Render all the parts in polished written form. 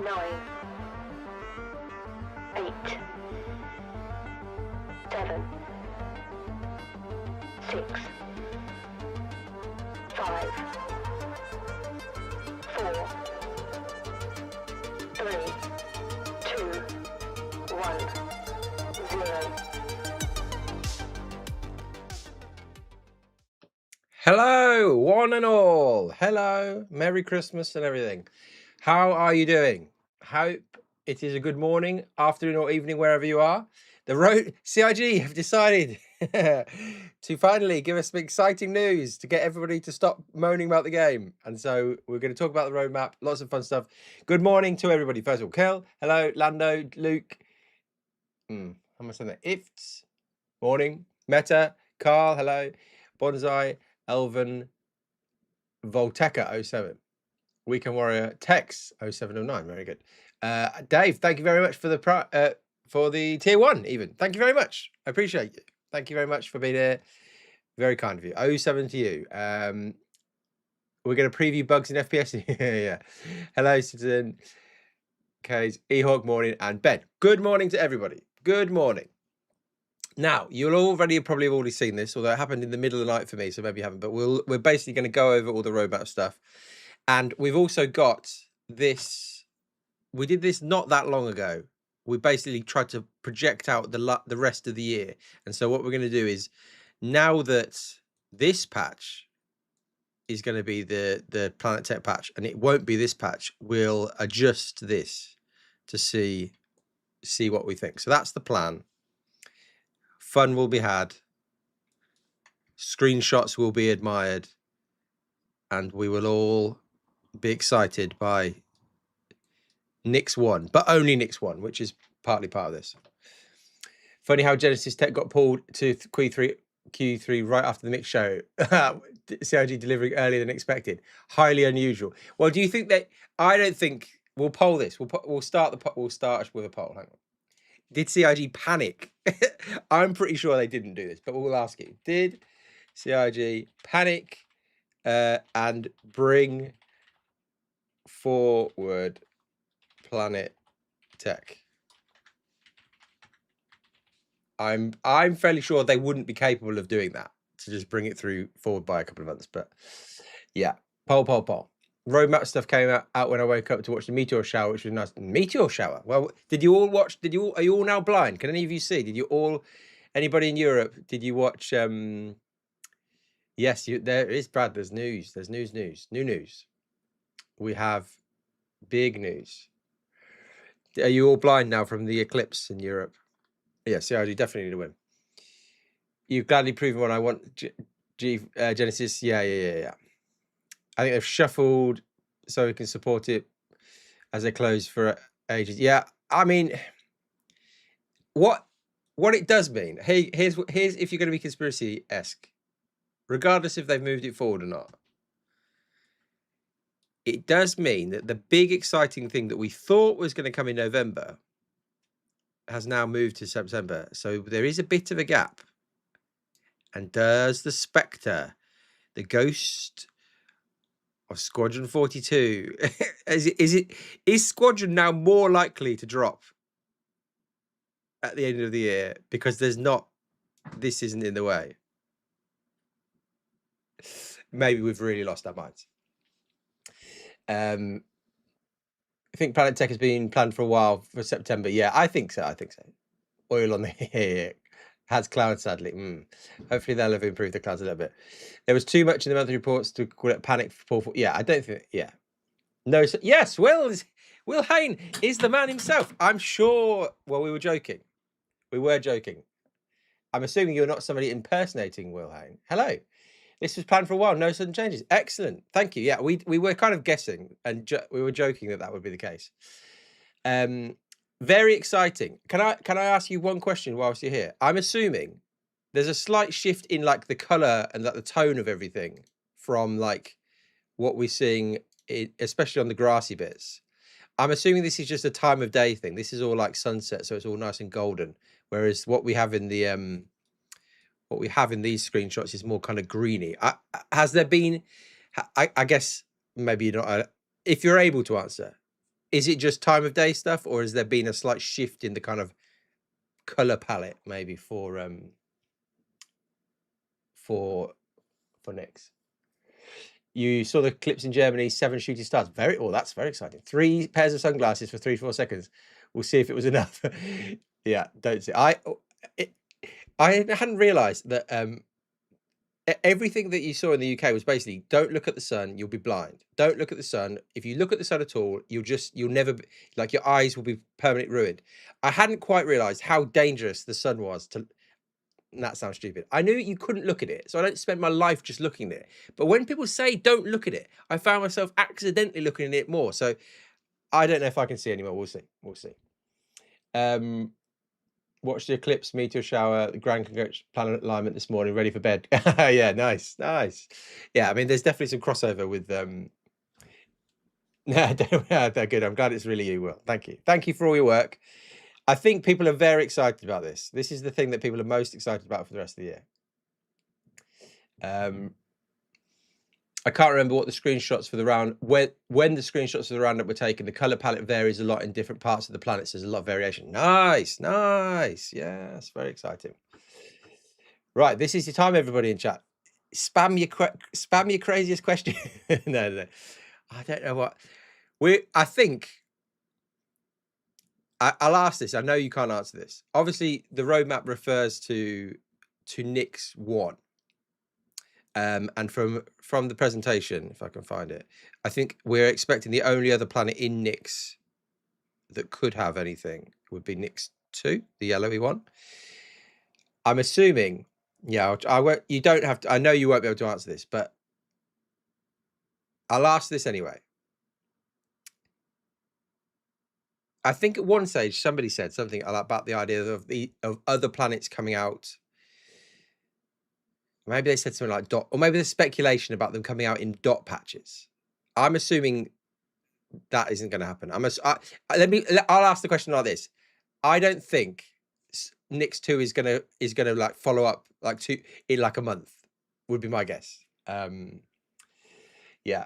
9, 8, 7, 6, 5, 4, 3, 2, 1, 0. Hello, one and all. Hello, Merry Christmas and everything. How are you doing? Hope it is a good morning, afternoon, or evening, wherever you are. The road CIG have decided to finally give us some exciting news to get everybody to stop moaning about the game. And so we're going to talk about the roadmap, lots of fun stuff. Good morning to everybody. First of all, Kel, hello, Lando, Luke. How am I saying that? Ifts, morning. Meta, Carl, hello. Bonsai, Elvin, Volteca 07, Weekend Warrior, Tex 0709. Very good. Dave, thank you very much for the tier 1. Even thank you very much. I appreciate you. Thank you very much for being here. Very kind of you. 07 to you. We're going to preview bugs in FPS. Yeah. Hello, Citizen. K's Ehawk, morning, and Ben. Good morning to everybody. Good morning. Now, you'll already probably have already seen this, although it happened in the middle of the night for me, so maybe you haven't. But we're basically going to go over all the roadmap stuff, and we've also got this. We did this not that long ago. We basically tried to project out the rest of the year, and so what we're going to do is, now that this patch is going to be the Planet Tech patch, and it won't be this patch, we'll adjust this to see what we think. So that's the plan. Fun will be had, screenshots will be admired, and we will all be excited by Nix 1, but only Nix 1, which is partly part of this. Funny how Genesis Tech got pulled to Q3 right after the Nix show. CIG delivering earlier than expected. Highly unusual. Well, do you think that? I don't think we'll poll this. We'll start with a poll. Hang on. Did CIG panic? I'm pretty sure they didn't do this, but we'll ask you. Did CIG panic and bring forward Planet Tech? I'm fairly sure they wouldn't be capable of doing that, to just bring it forward by a couple of months. But yeah, poll. Roadmap stuff came out when I woke up to watch the meteor shower, which was nice. Meteor shower. Well, are you all now blind? Can any of you see? Anybody in Europe, did you watch? Yes, there is, Brad. There's news. There's new news. We have big news. Are you all blind now from the eclipse in Europe? Yeah, CIG definitely need to win. You've gladly proven what I want, Genesis. Yeah. I think they've shuffled so we can support it as they close for ages. Yeah, I mean, what it does mean. Here's if you're going to be conspiracy-esque, regardless if they've moved it forward or not. It does mean that the big exciting thing that we thought was going to come in November has now moved to September. So there is a bit of a gap. And does the Spectre, the ghost of Squadron 42, is Squadron now more likely to drop at the end of the year because this isn't in the way? Maybe we've really lost our minds. I think Planet Tech has been planned for a while for September. Yeah, I think so. Oil on the hair. Has clouds, sadly. Hopefully they'll have improved the clouds a little bit. There was too much in the monthly reports to call it panic for. Yeah, I don't think. Yeah. No. Yes, Will Hain is the man himself. I'm sure. Well, we were joking. I'm assuming you're not somebody impersonating Will Hain. Hello. This was planned for a while. No sudden changes. Excellent. Thank you. Yeah, we were kind of guessing, and we were joking that would be the case. Very exciting. Can I ask you one question whilst you're here? I'm assuming there's a slight shift in like the color and like the tone of everything from like what we're seeing, especially on the grassy bits. I'm assuming this is just a time of day thing. This is all like sunset, so it's all nice and golden. Whereas what we have in these screenshots is more kind of greeny. Has there been? I guess maybe you're not. If you're able to answer, is it just time of day stuff, or has there been a slight shift in the kind of color palette maybe for Nyx? You saw the clips in Germany, 7 shooting stars. That's very exciting. 3 pairs of sunglasses for 3-4 seconds. We'll see if it was enough. Yeah, don't see. I hadn't realised that everything that you saw in the UK was basically, don't look at the sun, you'll be blind. Don't look at the sun. If you look at the sun at all, you'll never be, like, your eyes will be permanently ruined. I hadn't quite realised how dangerous the sun was to. That sounds stupid. I knew you couldn't look at it, so I don't spend my life just looking at it. But when people say don't look at it, I found myself accidentally looking at it more. So I don't know if I can see anymore. We'll see. We'll see. Watched the eclipse, meteor shower, the grand conjunction planet alignment this morning, ready for bed. Yeah, nice. Yeah, I mean, there's definitely some crossover with they're good. I'm glad it's really you, Will. Thank you for all your work. I think people are very excited about this. This is the thing that people are most excited about for the rest of the year. I can't remember what the screenshots for the round, when the screenshots for the roundup were taken. The color palette varies a lot in different parts of the planet. So there's a lot of variation. Nice. Yes, very exciting. Right, this is your time, everybody in chat. Spam your craziest question. No. I don't know what. I think I'll ask this. I know you can't answer this. Obviously, the roadmap refers to Nyx 1. And from the presentation, if I can find it, I think we're expecting the only other planet in Nyx that could have anything would be Nyx 2, the yellowy one. I'm assuming, yeah, I won't. You don't have to. I know you won't be able to answer this, but I'll ask this anyway. I think at one stage somebody said something about the idea of other planets coming out. Maybe they said something like dot, or maybe there's speculation about them coming out in dot patches. I'm assuming that isn't going to happen. I'll ask the question like this. I don't think Nyx 2 is gonna like follow up like in like a month. Would be my guess. Yeah.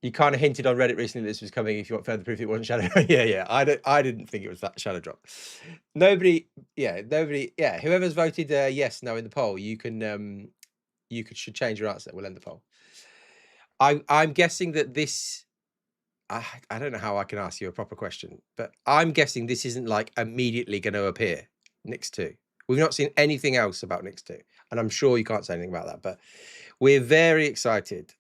You kind of hinted on Reddit recently this was coming. If you want further proof, it wasn't Shadow. Yeah. I didn't think it was that Shadow Drop. Nobody. Yeah. Whoever's voted yes, no in the poll, you should change your answer. We'll end the poll. I'm guessing that this. I don't know how I can ask you a proper question, but I'm guessing this isn't like immediately going to appear. Nyx 2. We've not seen anything else about Nyx 2, and I'm sure you can't say anything about that. But we're very excited.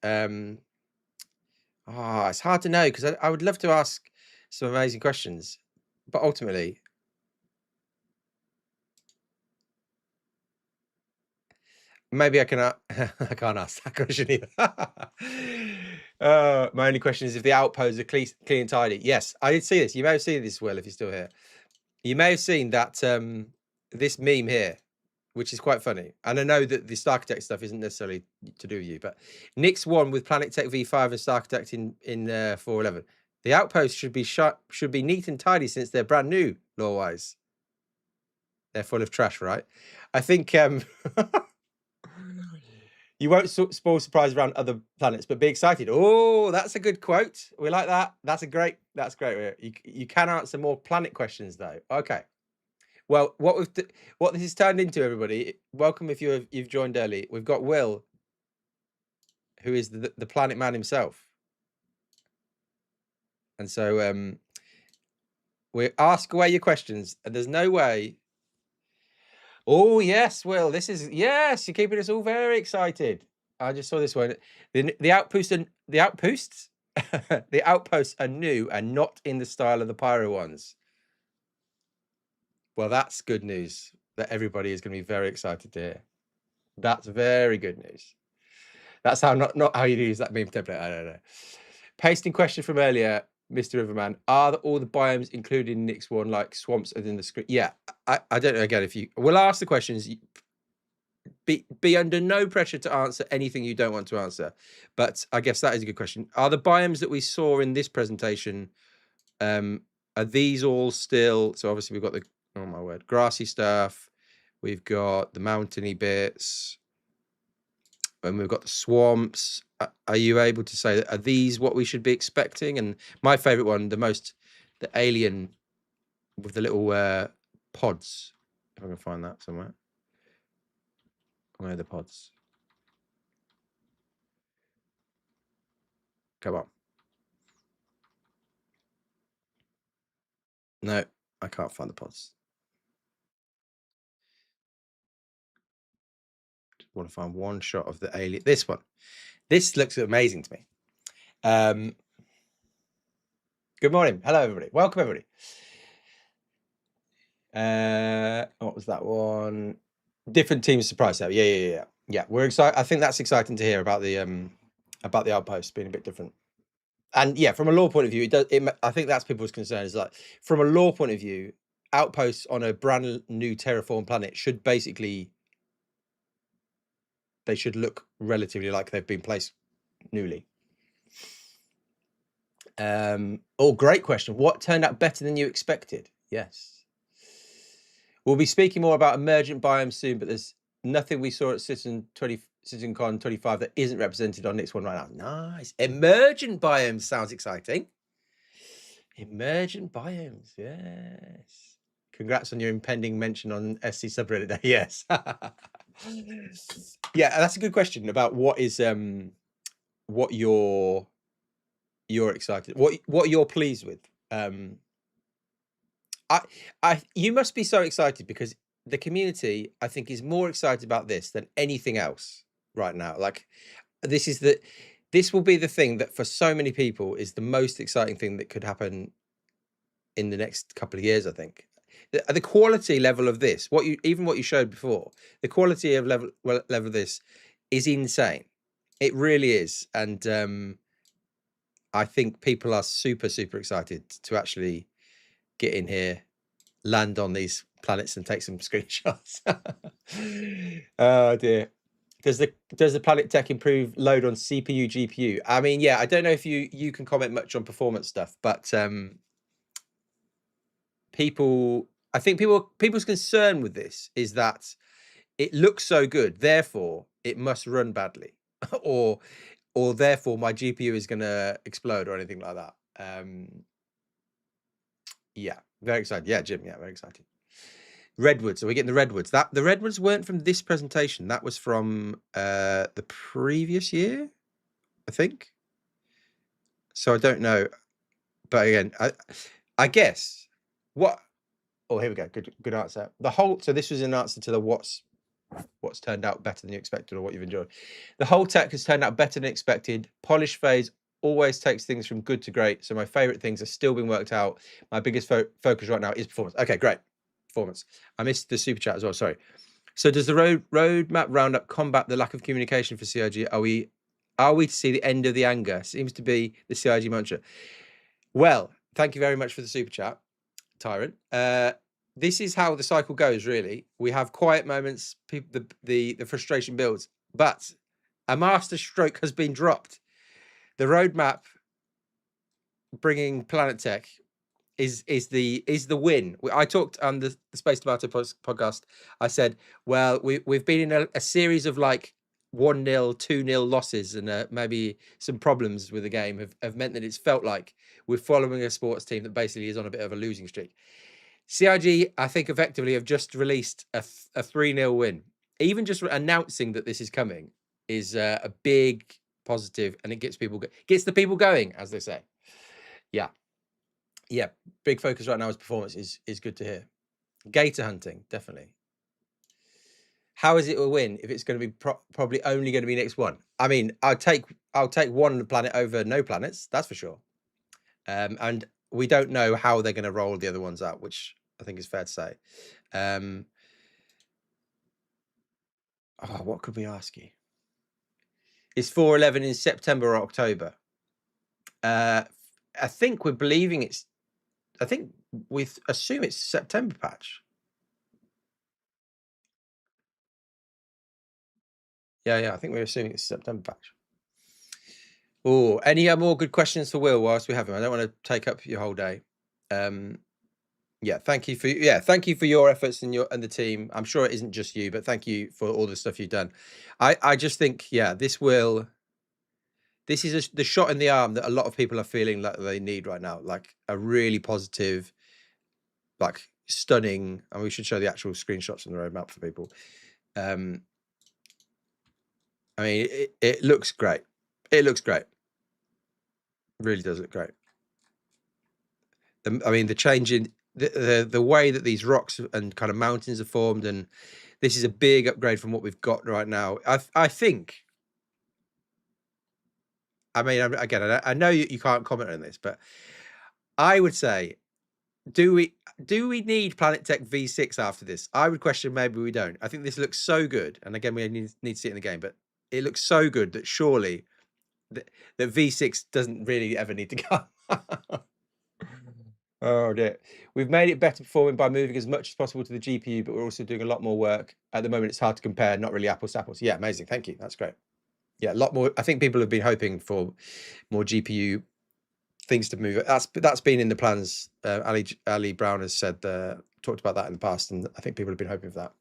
It's hard to know because I would love to ask some amazing questions, but ultimately, maybe I can. I can't ask that question either. My only question is if the outposts are clean and tidy. Yes, I did see this. You may have seen this, Will, if you're still here. You may have seen that this meme here, which is quite funny. And I know that the Starkitect stuff isn't necessarily to do with you, but Nyx 1 with Planet Tech V5 and Starkitect in 411. The outposts should be neat and tidy since they're brand new, lore-wise. They're full of trash, right? I think you won't spoil surprise around other planets, but be excited. Oh, that's a good quote. We like that. That's great. You can answer more planet questions though. Okay. Well, what this has turned into, everybody, welcome if you've joined early. We've got Will, who is the planet man himself. And so we ask away your questions, and there's no way. Oh, yes, Will, yes, you're keeping us all very excited. I just saw this one. The outposts the outposts are new and not in the style of the Pyro ones. Well, that's good news that everybody is going to be very excited to hear. That's very good news. That's how not how you use that meme template. I don't know. Pasting question from earlier, Mr. Riverman. Are all the biomes included in Nyx 1 like swamps within the script? Yeah, I don't know. Again, we'll ask the questions. Be under no pressure to answer anything you don't want to answer. But I guess that is a good question. Are the biomes that we saw in this presentation, are these all still? So obviously we've got the, oh my word, grassy stuff. We've got the mountainy bits. And we've got the swamps. Are you able to say that? Are these what we should be expecting? And my favorite one, the alien with the little pods. If I can find that somewhere. Where are the pods? Come on. No, I can't find the pods. Just want to find one shot of the alien. This one. This looks amazing to me. Good morning. Hello, everybody. Welcome, everybody. What was that one? Different teams surprise out. Yeah. We're excited. I think that's exciting to hear about the outpost being a bit different. And yeah, from a law point of view, I think that's people's concern is like from a law point of view, outposts on a brand new terraform planet should basically they should look relatively like they've been placed newly. Great question. What turned out better than you expected? Yes. We'll be speaking more about emergent biomes soon, but there's nothing we saw at CitizenCon 25 that isn't represented on this one right now. Nice. Emergent biomes sounds exciting. Emergent biomes, yes. Congrats on your impending mention on SC subreddit day. Yes. Yeah, that's a good question about what is what you're excited, what you're pleased with. You must be so excited because the community, I think, is more excited about this than anything else right now. Like, this will be the thing that for so many people is the most exciting thing that could happen in the next couple of years. I think the quality level of this, what you showed before, the quality of level of this is insane. It really is, and I think people are super excited to actually get in here, land on these planets and take some screenshots. Oh dear. Does the Planet Tech improve load on CPU, GPU? I mean, yeah, I don't know if you can comment much on performance stuff, but I think people's concern with this is that it looks so good, therefore it must run badly, or therefore my GPU is going to explode or anything like that. Yeah, very excited. Yeah, Jim. Yeah, very excited. Redwoods. Are we getting the Redwoods? The Redwoods weren't from this presentation. That was from the previous year, I think. So I don't know, but again, I guess what. Oh, here we go. Good answer. So this was an answer to the what's turned out better than you expected or what you've enjoyed. The whole tech has turned out better than expected. Polish phase always takes things from good to great. So my favorite things are still being worked out. My biggest focus right now is performance. Okay, great. Performance. I missed the super chat as well. Sorry. So does the roadmap roundup combat the lack of communication for CIG? Are we to see the end of the anger? Seems to be the CIG mantra. Well, thank you very much for the super chat, Tyrant. This is how the cycle goes, really. We have quiet moments, the frustration builds, but a master stroke has been dropped. The roadmap bringing Planet Tech is the win. I talked on the Space Tomato podcast. I said, well, we've been in a series of like 1-0, 2-0 losses, and maybe some problems with the game have meant that it's felt like we're following a sports team that basically is on a bit of a losing streak. CIG, I think, effectively have just released a 3-0 win. Even just announcing that this is coming is a big positive, and it gets the people going, as they say. Yeah, big focus right now is performance is good to hear. Gator hunting, definitely. How is it a win if it's going to be probably only going to be next one? I mean, I'll take one planet over no planets, that's for sure. And we don't know how they're going to roll the other ones out, which I think is fair to say. What could we ask you? Is 4.11 in September or October? I think we're believing I think we assume it's September patch. Yeah, I think we're assuming it's September patch. Oh, any more good questions for Will whilst we have him? I don't want to take up your whole day. Yeah, thank you for your efforts and the team. I'm sure it isn't just you, but thank you for all the stuff you've done. I just think, yeah, this will this is the shot in the arm that a lot of people are feeling like they need right now, like a really positive, like stunning, and we should show the actual screenshots from the roadmap for people. I mean, it looks great. It looks great. It really does look great. I mean, the change in the way that these rocks and kind of mountains are formed, and this is a big upgrade from what we've got right now. I think. I mean, again, I know you can't comment on this, but I would say, do we need Planet Tech V6 after this? I would question maybe we don't. I think this looks so good, and again, we need to see it in the game, but it looks so good that surely that V6 doesn't really ever need to come. Oh dear. We've made it better performing by moving as much as possible to the GPU, but we're also doing a lot more work. At the moment, it's hard to compare, not really apples to apples. Yeah, amazing. Thank you. That's great. Yeah, a lot more. I think people have been hoping for more GPU things to move. That's been in the plans. Ali Brown has said, talked about that in the past, and I think people have been hoping for that.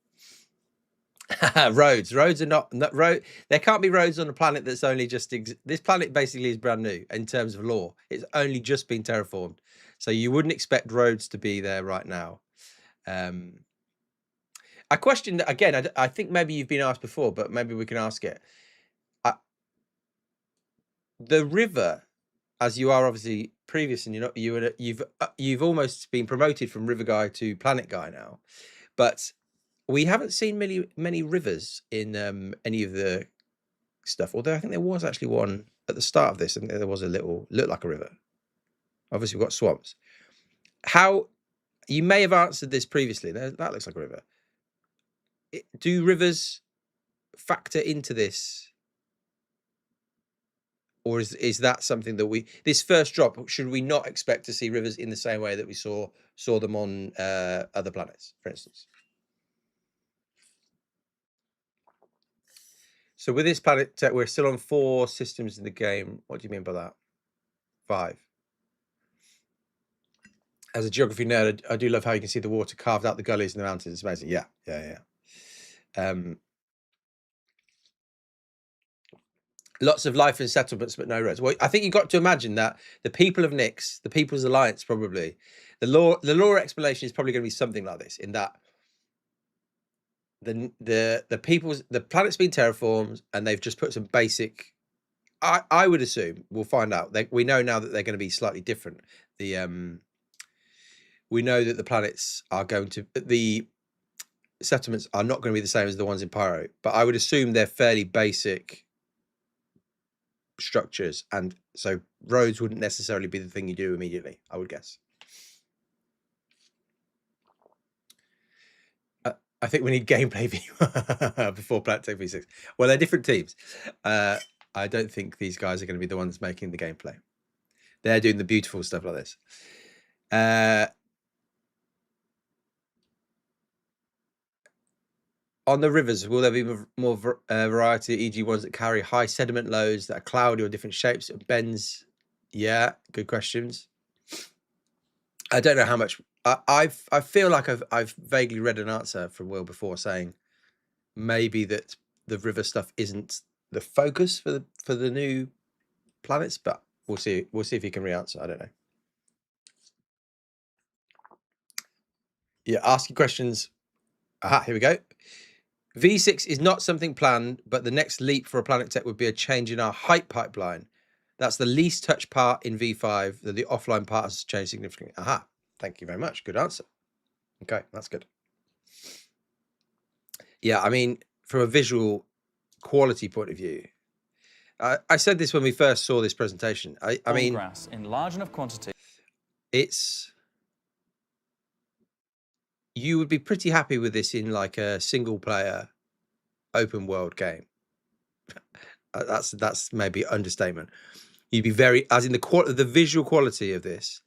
Roads are not road. There can't be roads on a planet that's only just this planet basically is brand new in terms of lore. It's only just been terraformed, so you wouldn't expect roads to be there right now. I questioned again. I think maybe you've been asked before, but maybe we can ask it. The river, as you are obviously previous, and you've almost been promoted from river guy to planet guy now, but we haven't seen many rivers in any of the stuff. Although I think there was actually one at the start of this, and there was a looked like a river. Obviously, we've got swamps. How you may have answered this previously. That looks like a river. Do rivers factor into this? Or is that something that this first drop, should we not expect to see rivers in the same way that we saw them on other planets, for instance? So with this Planet Tech, we're still on 4 systems in the game. What do you mean by that? 5. As a geography nerd, I do love how you can see the water carved out the gullies and the mountains. It's amazing. Yeah. Lots of life and settlements, but no roads. Well, I think you've got to imagine that the people of Nyx, the People's Alliance, probably the lore explanation is probably going to be something like this: in that the planet's been terraformed, and they've just put some basic. I would assume, we'll find out. We know now that they're going to be slightly different. We know that the planets are going to the settlements are not going to be the same as the ones in Pyro, but I would assume they're fairly basic structures, and so roads wouldn't necessarily be the thing you do immediately, I would guess. I think we need gameplay view before Planet Tech V6. Well, they're different teams. I don't think these guys are going to be the ones making the gameplay. They're doing the beautiful stuff like this. On the rivers, will there be more variety, e.g. ones that carry high sediment loads, that are cloudy or different shapes, or bends? Yeah, good questions. I don't know how much. I feel like I've vaguely read an answer from Will before saying maybe that the river stuff isn't the focus for the new planets, but we'll see. We'll see if he can re-answer. I don't know. Yeah, ask your questions. Aha, here we go. V6 is not something planned, but the next leap for a Planet Tech would be a change in our hype pipeline. That's the least touched part in V5. The offline part has changed significantly. Aha, thank you very much. Good answer. Okay, that's good. Yeah, I mean, from a visual quality point of view, I said this when we first saw this presentation. I mean, grass in large enough quantity. You would be pretty happy with this in like a single player open world game. That's maybe understatement. You'd be very, as in the visual quality of this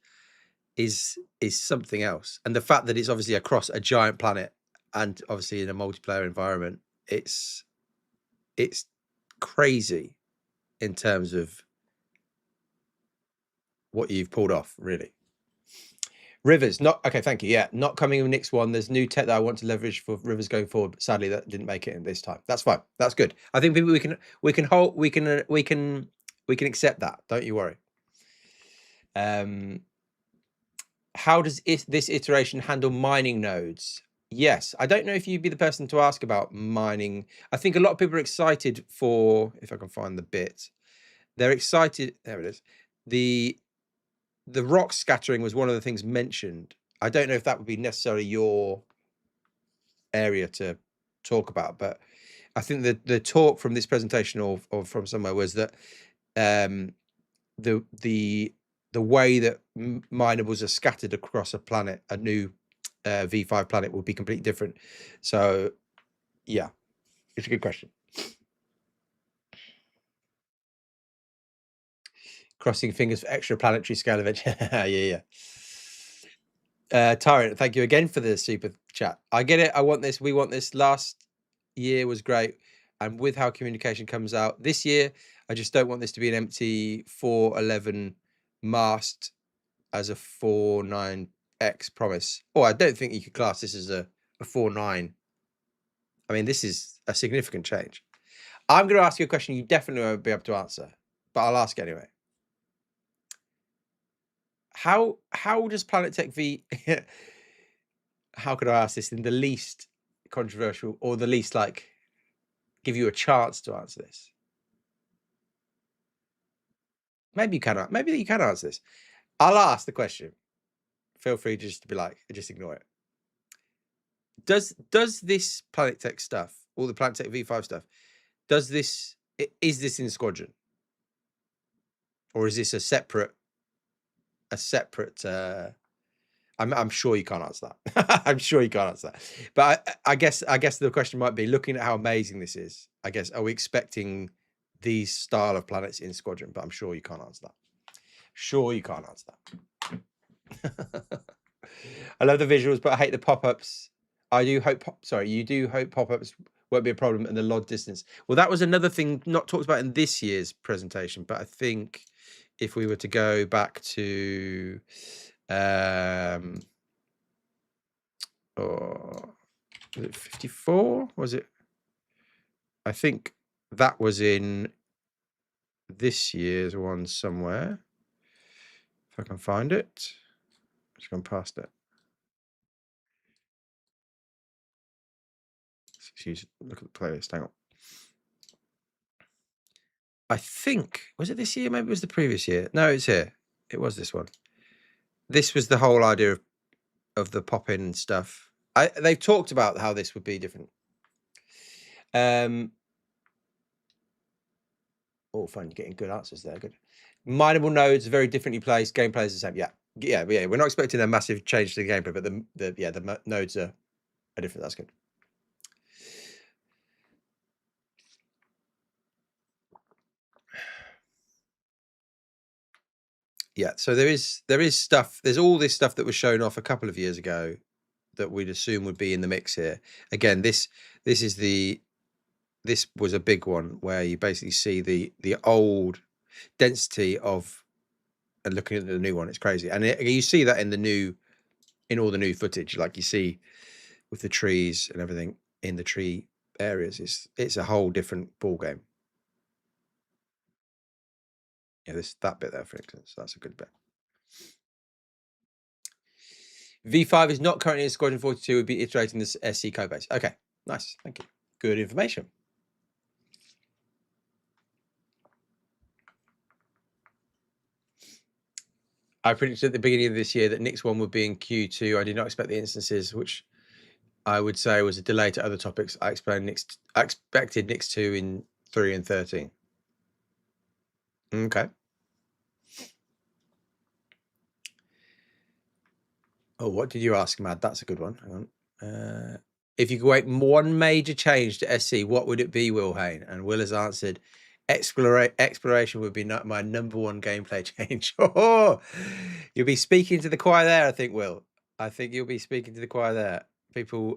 is something else, and the fact that it's obviously across a giant planet and obviously in a multiplayer environment, it's crazy in terms of what you've pulled off, really. Rivers, not okay. Thank you. Yeah, not coming in the next one. There's new tech that I want to leverage for rivers going forward, but sadly that didn't make it in this time. That's fine. That's good. I think we can We can accept that. Don't you worry. How does this iteration handle mining nodes? Yes, I don't know if you'd be the person to ask about mining. I think a lot of people are excited for, if I can find the bit, they're excited. There it is. The rock scattering was one of the things mentioned. I don't know if that would be necessarily your area to talk about, but I think that the talk from this presentation or from somewhere was that the way that minables are scattered across a planet, a new V5 planet, will be completely different. So yeah, it's a good question. Crossing fingers for extra planetary scale event. yeah. Tyrant, thank you again for the super chat. I get it. I want this. We want this. Last year was great. And with how communication comes out this year, I just don't want this to be an empty 411 mast as a 49X promise. Oh, I don't think you could class this as a 49. I mean, this is a significant change. I'm going to ask you a question you definitely won't be able to answer, but I'll ask anyway. How does Planetech V how could I ask this in the least controversial or the least like give you a chance to answer this? Maybe you can answer this. I'll ask the question. Feel free just to be like, just ignore it. Does this Planetech stuff, all the Planetech V5 stuff, is this in Squadron? Or is this a separate I'm sure you can't answer that. I'm sure you can't answer that. But I guess the question might be, looking at how amazing this is, I guess, are we expecting these style of planets in Squadron? But I'm sure you can't answer that. Sure you can't answer that. I love the visuals, but I hate the pop-ups. You do hope pop-ups won't be a problem in the LOD distance. Well, that was another thing not talked about in this year's presentation, but I think if we were to go back to was it 54? Was it? I think that was in this year's one somewhere. If I can find it. Just gone past it. Excuse, look at the playlist. Hang on. I think, was it this year? Maybe it was the previous year. No, it's here. It was this one. This was the whole idea of the pop-in stuff. They've talked about how this would be different. Oh, fine, you're getting good answers there. Good. Mineable nodes are very differently placed. Gameplay is the same. Yeah. We're not expecting a massive change to the gameplay, but the nodes are different. That's good. Yeah, so there is stuff. There's all this stuff that was shown off a couple of years ago that we'd assume would be in the mix here. Again, this was a big one where you basically see the old density of, and looking at the new one, it's crazy. And you see that in all the new footage, like you see with the trees and everything in the tree areas. It's a whole different ball game. Yeah, that bit there, for instance, that's a good bit. V5 is not currently in Squadron 42. Would be iterating this SC code base. Okay, nice, thank you. Good information. I predicted at the beginning of this year that Nix 1 would be in Q2. I did not expect the instances, which I would say was a delay to other topics. I expected Nix 2 in 3 and 13. Okay. Oh, what did you ask, Mad? That's a good one. Hang on. If you could make one major change to SC, what would it be, Will Hain? And Will has answered, exploration would be my number one gameplay change. You'll be speaking to the choir there, I think, Will. I think you'll be speaking to the choir there.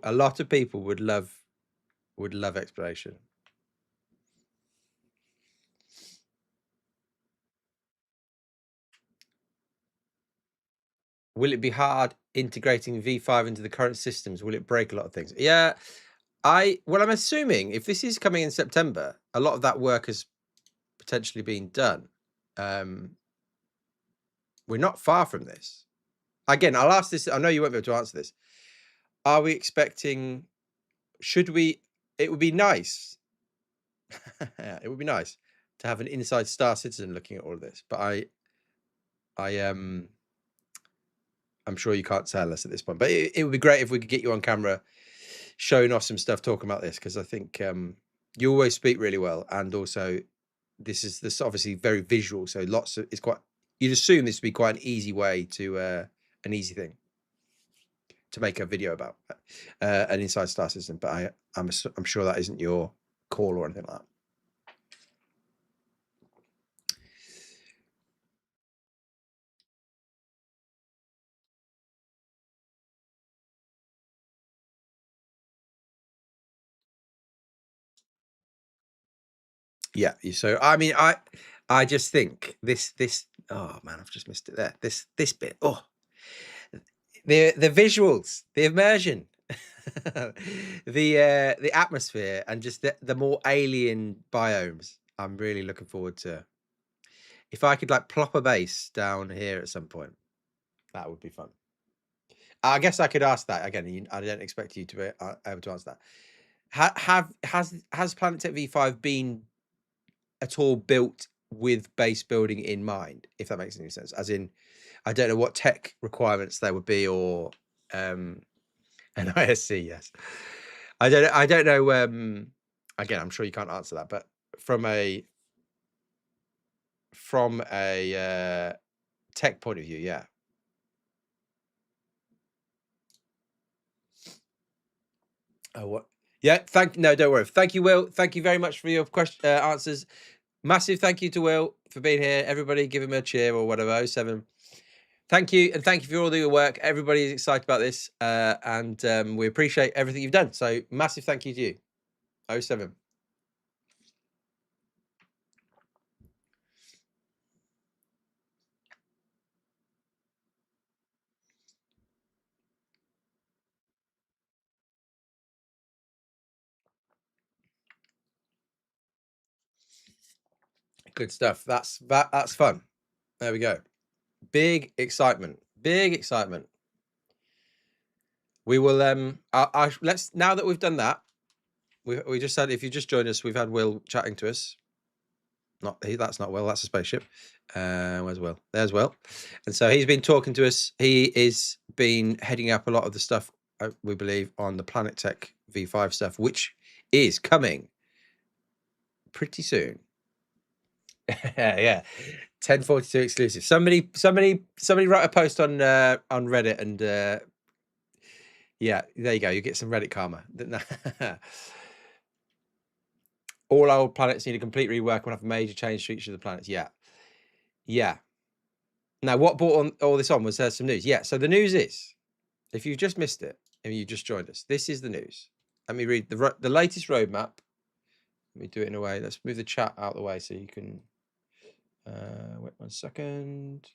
A lot of people would love exploration. Will it be hard integrating V5 into the current systems? Will it break a lot of things? Yeah, I'm assuming if this is coming in September, a lot of that work has potentially been done. we're not far from this. Again, I'll ask this. I know you won't be able to answer this. Are we expecting? Should we? It would be nice. It would be nice to have an inside Star Citizen looking at all of this, but I'm sure you can't tell us at this point. But it would be great if we could get you on camera, showing off some stuff, talking about this, because I think you always speak really well, and also this obviously very visual, so it's quite. You'd assume this would be quite an easy way to an easy thing to make a video about an inside Star Citizen, but I'm sure that isn't your call or anything like that. Yeah, so I mean, I just think this. Oh man, I've just missed it there. This bit. Oh, the visuals, the immersion, the atmosphere, and just the more alien biomes. I'm really looking forward to. If I could like plop a base down here at some point, that would be fun. I guess I could ask that again. I don't expect you to be able to answer that. Has Planetech V5 been at all built with base building in mind? If that makes any sense, as in, I don't know what tech requirements there would be, or an ISC. Yes, I don't know. Again, I'm sure you can't answer that, but from a tech point of view, yeah. Oh, what? Yeah, no, don't worry. Thank you, Will. Thank you very much for your answers. Massive thank you to Will for being here. Everybody give him a cheer or whatever. 07. Thank you, and thank you for all your work. Everybody is excited about this, and we appreciate everything you've done. So massive thank you to you. 07. Good stuff. That's fun. There we go. Big excitement. Big excitement. We will let's, now that we've done that, we just said, if you just joined us, we've had Will chatting to us. That's not Will, that's a spaceship. Where's Will? There's Will. And so he's been talking to us. He is been heading up a lot of the stuff, we believe, on the Planetech V5 stuff, which is coming pretty soon. Yeah, 1042 exclusive. Somebody write a post on Reddit, and yeah, there you go. You get some Reddit karma. All our planets need a complete rework. We'll have major change to each of the planets. Yeah. Now, what brought all this on was some news. Yeah. So the news is, if you've just missed it and you just joined us, this is the news. Let me read the latest roadmap. Let me do it in a way. Let's move the chat out of the way so you can. Wait 1 second.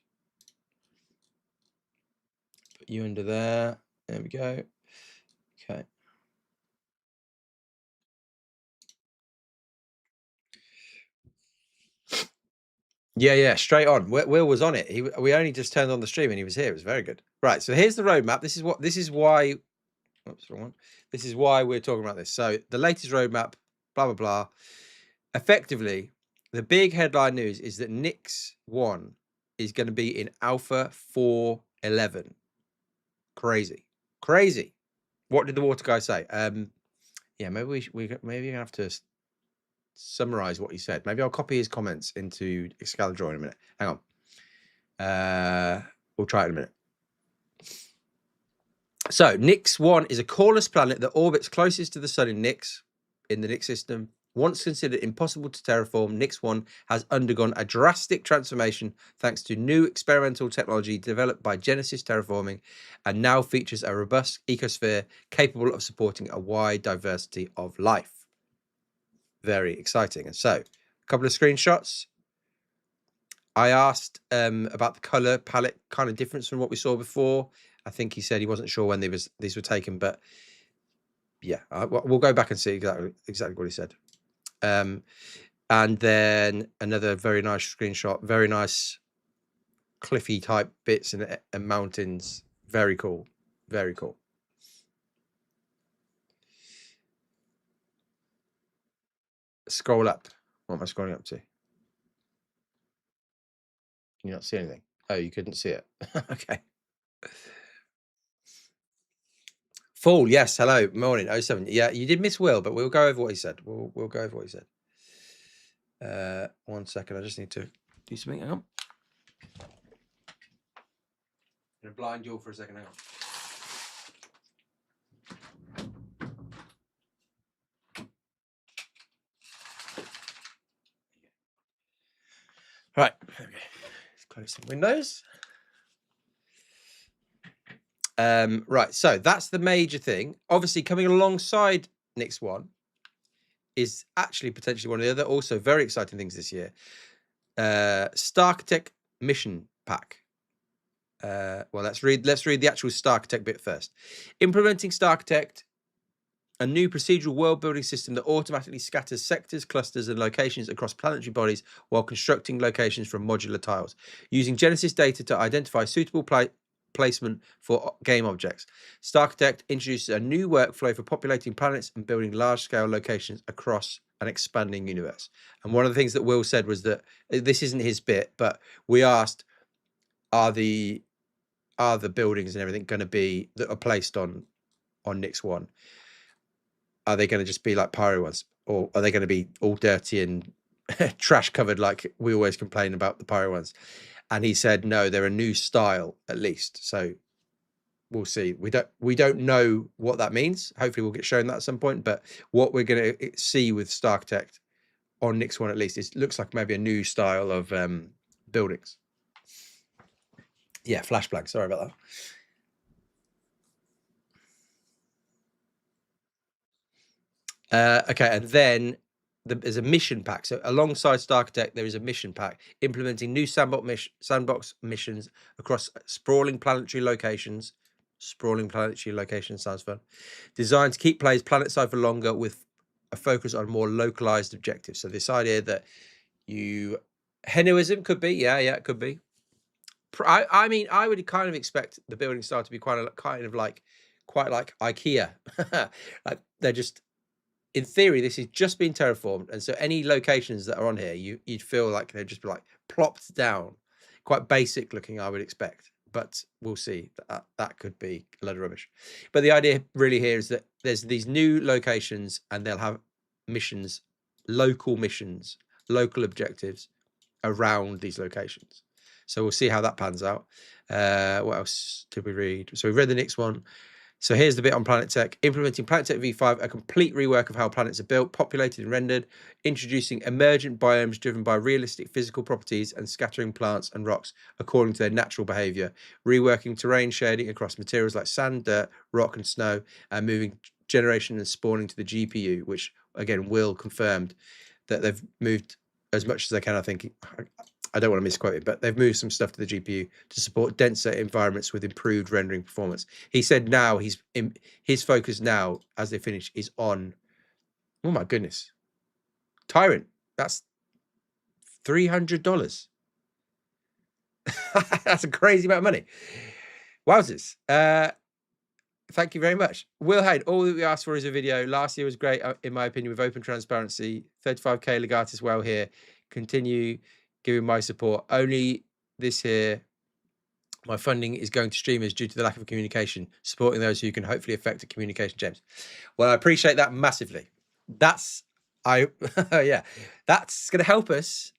Put you under there. There we go. Okay. Yeah, straight on. Will was on it. We only just turned on the stream and he was here. It was very good. Right. So here's the roadmap. This is why. Oops, wrong one. This is why we're talking about this. So the latest roadmap, blah blah blah. Effectively, the big headline news is that Nyx 1 is going to be in Alpha 4.11. Crazy. What did the water guy say? Yeah, maybe we're gonna have to summarize what he said. Maybe I'll copy his comments into Excalibur in a minute. Hang on. We'll try it in a minute. So Nyx 1 is a coreless planet that orbits closest to the sun in the Nyx system. Once considered impossible to terraform, Nyx 1 has undergone a drastic transformation thanks to new experimental technology developed by Genesis Terraforming, and now features a robust ecosphere capable of supporting a wide diversity of life. Very exciting. And so, a couple of screenshots. I asked about the color palette kind of difference from what we saw before. I think he said he wasn't sure when these were taken, but yeah, we'll go back and see exactly what he said. And then another very nice screenshot, very nice cliffy type bits and mountains. Very cool. Very cool. Scroll up. What am I scrolling up to? Can you not see anything? Oh, you couldn't see it. Okay. Fool, yes. Hello, morning. 07. Yeah, you did miss Will, but we'll go over what he said. We'll go over what he said. 1 second. I just need to do something. Hang on. I'm gonna blind you all for a second. Hang on. Right. Okay. Let's close some windows. Right. So that's the major thing. Obviously, coming alongside Nix One is actually potentially one of the other also very exciting things this year. Starchitect Mission Pack. Well, let's read the actual Starchitect bit first. Implementing Starchitect, a new procedural world building system that automatically scatters sectors, clusters, and locations across planetary bodies while constructing locations from modular tiles, using Genesis data to identify suitable placement for game objects. Starchitect introduces a new workflow for populating planets and building large-scale locations across an expanding universe. And one of the things that Will said was that this isn't his bit, but we asked, are the buildings and everything going to be that are placed on Nix One? Are they going to just be like Pyro ones, or are they going to be all dirty and trash covered like we always complain about the Pyro ones? And he said, no, they're a new style at least. So we'll see. We don't know what that means. Hopefully we'll get shown that at some point. But what we're going to see with Starchitect on Nix One at least is looks like maybe a new style of buildings. Yeah, flash blank. Sorry about that. Okay, and then there's a mission pack. So alongside Starchitect, there is a mission pack implementing new sandbox missions across sprawling planetary locations. Sprawling planetary locations sounds fun. Designed to keep players planet-side for longer with a focus on more localized objectives. So this idea that Henuism could be, yeah, it could be. I mean, I would kind of expect the building style to be quite like IKEA. Like they're just, in theory, this is just being terraformed, and so any locations that are on here, you'd feel like they'd just be like plopped down, quite basic looking, I would expect. But we'll see. That could be a load of rubbish. But the idea really here is that there's these new locations, and they'll have missions, local objectives around these locations. So we'll see how that pans out. What else did we read? So we read the next one. So here's the bit on Planet Tech. Implementing Planet Tech V5, a complete rework of how planets are built, populated and rendered, introducing emergent biomes driven by realistic physical properties and scattering plants and rocks according to their natural behavior, reworking terrain shading across materials like sand, dirt, rock and snow, and moving generation and spawning to the GPU, which again, Will confirmed that they've moved as much as they can. I think, I don't want to misquote it, but they've moved some stuff to the GPU to support denser environments with improved rendering performance. He said now his focus now, as they finish, is on, oh my goodness, Tyrant. That's $300. That's a crazy amount of money. Wowzers. Thank you very much. Will Hayden, all that we asked for is a video. Last year was great, in my opinion, with open transparency. 35k Legatus well here. Continue giving my support. Only this year, my funding is going to streamers due to the lack of communication, supporting those who can hopefully affect the communication, James. Well, I appreciate that massively. Yeah, that's going to help us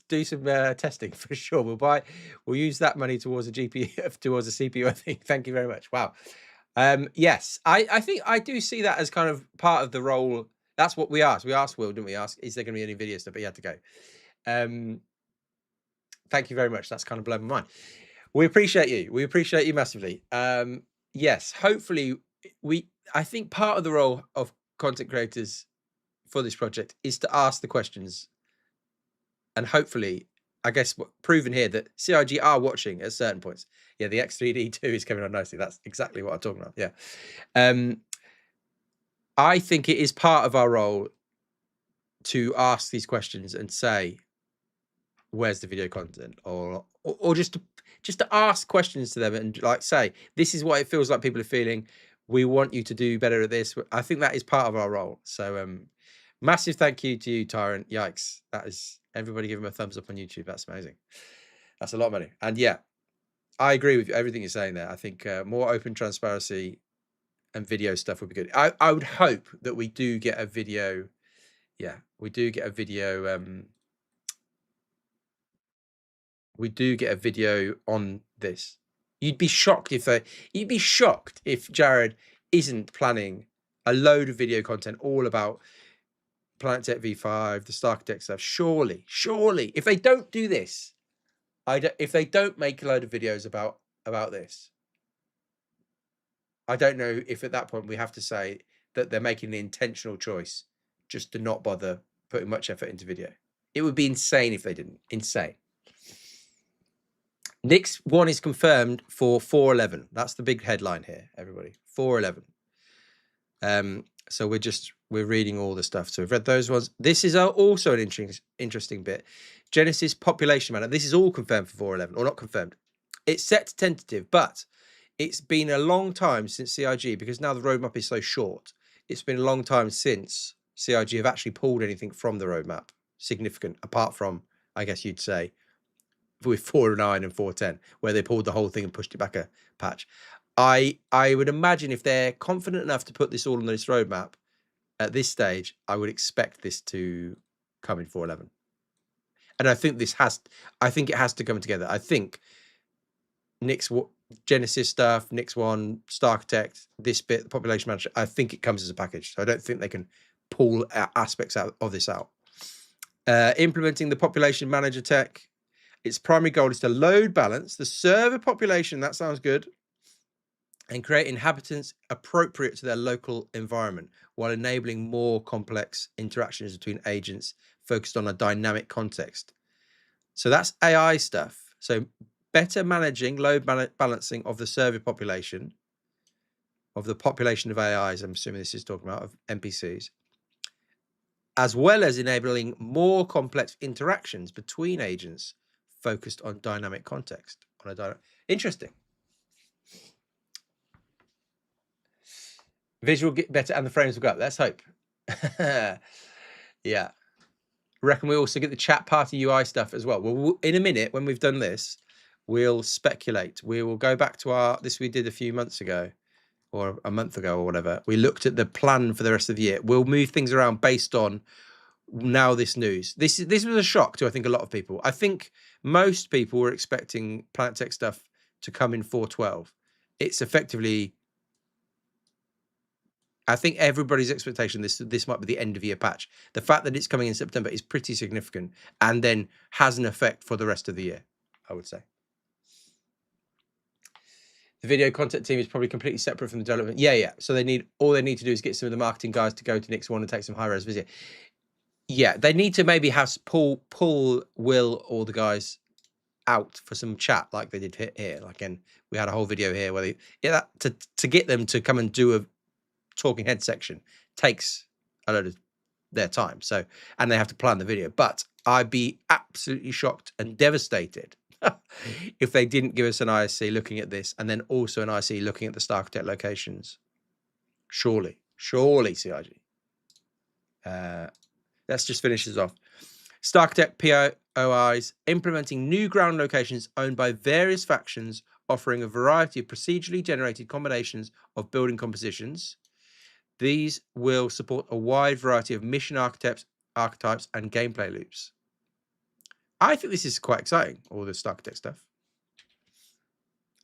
do some testing for sure. We'll use that money towards a GPU, towards a CPU, I think. Thank you very much. Wow. Yes, I think I do see that as kind of part of the role. That's what we asked. We asked Will, didn't we? Is there going to be any video stuff? But he had to go. Thank you very much. That's kind of blown my mind. We appreciate you. We appreciate you massively. Yes, hopefully I think part of the role of content creators for this project is to ask the questions, and hopefully, I guess, proven here that CIG are watching at certain points. Yeah, the X3D2 is coming on nicely. That's exactly what I'm talking about. Yeah. I think it is part of our role to ask these questions and say, where's the video content, or just to ask questions to them and like say, this is what it feels like people are feeling. We want you to do better at this. I think that is part of our role. So massive thank you to you, Tyrant. Yikes. That is, everybody give him a thumbs up on YouTube. That's amazing. That's a lot of money. And yeah, I agree with everything you're saying there. I think more open transparency and video stuff would be good. I would hope that we do get a video. Yeah, we do get a video. We do get a video on this. You'd be shocked if Jared isn't planning a load of video content all about Planet Tech V5, the Starkitect stuff. Surely, if they don't do this, if they don't make a load of videos about this, I don't know if at that point we have to say that they're making the intentional choice just to not bother putting much effort into video. It would be insane if they didn't. Insane. Nix one is confirmed for 411. That's the big headline here, everybody. 411. So we're reading all the stuff. So we've read those ones. This is also an interesting bit. Genesis population matter. This is all confirmed for 411, or not confirmed. It's set to tentative, but it's been a long time since CIG, because now the roadmap is so short. It's been a long time since CIG have actually pulled anything from the roadmap significant, apart from, I guess you'd say, with 409 and 410, where they pulled the whole thing and pushed it back a patch. I would imagine if they're confident enough to put this all on this roadmap at this stage, I would expect this to come in 411. And I think it has to come together. I think Nix Genesis stuff, Nix One, Starkitect, this bit, the population manager, I think it comes as a package. So I don't think they can pull aspects out of this out. Implementing the population manager tech. Its primary goal is to load balance the server population, that sounds good, and create inhabitants appropriate to their local environment while enabling more complex interactions between agents focused on a dynamic context. So that's AI stuff. So better managing load balancing of the server population, of the population of AIs, I'm assuming this is talking about, of NPCs, as well as enabling more complex interactions between agents focused on dynamic context. Interesting. Visual get better and the frames will go up. Let's hope. Yeah. Reckon we also get the chat party UI stuff as well. Well, in a minute, when we've done this, we'll speculate. We will go back to this we did a few months ago, or a month ago, or whatever. We looked at the plan for the rest of the year. We'll move things around based on now this news. This was a shock to, I think, a lot of people. I think most people were expecting Planet Tech stuff to come in 412. It's effectively, I think everybody's expectation this might be the end of year patch. The fact that it's coming in September is pretty significant, and then has an effect for the rest of the year, I would say. The video content team is probably completely separate from the development. Yeah. So all they need to do is get some of the marketing guys to go to Nix One and take some high-res video. Yeah, they need to maybe have pull Will or the guys out for some chat like they did here. Like, and we had a whole video here where to get them to come and do a talking head section takes a load of their time. So, and they have to plan the video. But I'd be absolutely shocked and devastated if they didn't give us an ISC looking at this, and then also an ISC looking at the Starkitect locations. Surely, CIG. Let's just finish this off. Starkitect POIs implementing new ground locations owned by various factions, offering a variety of procedurally generated combinations of building compositions. These will support a wide variety of mission archetypes and gameplay loops. I think this is quite exciting, all the Starkitect stuff.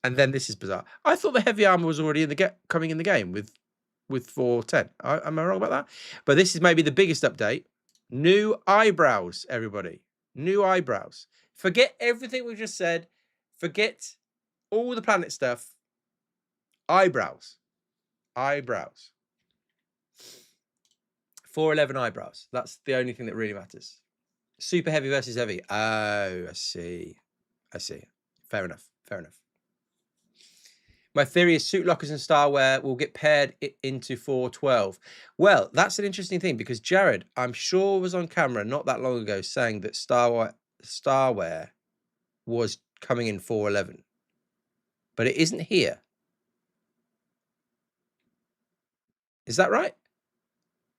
And then this is bizarre. I thought the heavy armor was already coming in the game with 410. Am I wrong about that? But this is maybe the biggest update. New eyebrows, everybody. New eyebrows. Forget everything we just said. Forget all the planet stuff. Eyebrows. 411 eyebrows. That's the only thing that really matters. Super heavy versus heavy. Oh, I see. Fair enough. My theory is suit lockers and starware will get paired into 412. Well, that's an interesting thing because Jared, I'm sure, was on camera not that long ago saying that starware was coming in 411, but it isn't here. Is that right?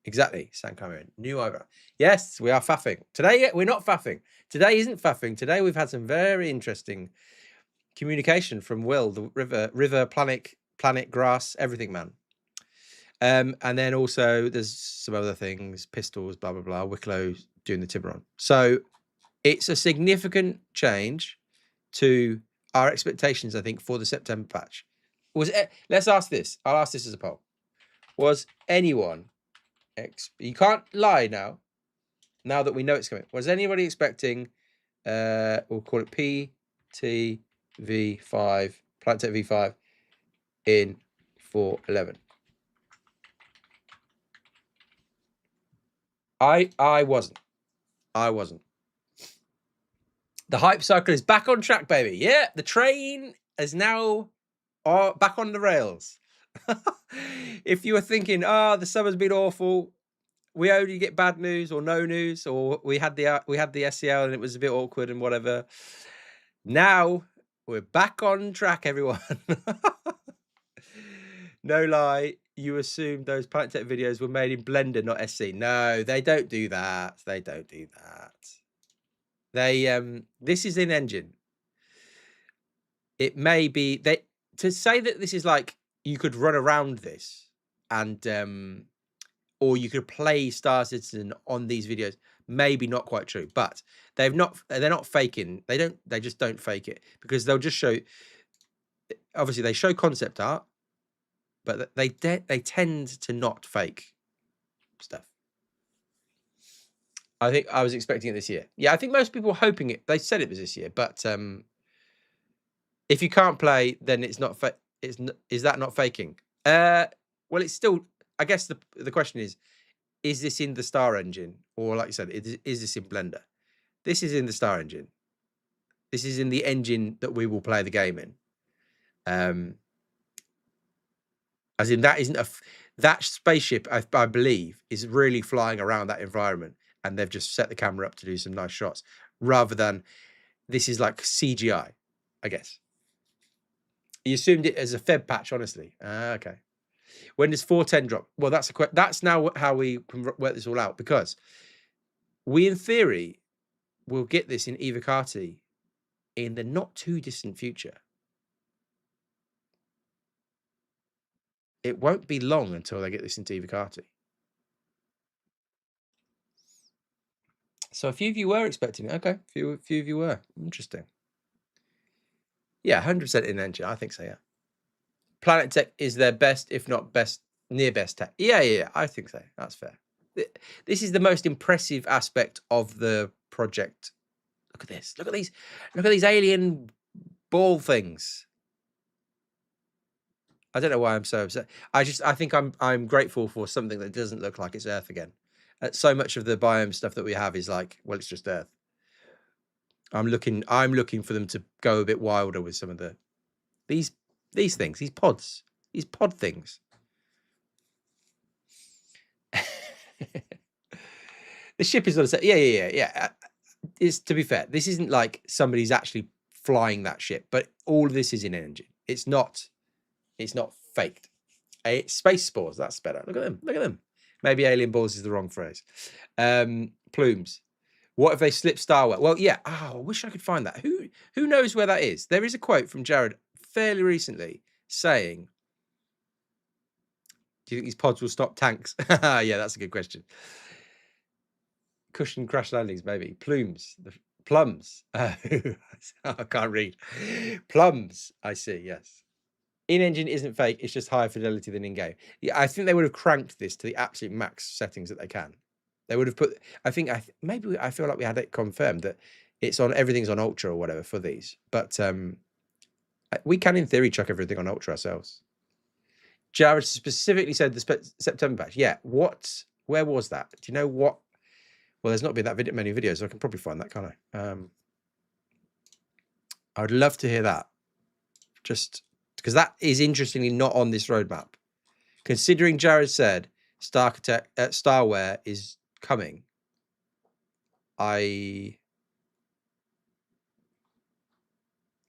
Exactly, San Cameron. New eyebrow. Yes, we are faffing. Today, we're not faffing. Today isn't faffing. Today we've had some very interesting communication from Will, the river, planet, grass, everything man. And then also there's some other things, pistols, blah, blah, blah, Wicklow doing the Tiburon. So it's a significant change to our expectations, I think, for the September patch. Let's ask this. I'll ask this as a poll. Was anyone... you can't lie now that we know it's coming. Was anybody expecting, we'll call it PTV5, Planet Tech V5 in 411? I wasn't. The hype cycle is back on track, baby. Yeah, the train is now back on the rails. If you were thinking, the summer's been awful, we only get bad news or no news, or we had the SEL and it was a bit awkward and whatever. Now we're back on track, everyone. No lie, you assumed those Planet Tech videos were made in Blender, not SC. No, they don't do that. They don't do that. This is in engine. It may be to say that this is like you could run around this and or you could play Star Citizen on these videos, maybe not quite true, but they're not faking. They just don't fake it, because they'll just show, obviously they show concept art, but they tend to not fake stuff. I think I was expecting it this year. Yeah, I think most people were hoping it. They said it was this year, but if you can't play, then it's not. Is that not faking? Well, it's still. I guess the question is this in the Star Engine, or like you said, is this in Blender? This is in the Star Engine. This is in the engine that we will play the game in. As in, that isn't that spaceship, I believe, is really flying around that environment, and they've just set the camera up to do some nice shots, rather than this is like CGI, I guess. You assumed it as a Feb patch, honestly. Okay. When does 410 drop? Well, that's now how we can work this all out, because we, in theory, will get this in Evocati in the not too distant future. It won't be long until they get this into Evocati. So a few of you were expecting it. Okay, a few of you were. Interesting. Yeah, 100% in engine. I think so, yeah. Planet Tech is their best, if not best, near best tech. Yeah, I think so. That's fair. This is the most impressive aspect of the project. Look at this. Look at these. Look at these alien ball things. I don't know why I'm so upset. I think I'm grateful for something that doesn't look like it's Earth again. So much of the biome stuff that we have is like, well, it's just Earth. I'm looking for them to go a bit wilder with some of these things, these pod things. The ship is on a set. Yeah. It's, to be fair, this isn't like somebody's actually flying that ship, but all of this is in engine. It's not faked. Space spores, that's better. Look at them. Maybe alien balls is the wrong phrase. Plumes. What if they slip starware? Well, yeah. I wish I could find that. Who knows where that is? There is a quote from Jared fairly recently saying, do you think these pods will stop tanks? Yeah, that's a good question. Cushion crash landings, maybe. Plums. I can't read. Plums, I see, yes. In-engine isn't fake, it's just higher fidelity than in-game. Yeah, I think they would have cranked this to the absolute max settings that they can. They would have put, I feel like we had it confirmed that it's on, everything's on Ultra or whatever for these. But we can, in theory, chuck everything on Ultra ourselves. Jared specifically said the September patch. Yeah, where was that? Do you know what? Well, there's not been that many videos, so I can probably find that, can't I? I would love to hear that. Just because that is interestingly not on this roadmap. Considering Jared said Starware is coming, I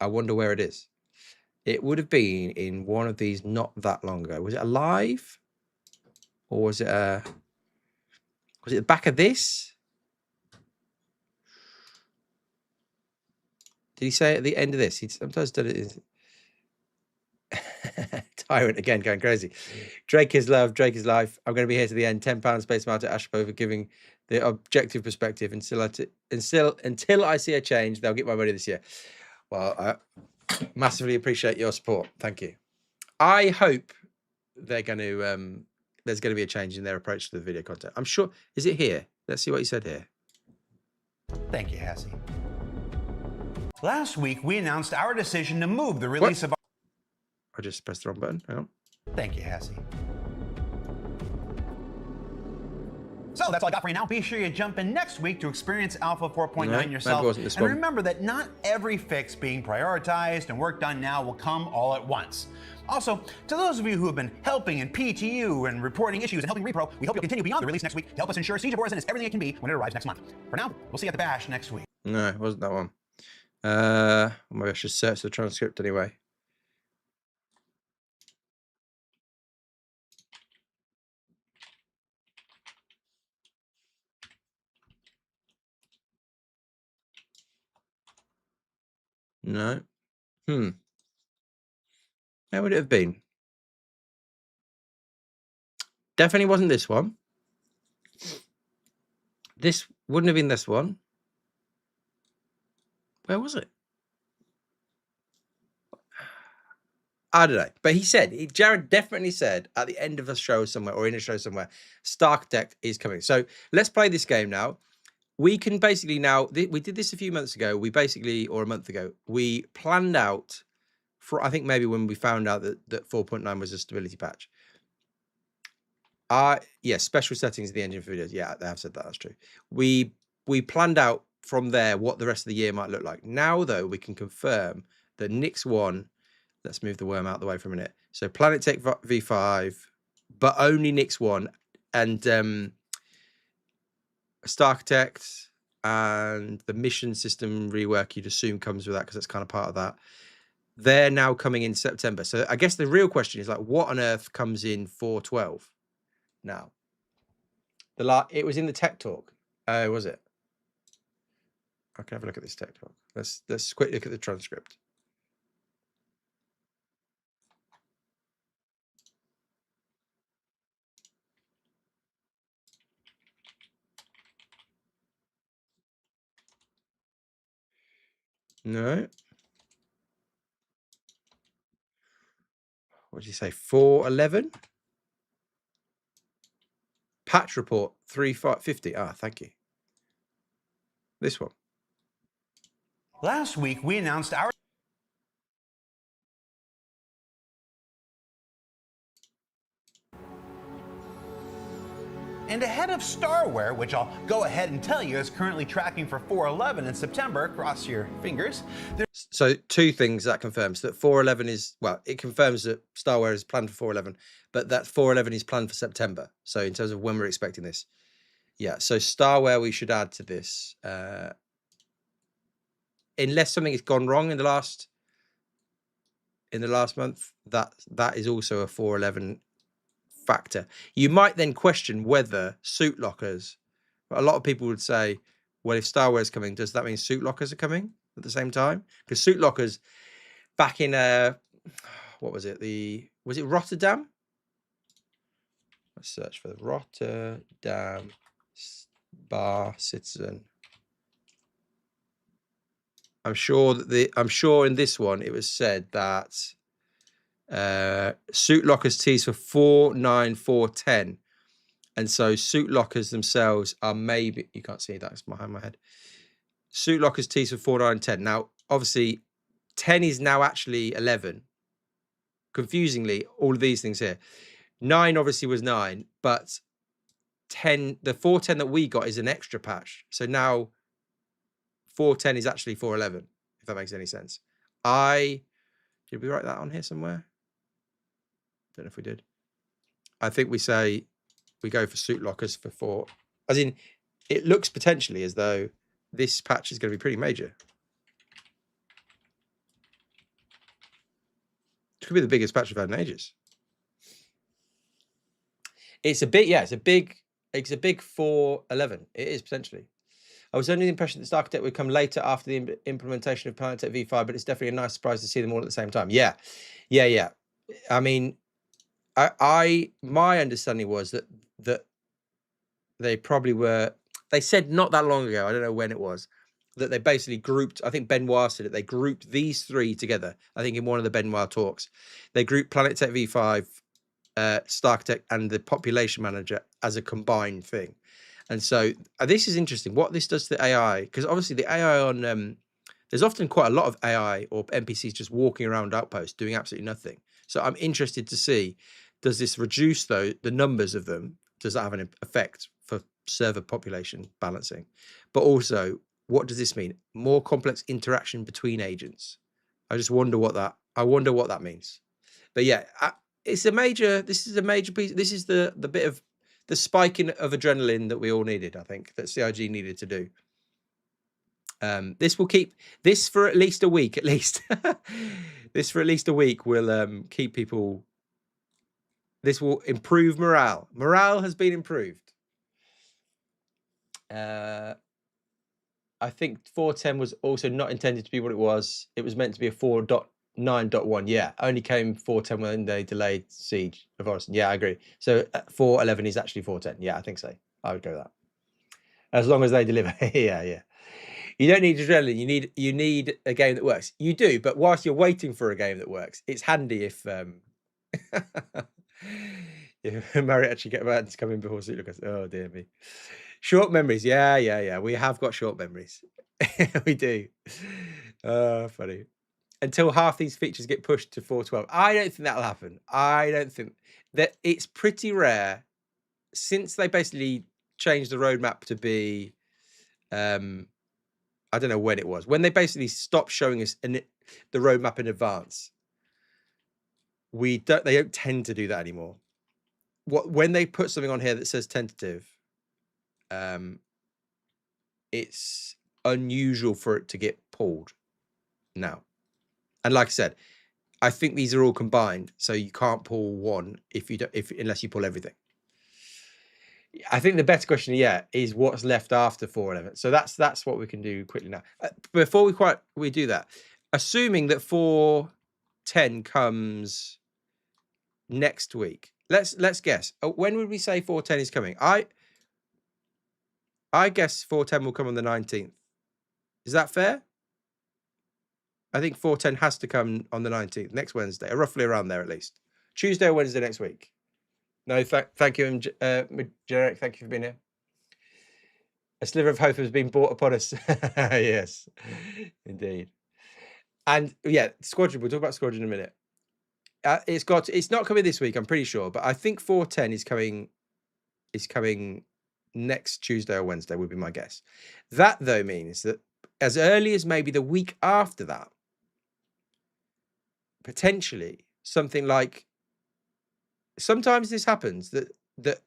wonder where it is. It would have been in one of these not that long ago. Was it Alive? Or was it the back of this? Did he say at the end of this? He sometimes did it. Tyrant again, going crazy. Drake is love, Drake is life. I'm going to be here to the end. £10 Space Martin Ashpo for giving the objective perspective. Until I see a change, they'll get my money this year. Well, I massively appreciate your support. Thank you. I hope they're going to. There's going to be a change in their approach to the video content. I'm sure. Is it here? Let's see what he said here. Thank you, Hassie. Last week, we announced our decision to move the release of. I just pressed the wrong button. Hang on. Thank you, Hassie. So that's all I got for you now. Be sure you jump in next week to experience Alpha 4.9 yourself. And remember that not every fix being prioritized and work done now will come all at once. Also, to those of you who have been helping in PTU and reporting issues and helping Repro, we hope you'll continue beyond the release next week to help us ensure Siege of Orison is everything it can be when it arrives next month. For now, we'll see you at the Bash next week. No, it wasn't that one. Maybe I should search the transcript anyway. No. Where would it have been? Definitely wasn't this one. This wouldn't have been this one. Where was it? I don't know. But Jared definitely said at the end of a show somewhere or in a show somewhere, Starkitect is coming. So let's play this game now. We can basically now, we did this a few months ago. Or a month ago, we planned out for, I think maybe when we found out that 4.9 was a stability patch. Yes, special settings in the engine for videos. Yeah, they have said that. That's true. We planned out from there what the rest of the year might look like. Now, though, we can confirm that Nix 1, let's move the worm out of the way for a minute. So Planetech V5, but only Nix 1 and Starkitect and the mission system rework you'd assume comes with that because that's kind of part of that. They're now coming in September. So I guess the real question is like, what on earth comes in 4.12 now? It was in the tech talk. Oh, was it? I can have a look at this tech talk. Let's quickly look at the transcript. No. What did you say? 4.11? Patch report 3.50. Ah, thank you. This one. Last week, we announced our. And ahead of Starware, which I'll go ahead and tell you is currently tracking for 4.11 in September, cross your fingers. So two things that confirms that 4.11 is, well, it confirms that Starware is planned for 4.11, but that 4.11 is planned for September. So in terms of when we're expecting this. Yeah, so Starware we should add to this. Unless something has gone wrong in the last month, that is also a 4.11 factor. You might then question whether suit lockers, but a lot of people would say, well, if Starware is coming, does that mean suit lockers are coming at the same time? Because suit lockers back in what was it? Was it Rotterdam? Let's search for the Rotterdam Bar Citizen. I'm sure in this one it was said that suit lockers tease for 4.9410, and so suit lockers themselves are maybe, you can't see that, it's behind my head. Suit lockers tease for 4.910. Now, obviously, 10 is now actually 11. Confusingly, all of these things here. 9 obviously was 9, but 10, the 4.10 that we got is an extra patch. So now 4.10 is actually 4.11, if that makes any sense. I Did we write that on here somewhere? Don't know if we did. I think we say we go for suit lockers for 4. As in, it looks potentially as though this patch is going to be pretty major. It could be the biggest patch we've had in ages. It's a big, yeah, it's a big 4.11. It is potentially. I was under the impression that Stark Architect would come later after the implementation of Planetech V5, but it's definitely a nice surprise to see them all at the same time. Yeah. I mean, my understanding was that they probably were. They said not that long ago, I don't know when it was, that they basically grouped. I think Benoit said it. They grouped these 3 together. I think in one of the Benoit talks, they grouped Planetech V5, Stark Architect, and the Population Manager as a combined thing. And so this is interesting. What this does to the AI, because obviously the AI on there's often quite a lot of AI or NPCs just walking around Outpost doing absolutely nothing. So I'm interested to see, does this reduce the numbers of them? Does that have an effect for server population balancing? But also, what does this mean? More complex interaction between agents. I just wonder what that means. But yeah, this is a major piece. This is the bit of the spiking of adrenaline that we all needed, I think, that CIG needed to do. This will keep this for at least a week, this for at least a week will keep people. This will improve morale. Morale has been improved. I think 4.10 was also not intended to be what it was. It was meant to be a 4.9.1. Yeah, only came 4.10 when they delayed Siege of Orison. Yeah, I agree. So 4.11 is actually 4.10. Yeah, I think so. I would go with that. As long as they deliver. Yeah. You don't need adrenaline. You need a game that works. You do, but whilst you're waiting for a game that works, it's handy if Marriott actually get around to come in before Suit Lookers. Oh dear me. Short memories. Yeah. We have got short memories. We do. Funny. Until half these features get pushed to 4.12. I don't think that'll happen. I don't think that. It's pretty rare since they basically changed the roadmap to be I don't know when it was, when they basically stopped showing us the roadmap in advance. They don't tend to do that anymore. When they put something on here that says tentative, it's unusual for it to get pulled now. And like I said, I think these are all combined, so you can't pull one unless you pull everything. I think the better question yet is what's left after 4.11. So that's what we can do quickly now. Before we do that, assuming that 4.10 comes next week, let's guess. When would we say 4.10 is coming? I guess 4.10 will come on the 19th. Is that fair? I think 4.10 has to come on the 19th, next Wednesday, or roughly around there at least. Tuesday or Wednesday next week. No, thank you, Jarek. Thank you for being here. A sliver of hope has been brought upon us. Yes, indeed. And yeah, Squadron. We'll talk about Squadron in a minute. It's not coming this week, I'm pretty sure, but I think 4.10 is coming next Tuesday or Wednesday would be my guess. That though means that as early as maybe the week after that, potentially something like. Sometimes this happens that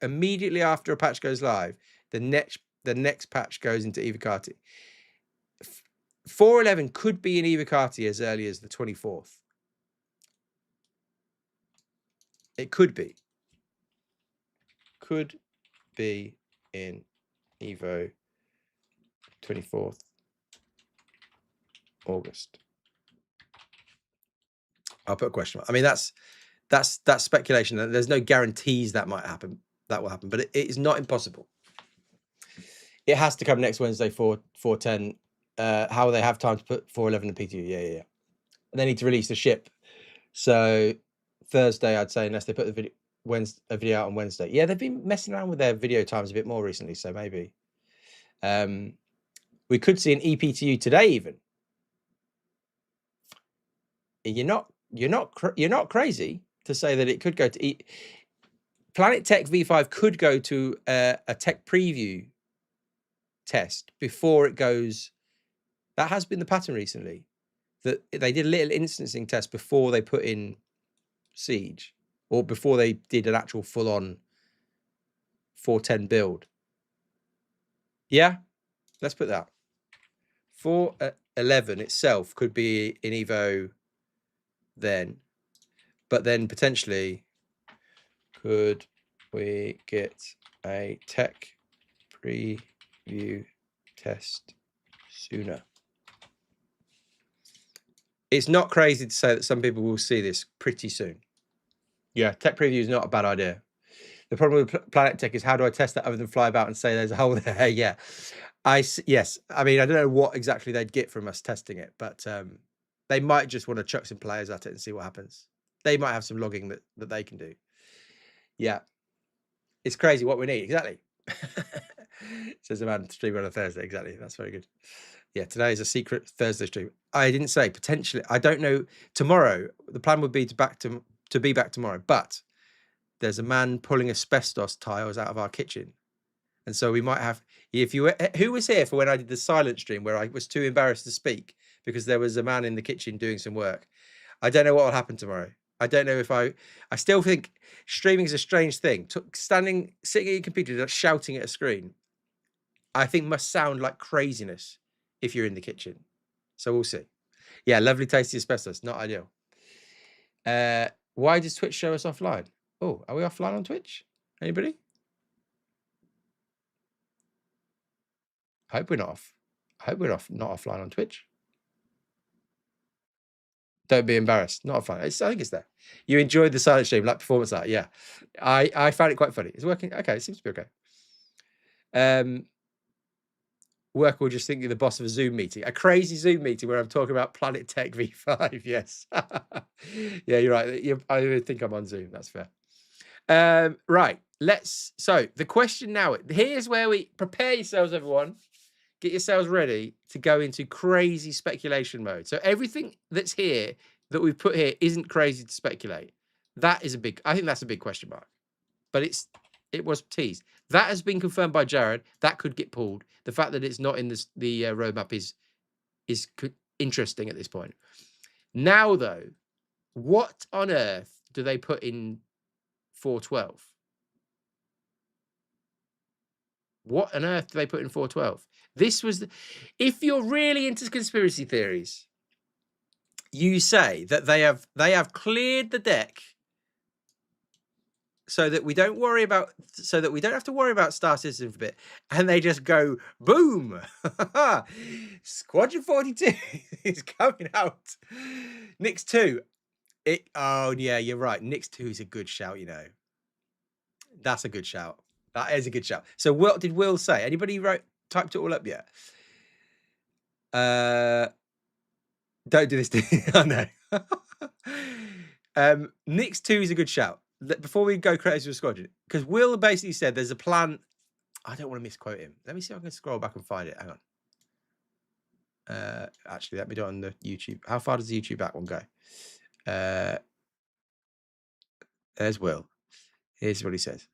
immediately after a patch goes live, the next patch goes into Evocati. 4.11 could be in Evocati as early as the 24th. It could be. Could be in Evo 24th August. I'll put a question mark. I mean, that's speculation. There's no guarantees that might happen. That will happen, but it is not impossible. It has to come next Wednesday, 4.10. How will they have time to put 4.11 in PTU? Yeah. And they need to release the ship. So Thursday, I'd say, unless they put the video out on Wednesday. Yeah, they've been messing around with their video times a bit more recently, so maybe. We could see an ePTU today, even. You're not crazy to say that it could go to Planetech V5 could go to a tech preview test before it goes. That has been the pattern recently, that they did a little instancing test before they put in Siege, or before they did an actual full-on 410 build. Yeah, let's put that. 411 itself could be in Evo then, but then potentially could we get a tech preview test sooner? It's not crazy to say that some people will see this pretty soon. Yeah, tech preview is not a bad idea. The problem with Planet Tech is, how do I test that other than fly about and say there's a hole there? Yeah, yes. I mean, I don't know what exactly they'd get from us testing it, but they might just want to chuck some players at it and see what happens. They might have some logging that they can do. Yeah, it's crazy what we need. Exactly. Says a man streaming on a Thursday. Exactly. That's very good. Yeah, today is a secret Thursday stream. I didn't say potentially. I don't know. Tomorrow, the plan would be to be back tomorrow, but there's a man pulling asbestos tiles out of our kitchen, and so we might have. If you who was here for when I did the silent stream where I was too embarrassed to speak because there was a man in the kitchen doing some work. I don't know what will happen tomorrow. I don't know if I still think streaming is a strange thing. Sitting at your computer shouting at a screen, I think must sound like craziness if you're in the kitchen. So we'll see. Yeah, lovely tasty asbestos. Not ideal. Why does Twitch show us offline? Oh, are we offline on Twitch? Anybody? I hope we're not off. I hope we're not offline on Twitch. Don't be embarrassed. Not offline. I think it's there. You enjoyed the silent stream, like performance art. Yeah, I found it quite funny. It's working. Okay, it seems to be okay. Work will just think you're the boss of a Zoom meeting, a crazy Zoom meeting where I'm talking about Planet Tech V5. Yes. Yeah, you're right. I think I'm on Zoom. That's fair. Right. So the question now, here's where we prepare yourselves, everyone. Get yourselves ready to go into crazy speculation mode. So everything that's here that we've put here isn't crazy to speculate. That is I think that's a big question mark. But it was teased. That has been confirmed by Jared. That could get pulled. The fact that it's not in the roadmap is interesting at this point. Now, though, what on earth do they put in 412? What on earth do they put in 412? This was, if you're really into conspiracy theories, you say that they have cleared the deck so that we don't have to worry about Star Citizen for a bit, and they just go boom. Squadron 42 is coming out. Nyx 2. Oh yeah, you're right. Nyx 2 is a good shout. That's a good shout. That is a good shout. So what did Will say? Anybody typed it all up yet? Don't do this to me. I know. Nyx 2 is a good shout. Before we go crazy with Squadron, because Will basically said there's a plan. I don't want to misquote him. Let me see if I can scroll back and find it. Hang on. Actually, let me do it on the YouTube. How far does the YouTube back one go? There's Will. Here's what he says.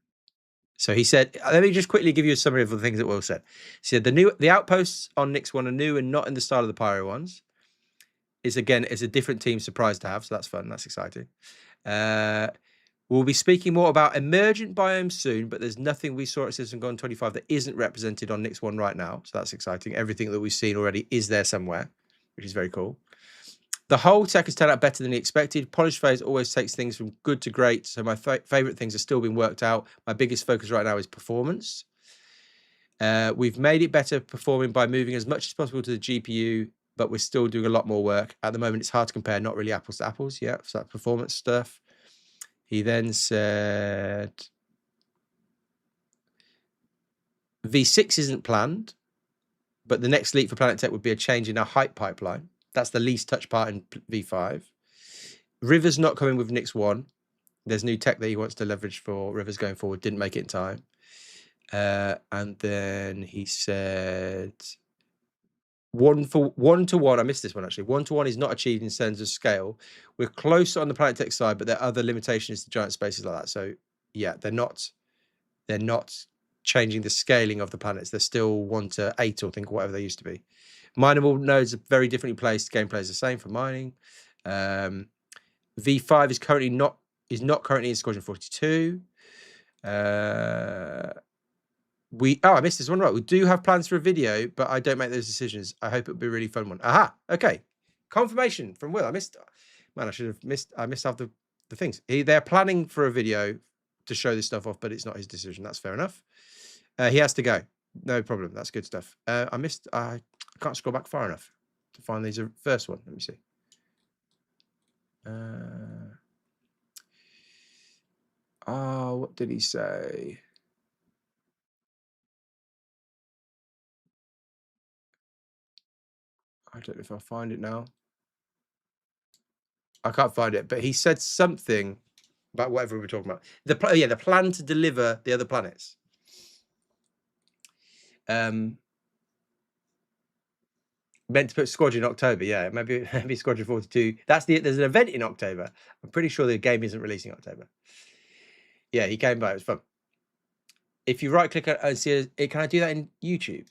So he said, let me just quickly give you a summary of the things that Will said. He said the outposts on Nyx 1 are new and not in the style of the Pyro ones. It's a different team surprise to have, so that's fun. That's exciting. We'll be speaking more about emergent biomes soon, but there's nothing we saw at CitizenCon 25 that isn't represented on Nyx 1 right now, so that's exciting. Everything that we've seen already is there somewhere, which is very cool. The whole tech has turned out better than he expected. Polish phase always takes things from good to great, so my favourite things are still being worked out. My biggest focus right now is performance. We've made it better performing by moving as much as possible to the GPU, but we're still doing a lot more work. At the moment, it's hard to compare, not really apples to apples. Yeah, so that performance stuff. He then said, V6 isn't planned, but the next leap for Planet Tech would be a change in our hype pipeline. That's the least touched part in V5. River's not coming with Nyx 1. There's new tech that he wants to leverage for Rivers going forward. Didn't make it in time. And then he said, 1-to-1. I missed this one actually. 1-to-1 is not achieved in terms of scale. We're close on the Planet Tech side, but there are other limitations to giant spaces like that. So yeah, they're not changing the scaling of the planets. They're still 1 to 8, or think whatever they used to be. Mineable nodes are very differently placed. Gameplay is the same for mining. V5 is not currently in Squadron 42. I missed this one. Right, we do have plans for a video, but I don't make those decisions. I hope it'll be a really fun one. Aha, okay. Confirmation from Will. I missed out the things. They're planning for a video to show this stuff off, but it's not his decision. That's fair enough. He has to go. No problem. That's good stuff. I can't scroll back far enough to find these first one. Let me see. What did he say? I don't know if I'll find it now. I can't find it, but he said something about whatever we were talking about. The plan to deliver the other planets. Meant to put Squadron in October, yeah. Maybe Squadron 42. There's an event in October. I'm pretty sure the game isn't releasing in October. Yeah, he came by. It was fun. If you right click and see it, can I do that in YouTube?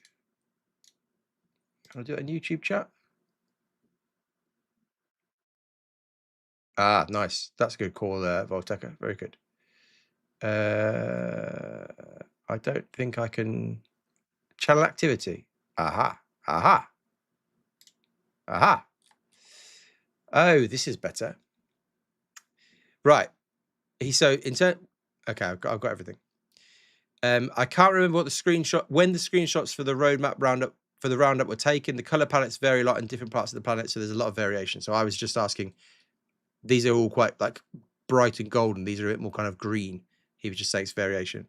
Can I do it in YouTube chat? Ah, nice. That's a good call, Volteca. Very good. I don't think I can. Channel activity. Aha. Oh, this is better. Right. Okay, I've got everything. I can't remember when the screenshots for the roadmap roundup were taken. The color palettes vary a lot in different parts of the planet, so there's a lot of variation. So I was just asking. These are all quite like bright and golden. These are a bit more kind of green. He was just saying it's variation.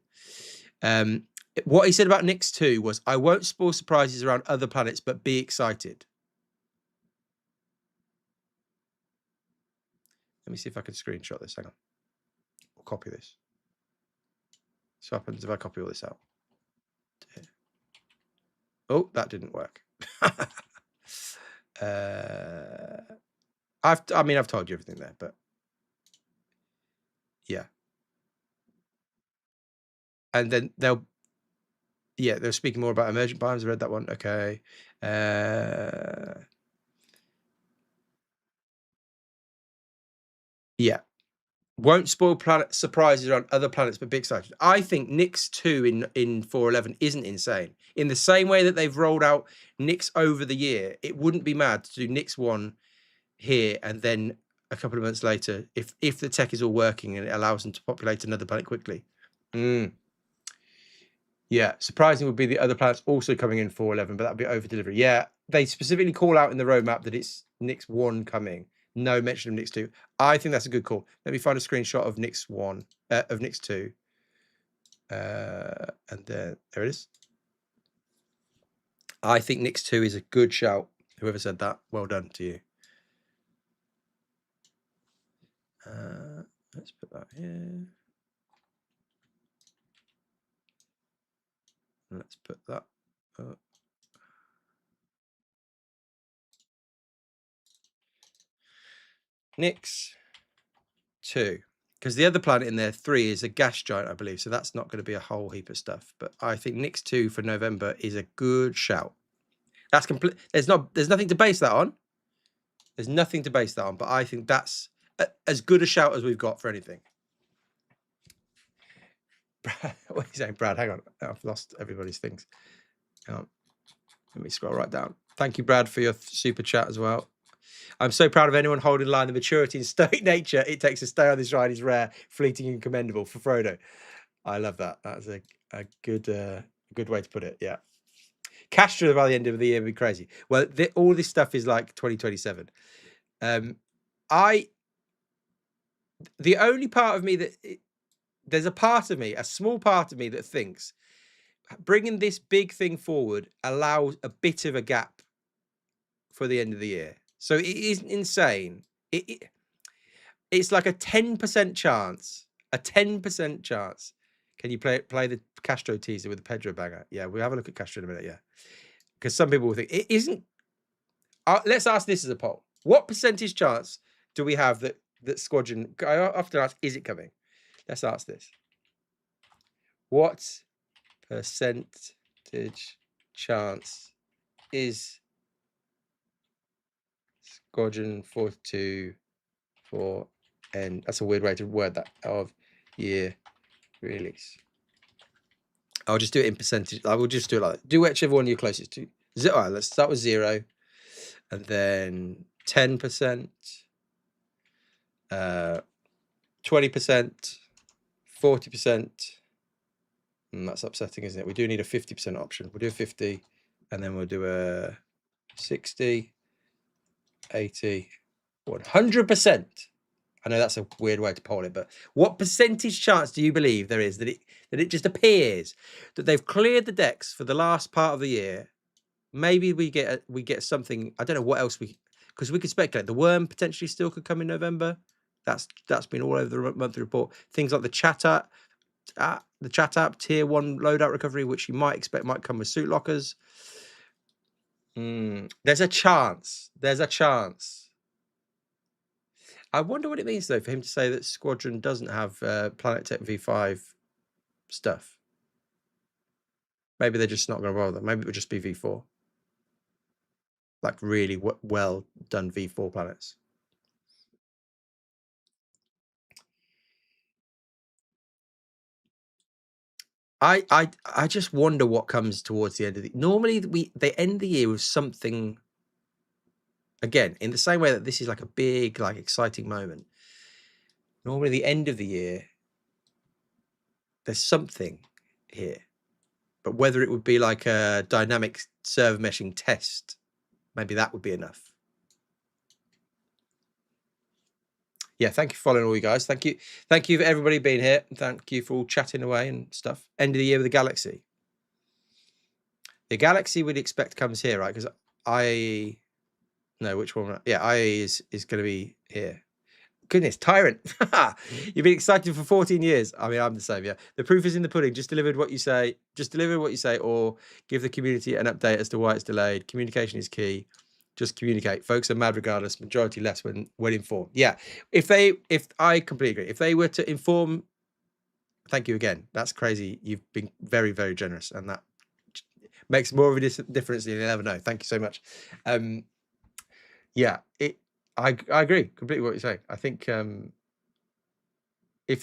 What he said about Nyx 2 was, I won't spoil surprises around other planets, but be excited. Let me see if I can screenshot this. Hang on. Or copy this. So what happens if I copy all this out? Oh, that didn't work. I've told you everything there, but yeah. And then they're speaking more about emergent biomes. I read that one. Okay. Yeah. Won't spoil planet surprises around other planets, but be excited. I think Nyx 2 in 4.11 isn't insane. In the same way that they've rolled out Nyx over the year, it wouldn't be mad to do Nyx 1 here and then a couple of months later, if the tech is all working and it allows them to populate another planet quickly. Yeah, surprising would be the other planets also coming in 4.11, but that'd be over delivery. Yeah, they specifically call out in the roadmap that it's Nyx 1 coming. No mention of Nyx 2. I think that's a good call. Let me find a screenshot of Nyx 1, of Nyx 2. And there it is. I think Nyx 2 is a good shout. Whoever said that, well done to you. Let's put that here. Let's put that up. Nyx 2. Because the other planet in there, 3, is a gas giant, I believe. So that's not going to be a whole heap of stuff. But I think Nyx 2 for November is a good shout. That's complete. There's nothing to base that on. There's nothing to base that on. But I think that's as good a shout as we've got for anything. What are you saying, Brad? Hang on. I've lost everybody's things. Hang on. Let me scroll right down. Thank you, Brad, for your super chat as well. I'm so proud of anyone holding line. The maturity and stoic nature it takes to stay on this ride is rare, fleeting and commendable. For Frodo. I love that. That's a good way to put it. Yeah. Castro by the end of the year would be crazy. Well, all this stuff is like 2027. The only part of me there's a part of me, a small part of me that thinks bringing this big thing forward allows a bit of a gap for the end of the year. So it isn't insane. It's like a 10% chance. A 10% chance. Can you play the Castro teaser with the Pedro banger? Yeah, we'll have a look at Castro in a minute, yeah. Because some people will think it isn't. Let's ask this as a poll. What percentage chance do we have that Squadron, I often ask, is it coming? Let's ask this. What percentage chance is Squadron 42 for end? That's a weird way to word that. Of year release. I'll just do it in percentage. I will just do it like that. Do whichever one you're closest to. All right, let's start with 0, and then 10%, 20%, 40%. That's upsetting, isn't it? We do need a 50% option. We'll do a 50, and then we'll do a 60, 80, 100%. I know that's a weird way to poll it, but what percentage chance do you believe there is that it just appears that they've cleared the decks for the last part of the year? Maybe we get something. I don't know what else because we could speculate. The worm potentially still could come in November. That's been all over the monthly report. Things like the chat app tier 1 loadout recovery, which you might expect might come with suit lockers. There's a chance. I wonder what it means, though, for him to say that Squadron doesn't have Planet Tech V5 stuff. Maybe they're just not going to bother. Maybe it would just be V4. Like really well done V4 planets. I just wonder what comes towards the end of the... Normally, they end the year with something... Again, in the same way that this is like a big, like exciting moment. Normally, the end of the year, there's something here. But whether it would be like a dynamic server meshing test, maybe that would be enough. Yeah, thank you for following all you guys. Thank you for everybody being here. Thank you for all chatting away and stuff. End of the year with the Galaxy. The Galaxy we'd expect comes here, right? Because no, which one? Yeah, IE is going to be here. Goodness, Tyrant. You've been excited for 14 years. I mean, I'm the same, yeah. The proof is in the pudding. Just deliver what you say, or give the community an update as to why it's delayed. Communication is key. Just communicate. Folks are mad regardless. Majority less when informed. Yeah. If I completely agree. If they were to inform, thank you again. That's crazy. You've been very, very generous, and that makes more of a difference than you'll ever know. Thank you so much. Yeah, I agree completely what you're saying. I think if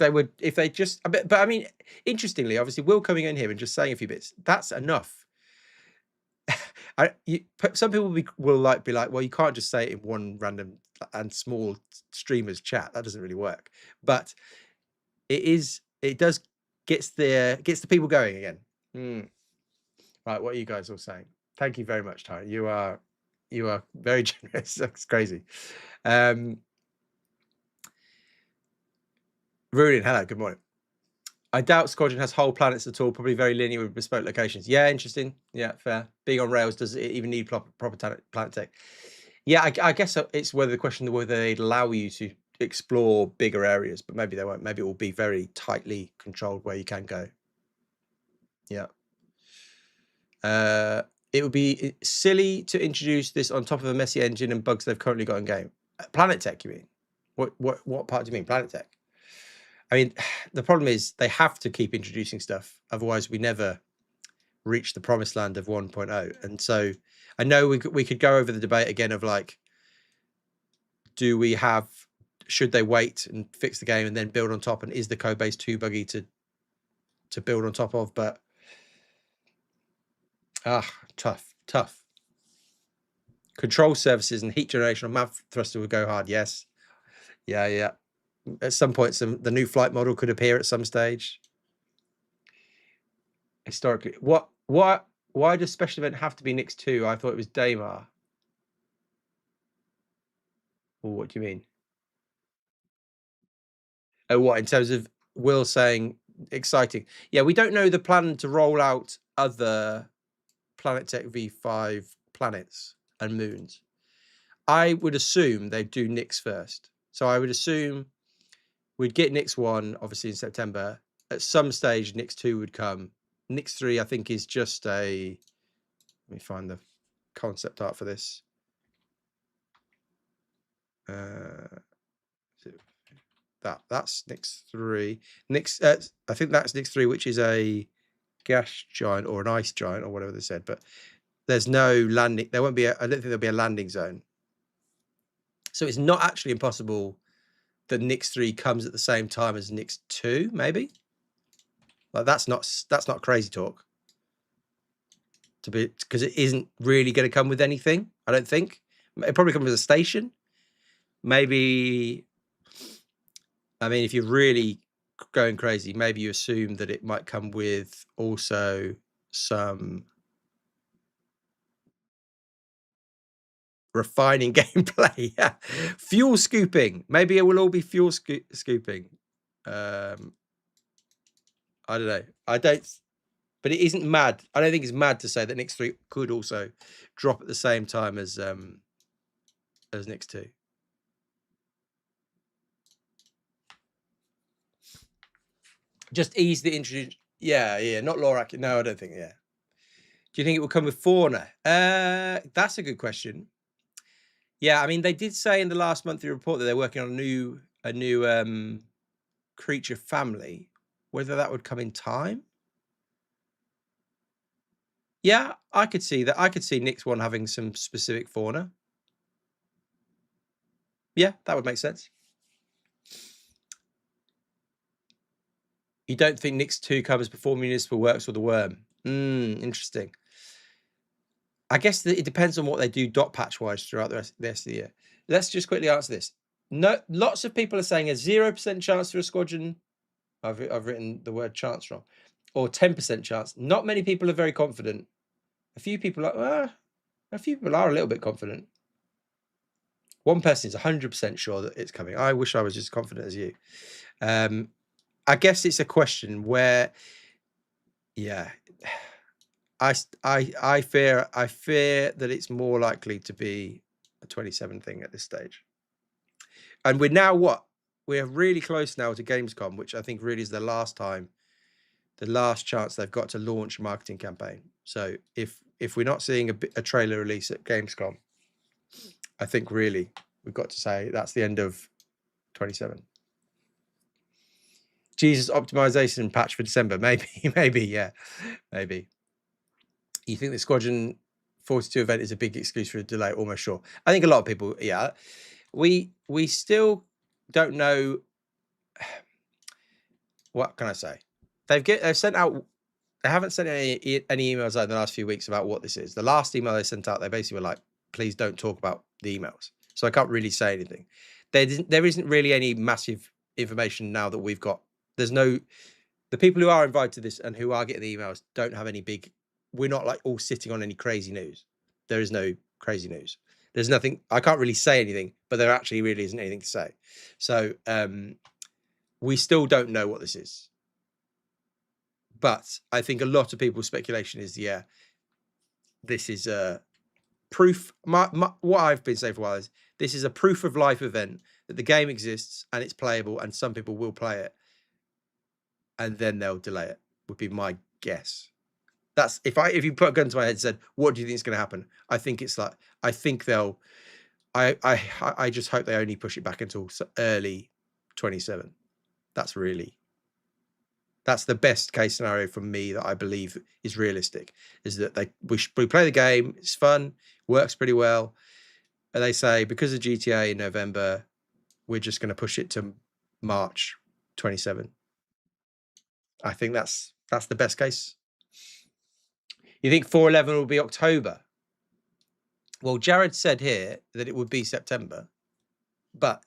they just, but I mean, interestingly, obviously, Will coming in here and just saying a few bits, that's enough. Some people will be like, well, you can't just say it in one random and small streamers chat. That doesn't really work. But it does gets the people going again. Right, what are you guys all saying? Thank you very much, Ty. You are very generous. That's crazy. Ruin, hello, good morning. I doubt Squadron has whole planets at all, probably very linear with bespoke locations. Yeah, interesting. Yeah, fair. Being on rails, does it even need proper planet tech? Yeah, I guess it's whether they'd allow you to explore bigger areas, but maybe they won't. Maybe it will be very tightly controlled where you can go. Yeah. It would be silly to introduce this on top of a messy engine and bugs they've currently got in game. Planet tech, you mean? What part do you mean, planet tech? I mean, the problem is they have to keep introducing stuff. Otherwise, we never reach the promised land of 1.0. And so I know we could go over the debate again of like, should they wait and fix the game and then build on top? And is the code base too buggy to build on top of? But tough. Control surfaces and heat generation on map thruster would go hard. Yes. Yeah. At some point, the new flight model could appear at some stage. Historically, why does special event have to be Nyx 2? I thought it was Daymar. Well, what do you mean? Oh, what, in terms of Will saying exciting? Yeah, we don't know the plan to roll out other Planet Tech V5 planets and moons. I would assume they'd do Nyx first. So I would assume we'd get Nyx 1, obviously, in September. At some stage, Nyx 2 would come. Nyx 3, I think, is just a... Let me find the concept art for this. That's Nyx 3. I think that's Nyx 3, which is a gas giant or an ice giant or whatever they said, but there's no landing. There won't be I don't think there'll be a landing zone. So it's not actually impossible that Nyx 3 comes at the same time as Nyx 2, maybe. Like that's not crazy talk. To be, because it isn't really going to come with anything, I don't think. It probably comes with a station. Maybe, I mean, if you're really going crazy, maybe you assume that it might come with also some refining gameplay. Yeah. Fuel scooping. Maybe it will all be fuel scooping. I don't know. But it isn't mad. I don't think it's mad to say that Nyx 3 could also drop at the same time as Nyx 2. Just ease the introduction. Yeah, not Lorac. No, I don't think. Yeah. Do you think it will come with fauna? That's a good question. Yeah, I mean, they did say in the last monthly report that they're working on a new creature family. Whether that would come in time? Yeah, I could see that. I could see Nyx 1 having some specific fauna. Yeah, that would make sense. You don't think Nyx 2 comes before Municipal Works or the Worm? Interesting. I guess it depends on what they do dot patch wise throughout the rest of the year. Let's just quickly answer this. No, lots of people are saying a 0% chance for a squadron. I've written the word chance wrong, or 10% chance. Not many people are very confident. A few people are a little bit confident. One person is 100% sure that it's coming. I wish I was as confident as you. I guess it's a question where, yeah, I fear that it's more likely to be a 27 thing at this stage. And we're now we're really close now to Gamescom, which I think really is the last chance they've got to launch a marketing campaign. So if we're not seeing a trailer release at Gamescom, I think really we've got to say that's the end of 27. Jesus optimization patch for December. Maybe, yeah, maybe. You think the Squadron 42 event is a big excuse for a delay? Almost sure. I think a lot of people, yeah. We still don't know. What can I say? They've sent out. They haven't sent any emails out in the last few weeks about what this is. The last email they sent out, they basically were like, "Please don't talk about the emails." So I can't really say anything. There isn't really any massive information now that we've got. There's no. The people who are invited to this and who are getting the emails don't have any big. We're not like all sitting on any crazy news. There is no crazy news. There's nothing. I can't really say anything, but there actually really isn't anything to say. So we still don't know what this is. But I think a lot of people's speculation is, yeah, this is a proof. What I've been saying for a while is this is a proof of life event that the game exists and it's playable and some people will play it and then they'll delay it, would be my guess. That's if you put a gun to my head and said, what do you think is going to happen? I think it's like, I think they'll, I just hope they only push it back until early 27. That's the best case scenario for me that I believe is realistic, is that we play the game, it's fun, works pretty well. And they say, because of GTA in November, we're just going to push it to March 27. I think that's the best case. You think 4.11 will be October? Well, Jared said here that it would be September, but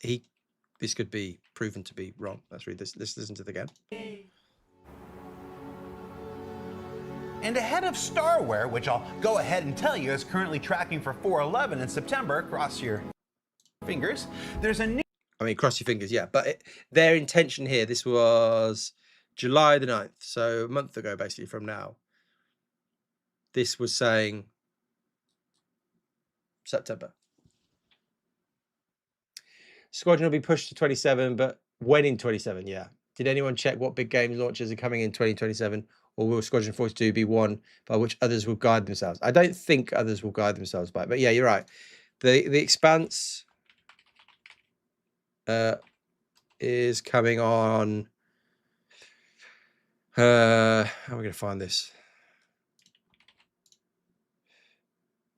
this could be proven to be wrong. Let's read this. Let's listen to it again. And ahead of Starware, which I'll go ahead and tell you is currently tracking for 4.11 in September, cross your fingers, there's a new... I mean, cross your fingers, yeah. But their intention here, this was July the 9th, so a month ago, basically, from now. This was saying September. Squadron will be pushed to 27, but when in 27? Yeah. Did anyone check what big game launches are coming in 2027? Or will Squadron 42 be one by which others will guide themselves? I don't think others will guide themselves by it, but yeah, you're right. The Expanse is coming on How are we going to find this?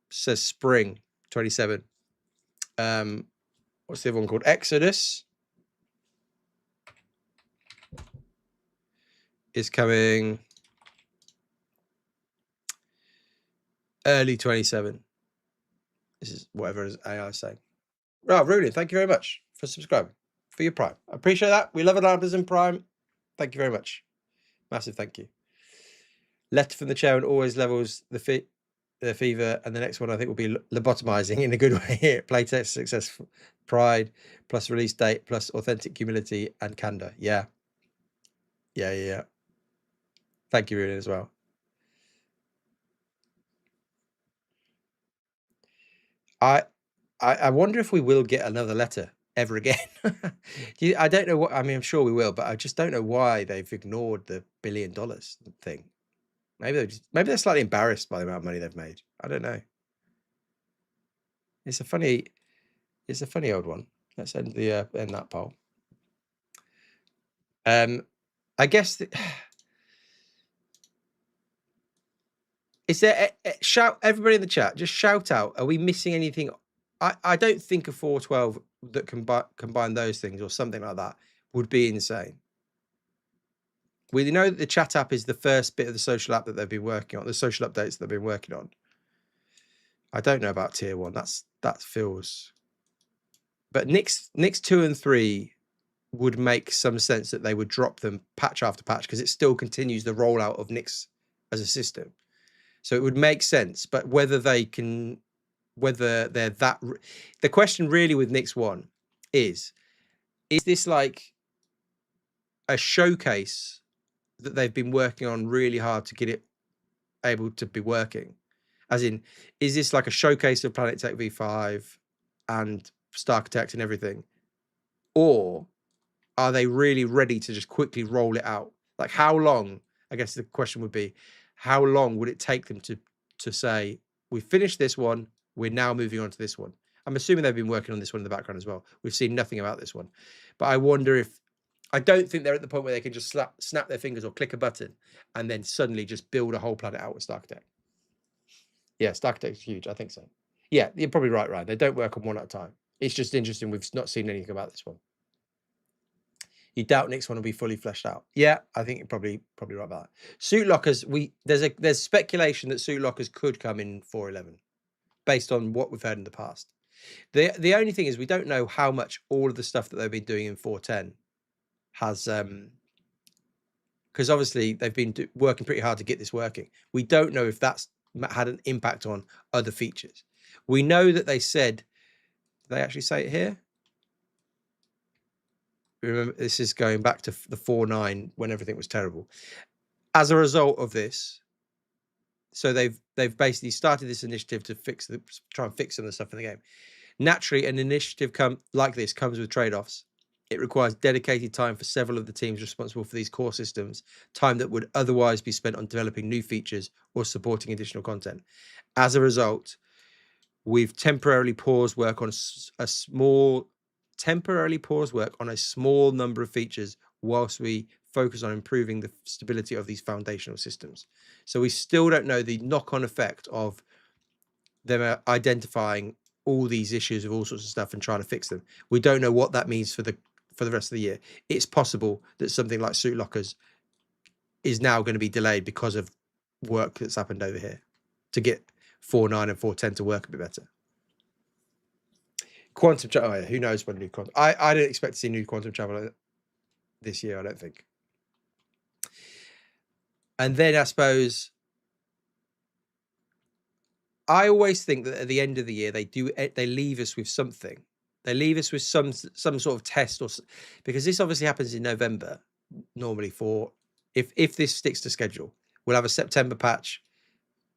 It says spring 27. What's the other one called? Exodus is coming early 27. This is whatever AI is saying. Right, Rooney, thank you very much for subscribing, for your Prime. I appreciate that. We love it in Prime. Thank you very much. Massive thank you. Letter from the chairman always levels the fever, and the next one I think will be lobotomizing in a good way here. Playtest success, pride, plus release date, plus authentic humility and candor. Yeah. Thank you, Rooney, as well. I wonder if we will get another letter ever again. I don't know what, I mean, I'm sure we will, but I just don't know why they've ignored the $1 billion thing. Maybe they're slightly embarrassed by the amount of money they've made. I don't know. It's a funny old one. Let's end that poll. I guess is there shout everybody in the chat, just shout out, are we missing anything? I don't think a 412 that combine those things or something like that would be insane. We know that the chat app is the first bit of the social app that they've been working on, the social updates that they've been working on. I don't know about tier 1. That feels, but Nix 2 and 3 would make some sense that they would drop them patch after patch, because it still continues the rollout of Nix as a system. So it would make sense, but whether they're that, the question really with Nix 1 is this like a showcase that they've been working on really hard to get it able to be working? As in, is this like a showcase of Planet Tech V5 and Starchitect and everything? Or are they really ready to just quickly roll it out? Like how long, I guess the question would be, how long would it take them to say, we finished this one, we're now moving on to this one? I'm assuming they've been working on this one in the background as well. We've seen nothing about this one. But I wonder if, I don't think they're at the point where they can just snap their fingers or click a button and then suddenly just build a whole planet out with Starchitect. Yeah, Starchitect is huge. I think so. Yeah, you're probably right, Ryan. They don't work on one at a time. It's just interesting. We've not seen anything about this one. You doubt Nix one will be fully fleshed out. Yeah, I think you're probably right about that. Suit lockers, there's speculation that suit lockers could come in 4.11 based on what we've heard in the past. The only thing is we don't know how much all of the stuff that they've been doing in 4.10 has, because obviously they've been working pretty hard to get this working. We don't know if that's had an impact on other features. We know that they said, did they actually say it here? Remember, this is going back to the 4.9 when everything was terrible. As a result of this, so they've basically started this initiative to try and fix some of the stuff in the game. Naturally, an initiative like this comes with trade-offs. It requires dedicated time for several of the teams responsible for these core systems, time that would otherwise be spent on developing new features or supporting additional content. As a result, we've temporarily paused work on a small number of features whilst we focus on improving the stability of these foundational systems. So we still don't know the knock-on effect of them identifying all these issues of all sorts of stuff and trying to fix them. We don't know what that means for the rest of the year. It's possible that something like suit lockers is now going to be delayed because of work that's happened over here to get 4.9 and 4.10 to work a bit better. Quantum travel, oh yeah, who knows when new quantum. I don't expect to see new quantum travel this year, I don't think. And then I suppose I always think that at the end of the year they leave us with something. They leave us with some sort of test, or because this obviously happens in November normally. For if this sticks to schedule, we'll have a September patch.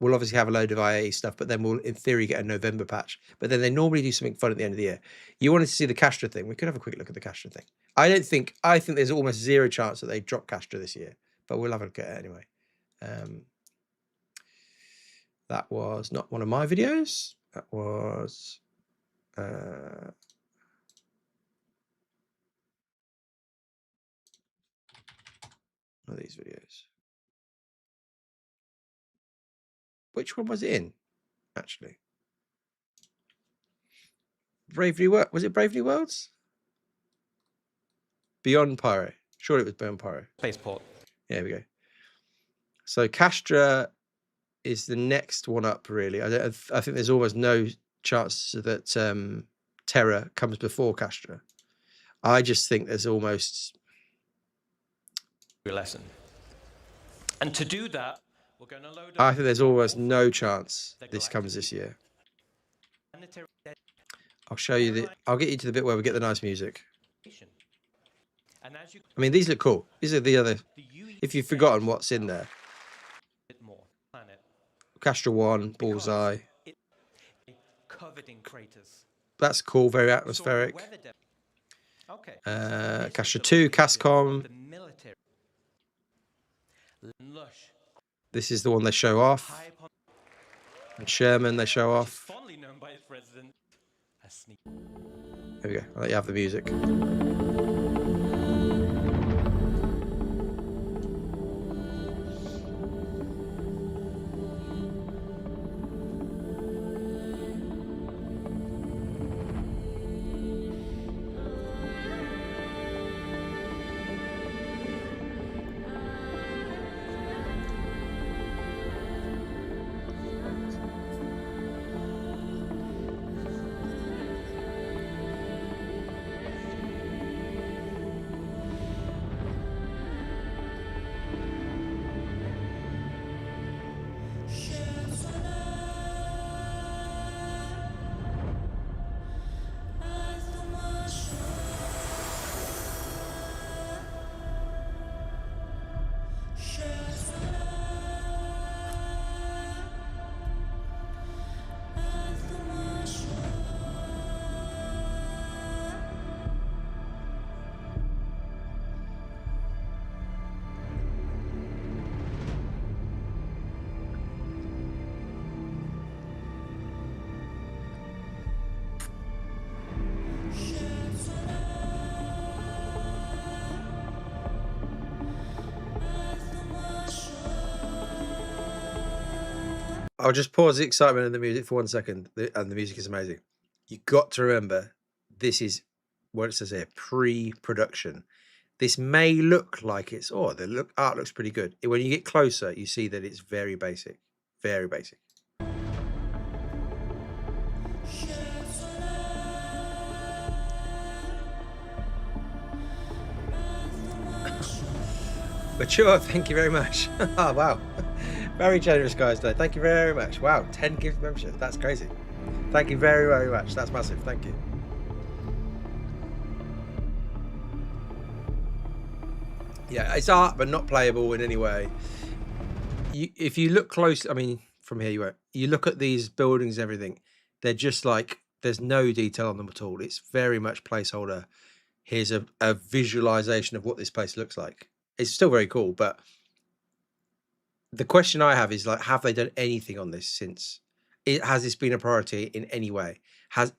We'll obviously have a load of IAE stuff, but then we'll, in theory, get a November patch. But then they normally do something fun at the end of the year. You wanted to see the Castra thing. We could have a quick look at the Castra thing. I think there's almost zero chance that they drop Castra this year, but we'll have a look at it anyway. That was not one of my videos. That was... One of these videos. Which one was it in, actually? Bravely World. Was it Bravely Worlds? Beyond Pyro. Sure, it was Beyond Pyro. Spaceport. There we go. So Castra is the next one up, really. I think there's almost no chance that Terra comes before Castra. I just think there's almost... Your lesson. And to do that, we're going to load up... I think there's almost no chance this comes this year. I'll show you the... I'll get you to the bit where we get the nice music. I mean, these look cool. These are the other... If you've forgotten what's in there. Castra 1, Bullseye. Covered in craters. That's cool, very atmospheric. Castra 2, Cascom. This is the one they show off. And Sherman they show off. There we go. I'll let you have the music. I'll just pause the excitement in the music for 1 second, and the music is amazing. You got to remember, this is what it says here: pre-production. This may look like it's art looks pretty good. When you get closer, you see that it's very basic, very basic. Mature, thank you very much. Oh, wow. Very generous guys today. Thank you very much. Wow, 10 gift membership. That's crazy. Thank you very, very much. That's massive. Thank you. Yeah, it's art, but not playable in any way. If you look close, I mean, from here you won't. You look at these buildings and everything, they're just like, there's no detail on them at all. It's very much placeholder. Here's a visualization of what this place looks like. It's still very cool, but the question I have is, like, have they done anything on this since? Has this been a priority in any way?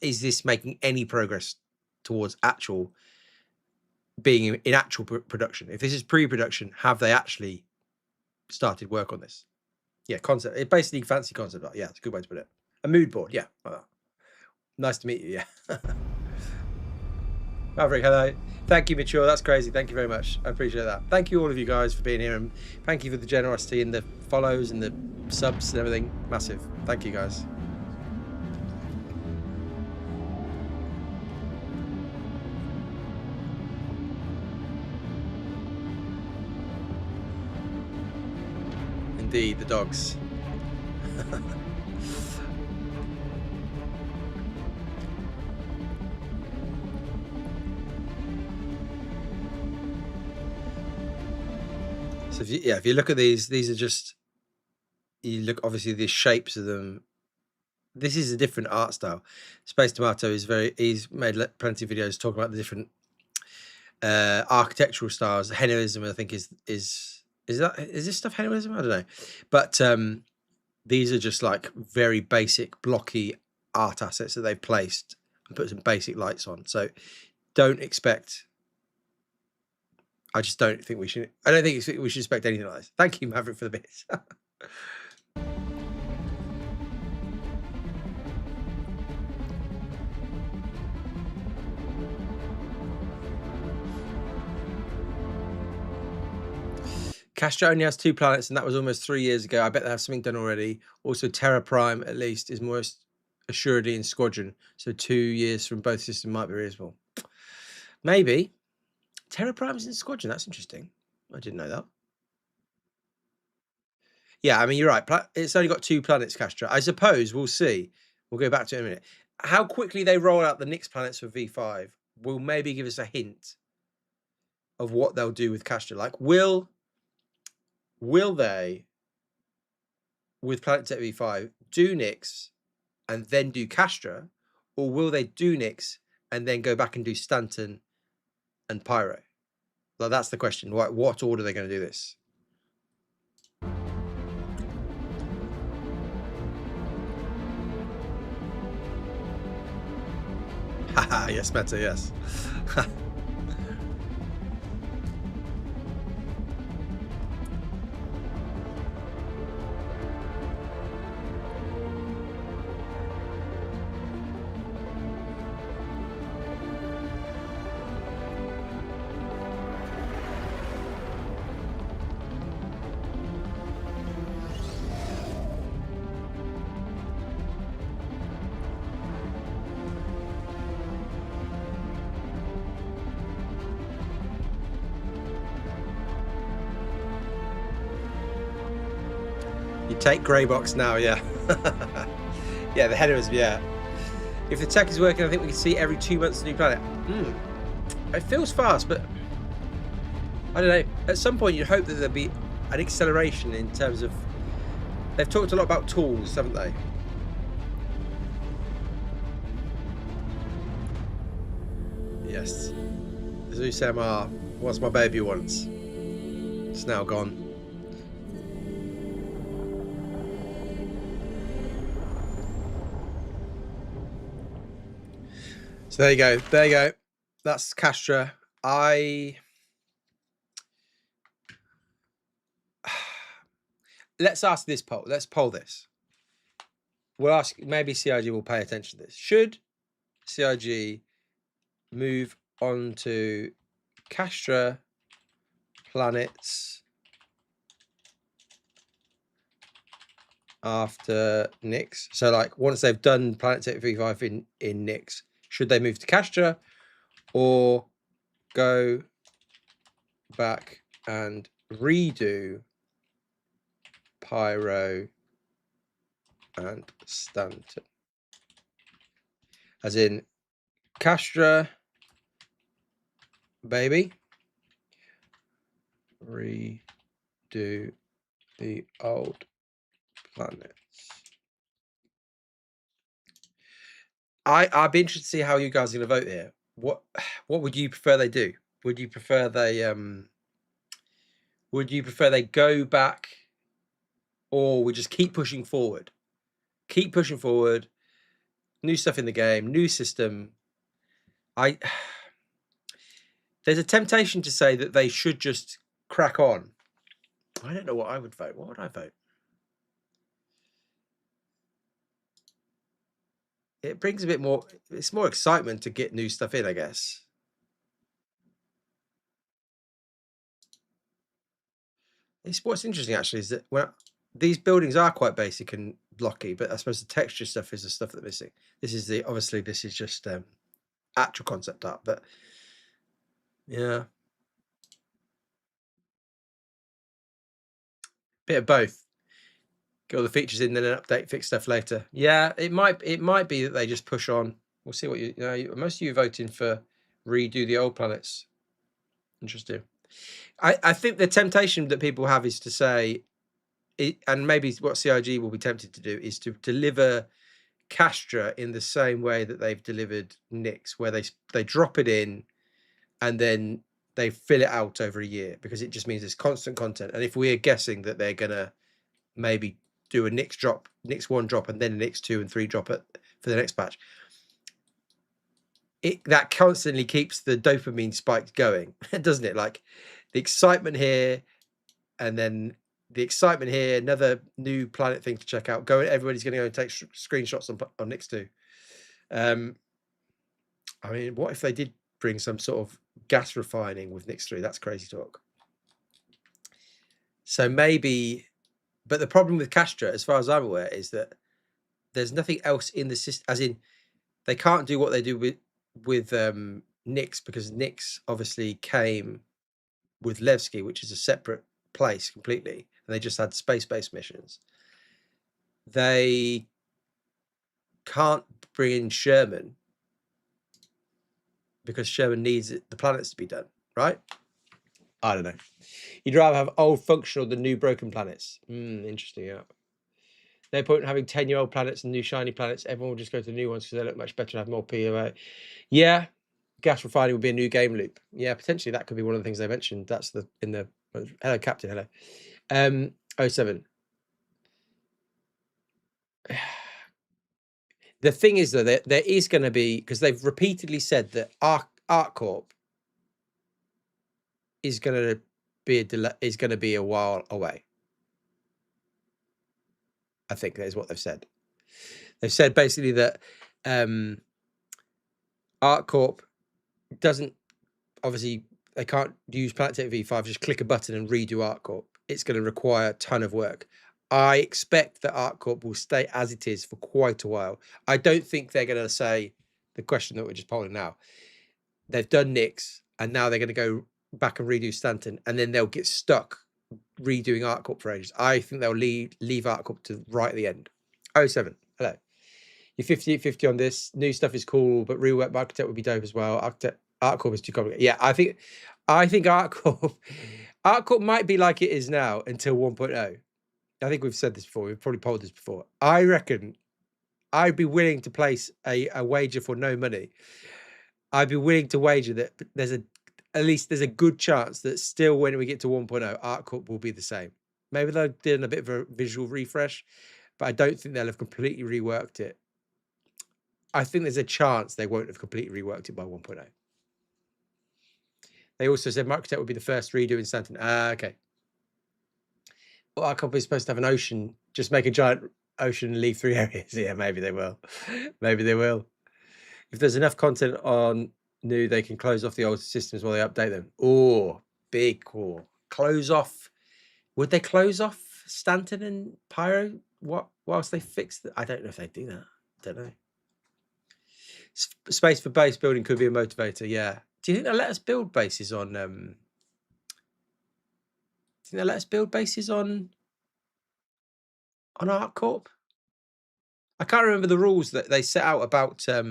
Is this making any progress towards actual being in actual production? If this is pre-production, have they actually started work on this? Yeah, concept. It's basically fancy concept art. Yeah, it's a good way to put it. A mood board. Yeah. Nice to meet you. Yeah. Maverick, hello. Thank you, Mature. That's crazy. Thank you very much. I appreciate that. Thank you all of you guys for being here, and thank you for the generosity and the follows and the subs and everything. Massive. Thank you guys. Indeed, the dogs. So if you look at these are just, you look, obviously the shapes of them. This is a different art style. Space Tomato is he's made plenty of videos talking about the different architectural styles. Henoism, I think, is this stuff Henoism? I don't know, but these are just like very basic blocky art assets that they've placed and put some basic lights on. So don't expect I just don't think we should. I don't think we should expect anything like this. Thank you, Maverick, for the bits. Castra only has 2 planets, and that was almost 3 years ago. I bet they have something done already. Also, Terra Prime, at least, is most assuredly in Squadron. So 2 years from both systems might be reasonable. Maybe. Terra Prime's in Squadron. That's interesting. I didn't know that. Yeah, I mean, you're right. It's only got 2 planets, Castra. I suppose we'll see. We'll go back to it in a minute. How quickly they roll out the Nyx planets for V5 will maybe give us a hint of what they'll do with Castra. Like, will they, with Planetech V5, do Nyx and then do Castra, or will they do Nyx and then go back and do Stanton and Pyro? Like, that's the question. What order are they going to do this? Haha, yes, Meta, yes. Take grey box now, yeah. Yeah, the header is, yeah. If the tech is working, I think we can see every 2 months a new planet. It feels fast, but I don't know. At some point, you'd hope that there'd be an acceleration in terms of. They've talked a lot about tools, haven't they? Yes. Zeus MR, what's my baby wants? It's now gone. So there you go. There you go. That's Castra. Let's ask this poll. Let's poll this. We'll ask, maybe CIG will pay attention to this. Should CIG move on to Castra planets after Nyx? So, like, once they've done Planetech V5 in Nyx, should they move to Castra or go back and redo Pyro and Stanton? As in, Castra, baby, redo the old planets. I'd be interested to see how you guys are going to vote here. What would you prefer they do? Would you prefer they go back, or we just keep pushing forward? Keep pushing forward. New stuff in the game, new system. There's a temptation to say that they should just crack on. I don't know what I would vote. What would I vote? It brings a bit more, it's more excitement to get new stuff in, I guess. What's interesting, actually, is that these buildings are quite basic and blocky, but I suppose the texture stuff is the stuff that's missing. This is obviously this is just actual concept art, but yeah. Bit of both. Get all the features in, then an update, fix stuff later. Yeah, it might be that they just push on. We'll see what most of you are voting for redo the old planets. Interesting. I think the temptation that people have is to say, and maybe what CIG will be tempted to do is to deliver Castra in the same way that they've delivered Nyx, where they drop it in and then they fill it out over a year, because it just means it's constant content. And if we're guessing that they're gonna maybe do a Nyx 1 drop, and then a Nyx 2 and 3 drop for the next batch, that constantly keeps the dopamine spike going, doesn't it? Like, the excitement here, and then the excitement here, another new planet thing to check out. Everybody's going to go and take screenshots on Nyx 2. I mean, what if they did bring some sort of gas refining with Nyx 3? That's crazy talk. So maybe, but the problem with Castra, as far as I'm aware, is that there's nothing else in the system, as in they can't do what they do with Nyx, because Nyx obviously came with Levski, which is a separate place completely, and they just had space-based missions. They can't bring in Sherman because Sherman needs the planets to be done, right? I don't know. You'd rather have old functional than new broken planets. Interesting, yeah. No point in having 10-year-old planets and new shiny planets. Everyone will just go to the new ones because they look much better and have more POA. Yeah, gas refining would be a new game loop. Yeah, potentially that could be one of the things they mentioned. That's hello, Captain. Hello. 07. The thing is, though, there is going to be, because they've repeatedly said that ArcCorp is going to be a while away. I think that is what they've said. They've said basically that ArcCorp doesn't, obviously, they can't use Planetary V5, just click a button and redo ArcCorp. It's going to require a ton of work. I expect that ArcCorp will stay as it is for quite a while. I don't think they're going to say the question that we're just polling now. They've done Nyx, and now they're going to go back and redo Stanton, and then they'll get stuck redoing ArcCorp for ages. I think they'll leave ArcCorp to right at the end. 07. Hello. You're 50-50 on this. New stuff is cool, but rework by Architect would be dope as well. ArcCorp is too complicated. Yeah, I think ArcCorp might be like it is now until 1.0. I think we've said this before. We've probably polled this before. I reckon I'd be willing to place a wager for no money. I'd be willing to wager that there's a good chance that still when we get to 1.0, ArcCorp will be the same. Maybe they'll do a bit of a visual refresh, but I don't think they'll have completely reworked it. I think there's a chance they won't have completely reworked it by 1.0. They also said Microtech would be the first redo in Stanton. Okay. Well, ArcCorp is supposed to have an ocean. Just make a giant ocean and leave 3 areas. Yeah, maybe they will. Maybe they will. If there's enough content on new, they can close off the old systems while they update them. Oh, big call. Close off. Would they close off Stanton and Pyro whilst they fix I don't know if they do that. Don't know. Space for base building could be a motivator. Yeah. Do you think they'll let us build bases on? Do you think they'll let us build bases on ArcCorp? I can't remember the rules that they set out about. I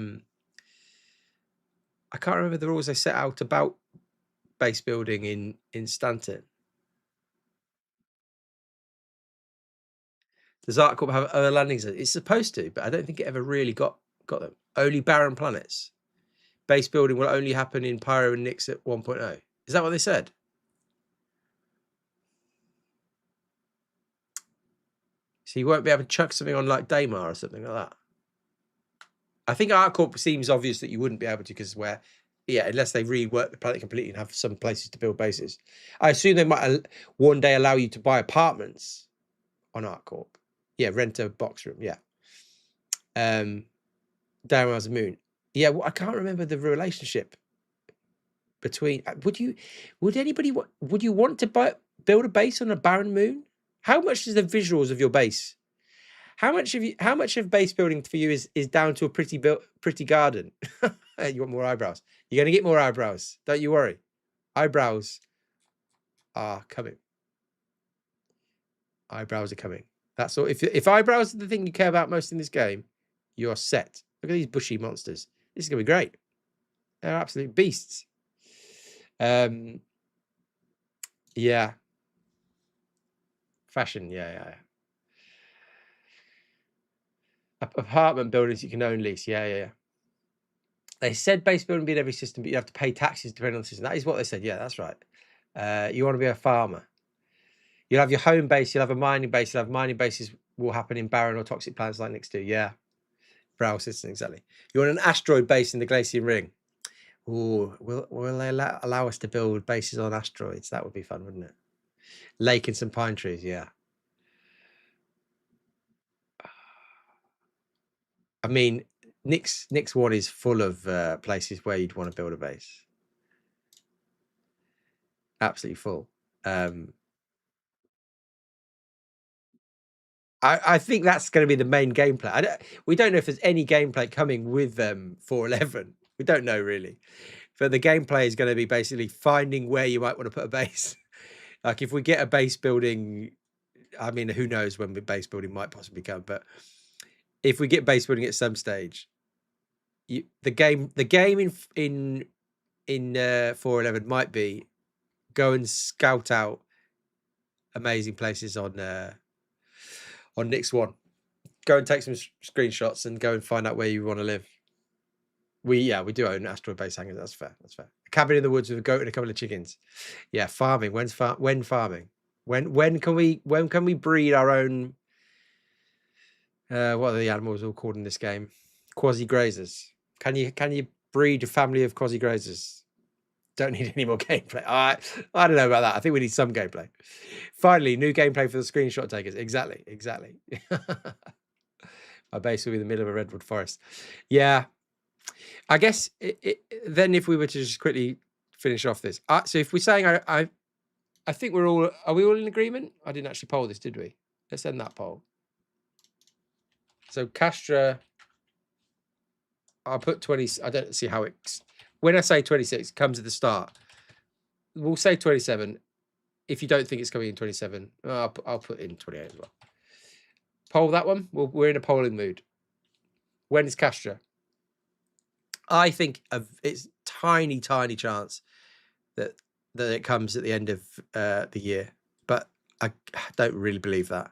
can't remember the rules they set out about base building in Stanton. Does ArcCorp have other landings? It's supposed to, but I don't think it ever really got them. Only barren planets. Base building will only happen in Pyro and Nyx at 1.0. Is that what they said? So you won't be able to chuck something on like Daymar or something like that. I think ArcCorp seems obvious that you wouldn't be able to, because unless they rework the planet completely and have some places to build bases. I assume they might one day allow you to buy apartments on ArcCorp. Yeah, rent a box room. Yeah. Daymar's a moon. Yeah, well, I can't remember the relationship between. Would you want to build a base on a barren moon? How much is the visuals of your base? How much of base building for you is down to a pretty garden? You want more eyebrows? You're going to get more eyebrows. Don't you worry. Eyebrows are coming. Eyebrows are coming. That's all. If eyebrows are the thing you care about most in this game, you're set. Look at these bushy monsters. This is going to be great. They're absolute beasts. Yeah. Fashion. Yeah. Apartment buildings you can own lease. Yeah. They said base building be in every system, but you have to pay taxes depending on the system. That is what they said. Yeah, that's right. You want to be a farmer. You'll have your home base. You'll have a mining base. You'll have mining bases will happen in barren or toxic planets like Nyx 2. Yeah. Brow system, exactly. You want an asteroid base in the Glacian Ring. Oh, will they allow us to build bases on asteroids? That would be fun, wouldn't it? Lake and some pine trees, yeah. I mean, Nick's one is full of places where you'd want to build a base. Absolutely full. I think that's going to be the main gameplay. We don't know if there's any gameplay coming with 411. We don't know really. But the gameplay is going to be basically finding where you might want to put a base. Like if we get a base building, I mean, who knows when the base building might possibly come, but if we get base building at some stage, the game in 411 might be go and scout out amazing places on Nick's one. Go and take some screenshots and go and find out where you want to live. We do own asteroid base hangers. That's fair. A cabin in the woods with a goat and a couple of chickens. Yeah, farming. When farming? When can we breed our own? What are the animals all called in this game? Quasi grazers. Can you breed a family of quasi grazers? Don't need any more gameplay. I don't know about that. I think we need some gameplay. Finally, new gameplay for the screenshot takers. Exactly. My base will be in the middle of a redwood forest. Yeah. I guess then if we were to just quickly finish off this. So if we're saying I think are we all in agreement? I didn't actually poll this, did we? Let's end that poll. So Castra, I'll put 20. I don't see how it's, when I say 26, it comes at the start. We'll say 27. If you don't think it's coming in 27, I'll put in 28 as well. Poll that one. We're in a polling mood. When is Castra? I think it's tiny chance that it comes at the end of the year, but I don't really believe that.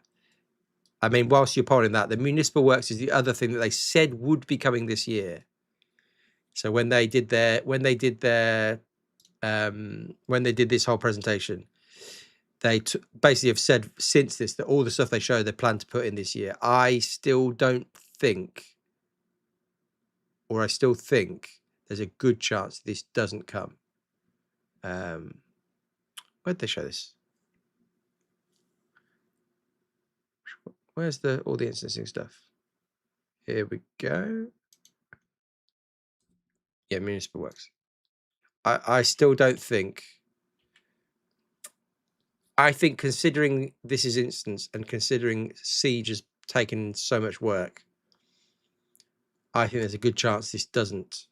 I mean, whilst you're polling that, the municipal works is the other thing that they said would be coming this year. So when they did this whole presentation, they basically have said since this that all the stuff they showed they plan to put in this year. I still think there's a good chance this doesn't come. Where'd they show this? Where's all the instancing stuff? Here we go. Yeah, municipal works. I still don't think. I think considering this is instance and considering Siege has taken so much work, I think there's a good chance this doesn't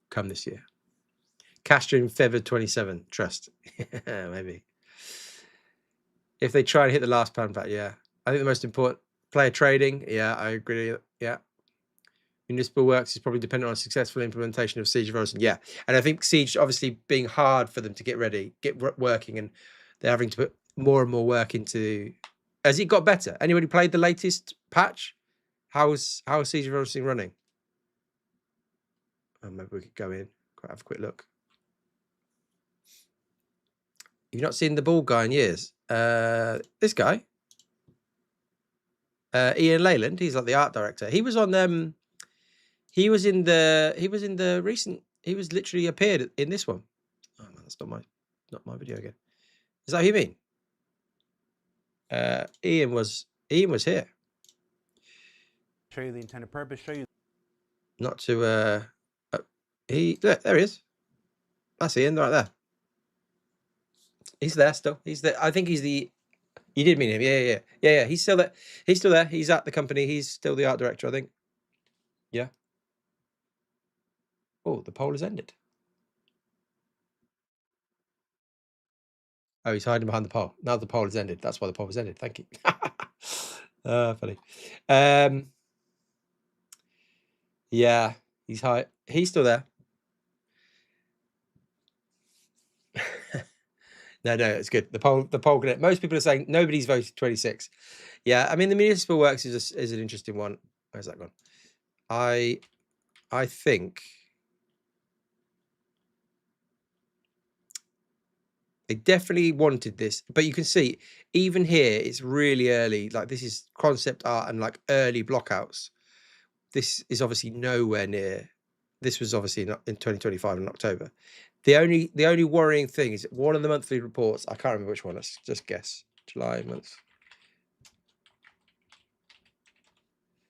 come this year. Castra in February 27, trust. Maybe. If they try and hit the last plan back, yeah. I think the most important, player trading, yeah, I agree. Yeah. Municipal works is probably dependent on a successful implementation of Siege of Orison. Yeah. And I think Siege obviously being hard for them to get ready, get working, and they're having to put more and more work into. Has it got better? Anybody played the latest patch? How's Siege of Orison running? Oh, maybe we could go in, have a quick look. You've not seen the bald guy in years. This guy, Ian Leyland. He's like the art director. He was on he was literally appeared in this one. Oh man, that's not my video again. Is that who you mean? Ian was here. Show you the intended purpose. Show you. Not to there he is. That's Ian right there. He's there still. He's there. I think he's the. You did mean him, yeah. He's still there. He's at the company. He's still the art director, I think. Yeah. Oh, the poll has ended. Oh, he's hiding behind the poll. Now the poll has ended. That's why the poll has ended. Thank you. Funny. Yeah, he's high. He's still there. No, it's good. The poll. Most people are saying nobody's voted 26. Yeah, I mean the municipal works is an interesting one. Where's that gone? I think they definitely wanted this, but you can see even here it's really early. Like this is concept art and like early blockouts. This is obviously nowhere near this was obviously not in 2025 in October. The only worrying thing is one of the monthly reports. I can't remember which one. Let's just guess. July month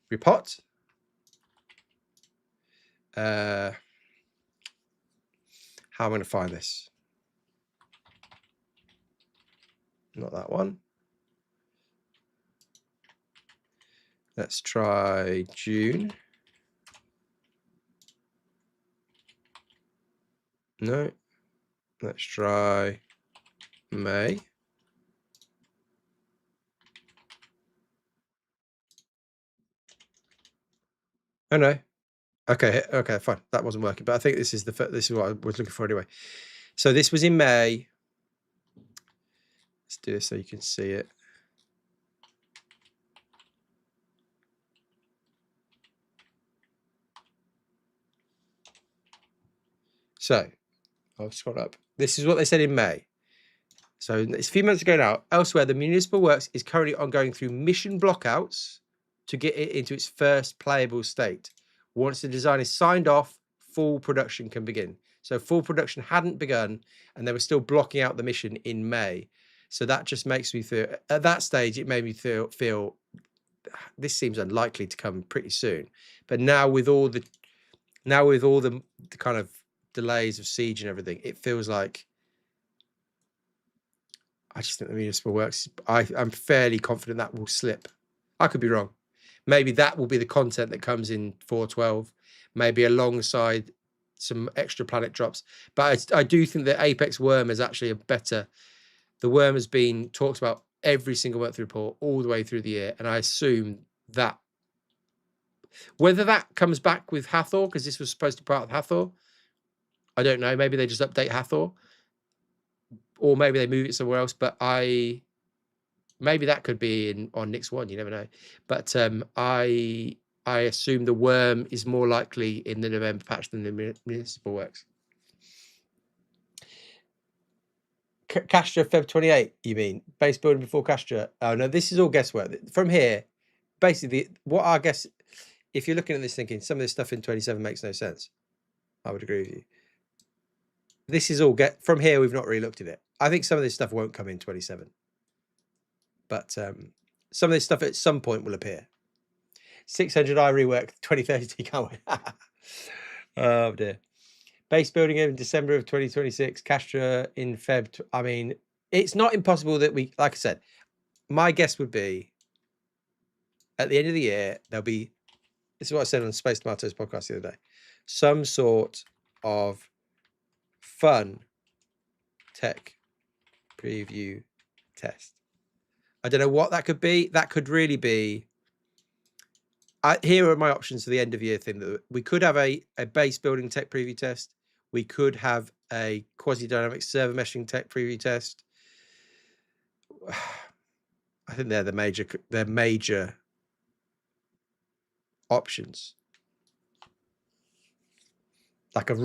report. How am I going to find this? Not that one. Let's try June. No. Let's try May. Oh no. Okay, fine. That wasn't working, but I think this is what I was looking for anyway. So this was in May. Let's do this so you can see it. So I'll scroll up. This is what they said in May. So it's a few months ago now. Elsewhere, the municipal works is currently ongoing through mission blockouts to get it into its first playable state. Once the design is signed off, full production can begin. So full production hadn't begun, and they were still blocking out the mission in May. So that just makes me feel, at that stage, it made me feel this seems unlikely to come pretty soon. But now with all the kind of delays of siege and everything, it feels like, I just think the municipal works, I'm fairly confident that will slip. I could be wrong. Maybe that will be the content that comes in 4.12, maybe alongside some extra planet drops. But I do think that Apex Worm is actually a better, the Worm has been talked about every single monthly report all the way through the year. And I assume that whether that comes back with Hathor, because this was supposed to be part of Hathor, I don't know. Maybe they just update Hathor, or maybe they move it somewhere else. But maybe that could be on Nix 1. You never know. But I assume the Worm is more likely in the November patch than the municipal works. Castra Feb 28. You mean base building before Castra? Oh no, this is all guesswork. From here, basically, what I guess, if you're looking at this thinking some of this stuff in 27 makes no sense, I would agree with you. This is all from here. We've not really looked at it. I think some of this stuff won't come in 27, but some of this stuff at some point will appear. 600 I rework 2030. Can't wait. Oh dear. Base building in December of 2026. Castra in Feb. I mean, it's not impossible that we, like I said, my guess would be at the end of the year there'll be. This is what I said on Space Tomatoes podcast the other day. Some sort of fun tech preview test. I don't know what that could be. That could really be. Here are my options for the end of year thing. That we could have a base building tech preview test. We could have a quasi-dynamic server meshing tech preview test. I think they're the major options. Like a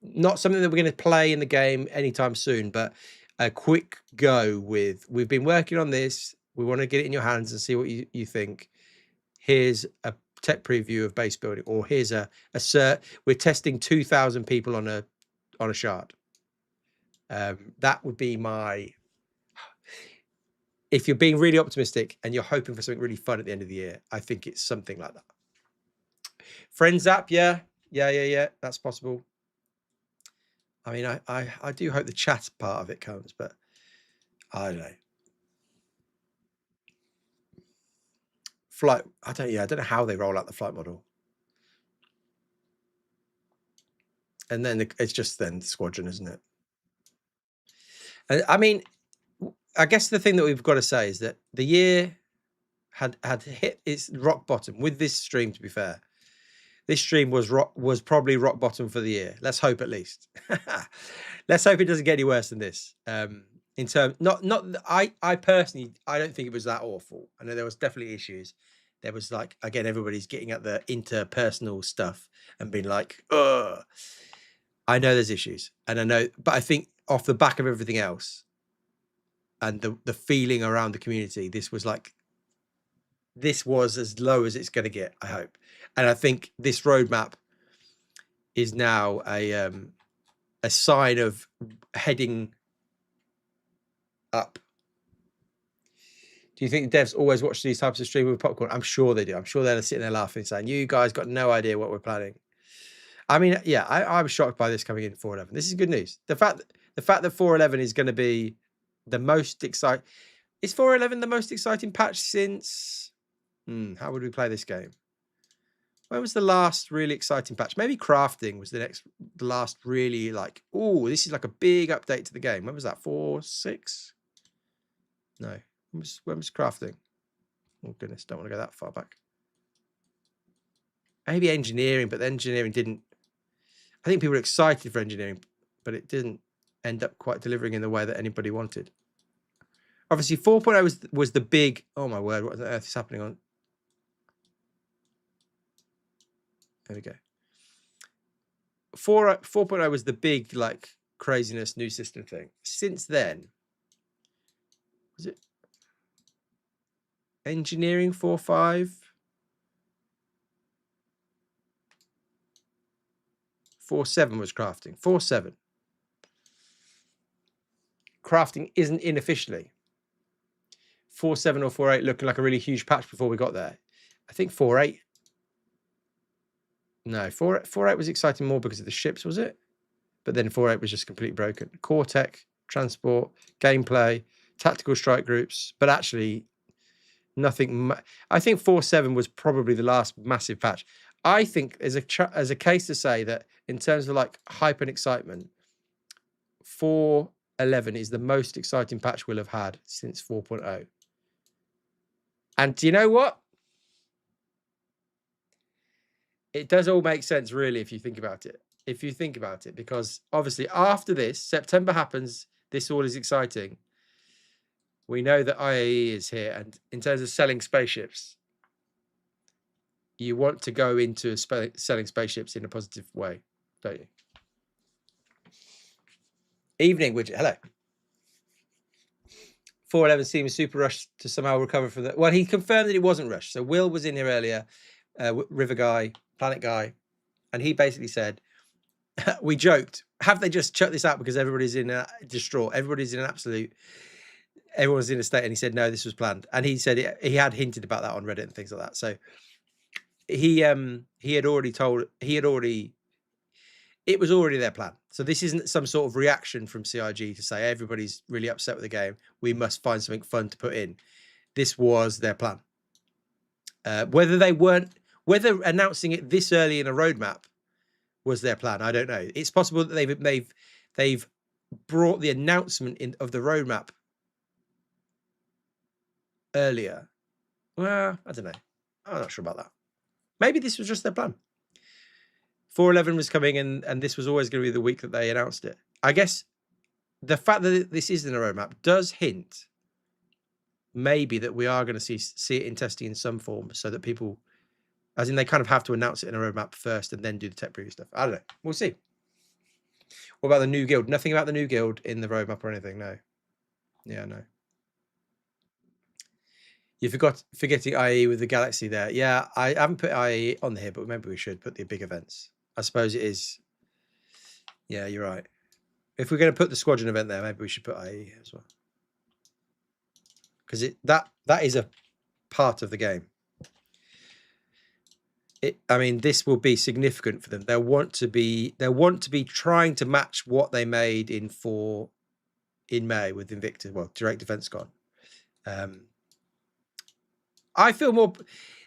not something that we're going to play in the game anytime soon, but a quick go with, we've been working on this, we want to get it in your hands and see what you think. Here's a tech preview of base building, or here's a cert. We're testing 2,000 people on a shard. That would be my, if you're being really optimistic and you're hoping for something really fun at the end of the year, I think it's something like that. Friends app, yeah, that's possible. I mean, I do hope the chat part of it comes, but I don't know. Flight, I don't know how they roll out the flight model. And then it's just then Squadron, isn't it? And I mean, I guess the thing that we've got to say is that the year had hit its rock bottom with this stream, to be fair. This stream was probably rock bottom for the year. Let's hope, at least. Let's hope it doesn't get any worse than this. In terms, I personally, I don't think it was that awful. I know there was definitely issues. There was like, again, everybody's getting at the interpersonal stuff and being like, ugh. I know there's issues, and I know, but I think off the back of everything else and the feeling around the community, this was as low as it's going to get, I hope. And I think this roadmap is now a sign of heading up. Do you think devs always watch these types of stream with popcorn? I'm sure they do. I'm sure they're sitting there laughing, saying, "You guys got no idea what we're planning." I mean, yeah, I was shocked by this coming in 4.11. This is good news. The fact that 4.11 is going to be the most exciting. Is 4.11 the most exciting patch since? How would we play this game? When was the last really exciting patch? Maybe crafting was the last really like, oh, this is like a big update to the game. When was that? 4.6? No. When was crafting? Oh goodness, don't want to go that far back. Maybe engineering, but the engineering didn't. I think people were excited for engineering, but it didn't end up quite delivering in the way that anybody wanted. Obviously, 4.0 was the big. Oh my word! What on earth is happening on? There we go. 4.0 was the big like craziness new system thing. Since then, was it engineering 4.5? 4.7 was crafting. 4.7. Crafting isn't in officially. 4.7 or 4.8 looking like a really huge patch before we got there. I think 4.8. No, 4.8 was exciting more because of the ships, was it? But then 4.8 was just completely broken. Core tech, transport, gameplay, tactical strike groups, but actually nothing. I think 4.7 was probably the last massive patch. I think as a case to say that in terms of like hype and excitement, 4.11 is the most exciting patch we'll have had since 4.0. And do you know what? It does all make sense, really, if you think about it. Because obviously after this, September happens, this all is exciting. We know that IAE is here, and in terms of selling spaceships, you want to go into selling spaceships in a positive way, don't you? Evening, Widget, hello. 4.11 seems super rushed to somehow recover from that. Well, he confirmed that it wasn't rushed. So Will was in here earlier, River Guy, Planet Guy, and he basically said, we joked, have they just chucked this out because everybody's in distraught? Everybody's in an absolute, everyone's in a state. And he said, no, this was planned. And he said he had hinted about that on Reddit and things like that. So he had already it was already their plan. So this isn't some sort of reaction from CIG to say everybody's really upset with the game, we must find something fun to put in. This was their plan. Whether announcing it this early in a roadmap was their plan, I don't know. It's possible that they've brought the announcement of the roadmap earlier. Well, I don't know. I'm not sure about that. Maybe this was just their plan. 4.11 was coming, and this was always going to be the week that they announced it. I guess the fact that this isn't a roadmap does hint maybe that we are going to see it in testing in some form, so that people, as in they kind of have to announce it in a roadmap first and then do the tech preview stuff. I don't know. We'll see. What about the new guild? Nothing about the new guild in the roadmap or anything. No. Yeah, no. You forgetting IE with the Galaxy there. Yeah, I haven't put IE on here, but maybe we should put the big events. I suppose it is. Yeah, you're right. If we're going to put the squadron event there, maybe we should put IE as well. Because that is a part of the game. I mean, this will be significant for them. They'll want to be trying to match what they made in May with Invictus. Well, Direct Defense gone. I feel more.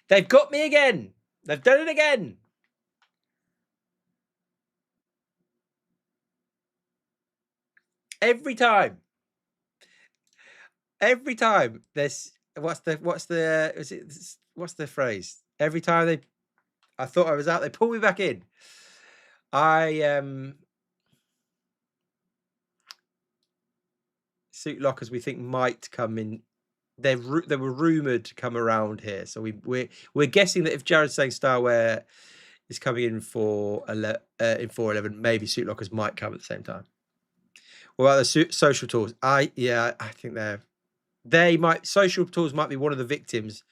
They've got me again. They've done it again. Every time there's what's the phrase? Every time I thought I was out, they pull me back in. Suit lockers we think might come in. They were rumored to come around here, so we're guessing that if Jared's saying Starware is coming in for in 4.11, maybe suit lockers might come at the same time. What about the social tools? I think social tools might be one of the victims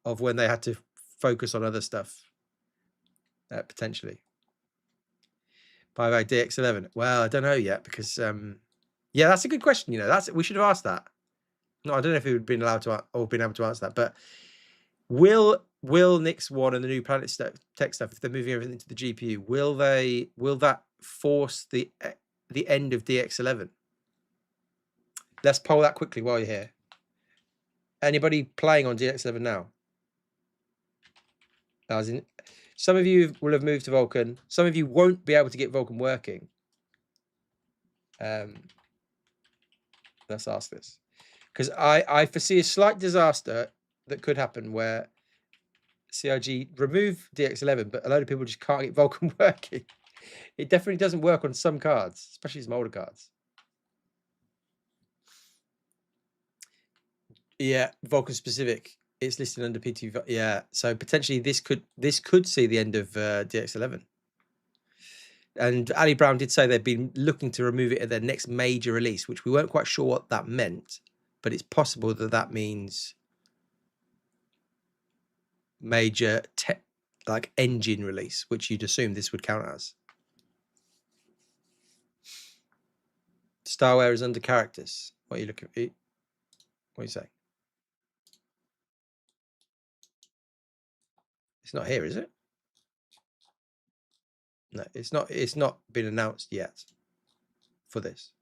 of when they had to focus on other stuff, potentially. Bye DX11. Well, I don't know yet because yeah, that's a good question. You know, we should have asked that. No, I don't know if we would have been allowed to or been able to answer that. But will Nix One and the new Planet Tech stuff, if they're moving everything into the GPU, will that force the end of DX11? Let's poll that quickly while you're here. Anybody playing on DX11 now? As in, some of you will have moved to Vulkan. Some of you won't be able to get Vulkan working. Let's ask this. Because I foresee a slight disaster that could happen where CIG remove DX11, but a load of people just can't get Vulkan working. It definitely doesn't work on some cards, especially some older cards. Yeah, Vulkan specific. It's listed under P2. Yeah, so potentially this could see the end of DX11. And Ali Brown did say they've been looking to remove it at their next major release, which we weren't quite sure what that meant, but it's possible that means major like engine release, which you'd assume this would count as. Starware is under characters. What are you looking at? What do you say? It's not here, is it? No, it's not. It's not been announced yet for this.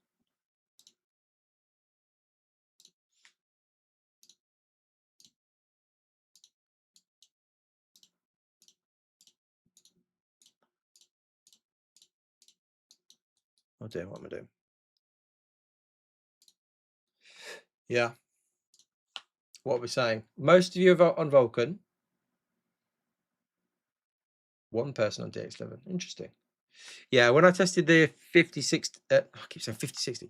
Oh dear, what am I doing? Yeah. What are we saying? Most of you are on Vulkan. One person on DX11. Interesting. Yeah, when I tested the 56, I keep saying 5060,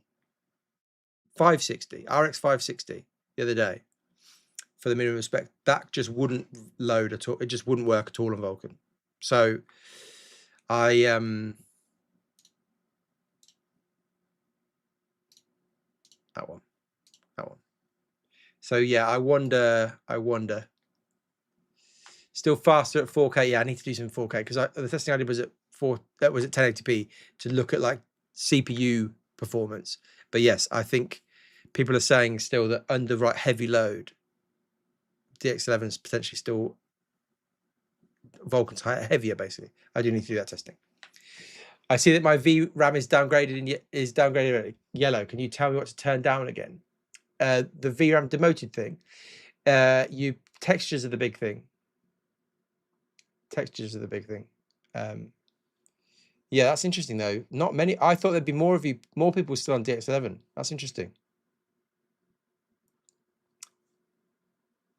560, RX 560 the other day for the minimum spec, that just wouldn't load at all. It just wouldn't work at all on Vulkan. So I that one. So yeah, I wonder. Still faster at 4K. Yeah, I need to do some 4K because the testing I did was at 1080p to look at like CPU performance. But yes, I think people are saying still that under heavy load, DX11 is potentially still Vulkan's heavier. Basically, I do need to do that testing. I see that my VRAM is downgraded yellow. Can you tell me what to turn down again? The VRAM demoted thing. Textures are the big thing. Yeah, that's interesting though. Not many. I thought there'd be more people still on DX11. That's interesting.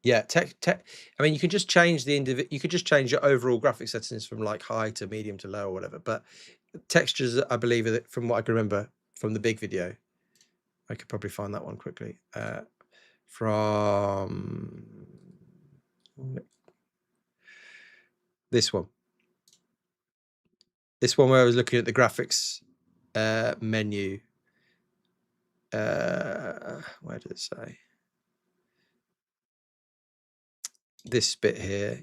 Yeah, I mean, you can just change you could just change your overall graphic settings from like high to medium to low or whatever. But textures, I believe, from what I can remember from the big video, I could probably find that one quickly. From this one where I was looking at the graphics menu. Where did it say? This bit here,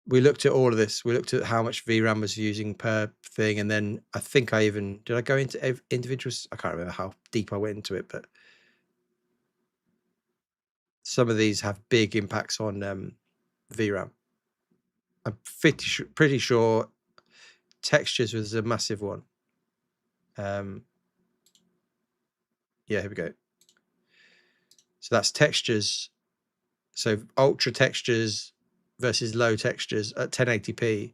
we looked at all of this. We looked at how much VRAM was using per thing, and then I think did I go into individuals? I can't remember how deep I went into it, but some of these have big impacts on VRAM. I'm pretty sure textures was a massive one. Yeah, here we go. So that's textures. So ultra textures versus low textures at 1080p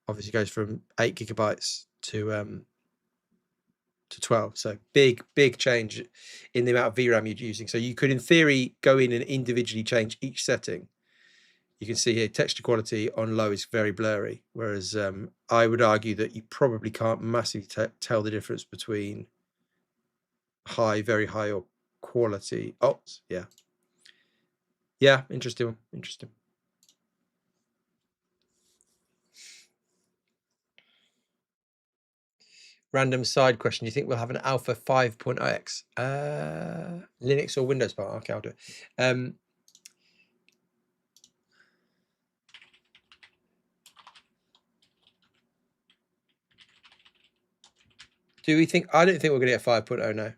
obviously goes from 8 gigabytes to 12. So big change in the amount of VRAM you're using. So you could, in theory, go in and individually change each setting. You can see here texture quality on low is very blurry, whereas I would argue that you probably can't massively tell the difference between high, very high, or quality. Oh, yeah, interesting. Random side question. Do you think we'll have an Alpha 5.0x? Linux or Windows part? Okay, I'll do it. Do we think? I don't think we're going to get 5.0 now.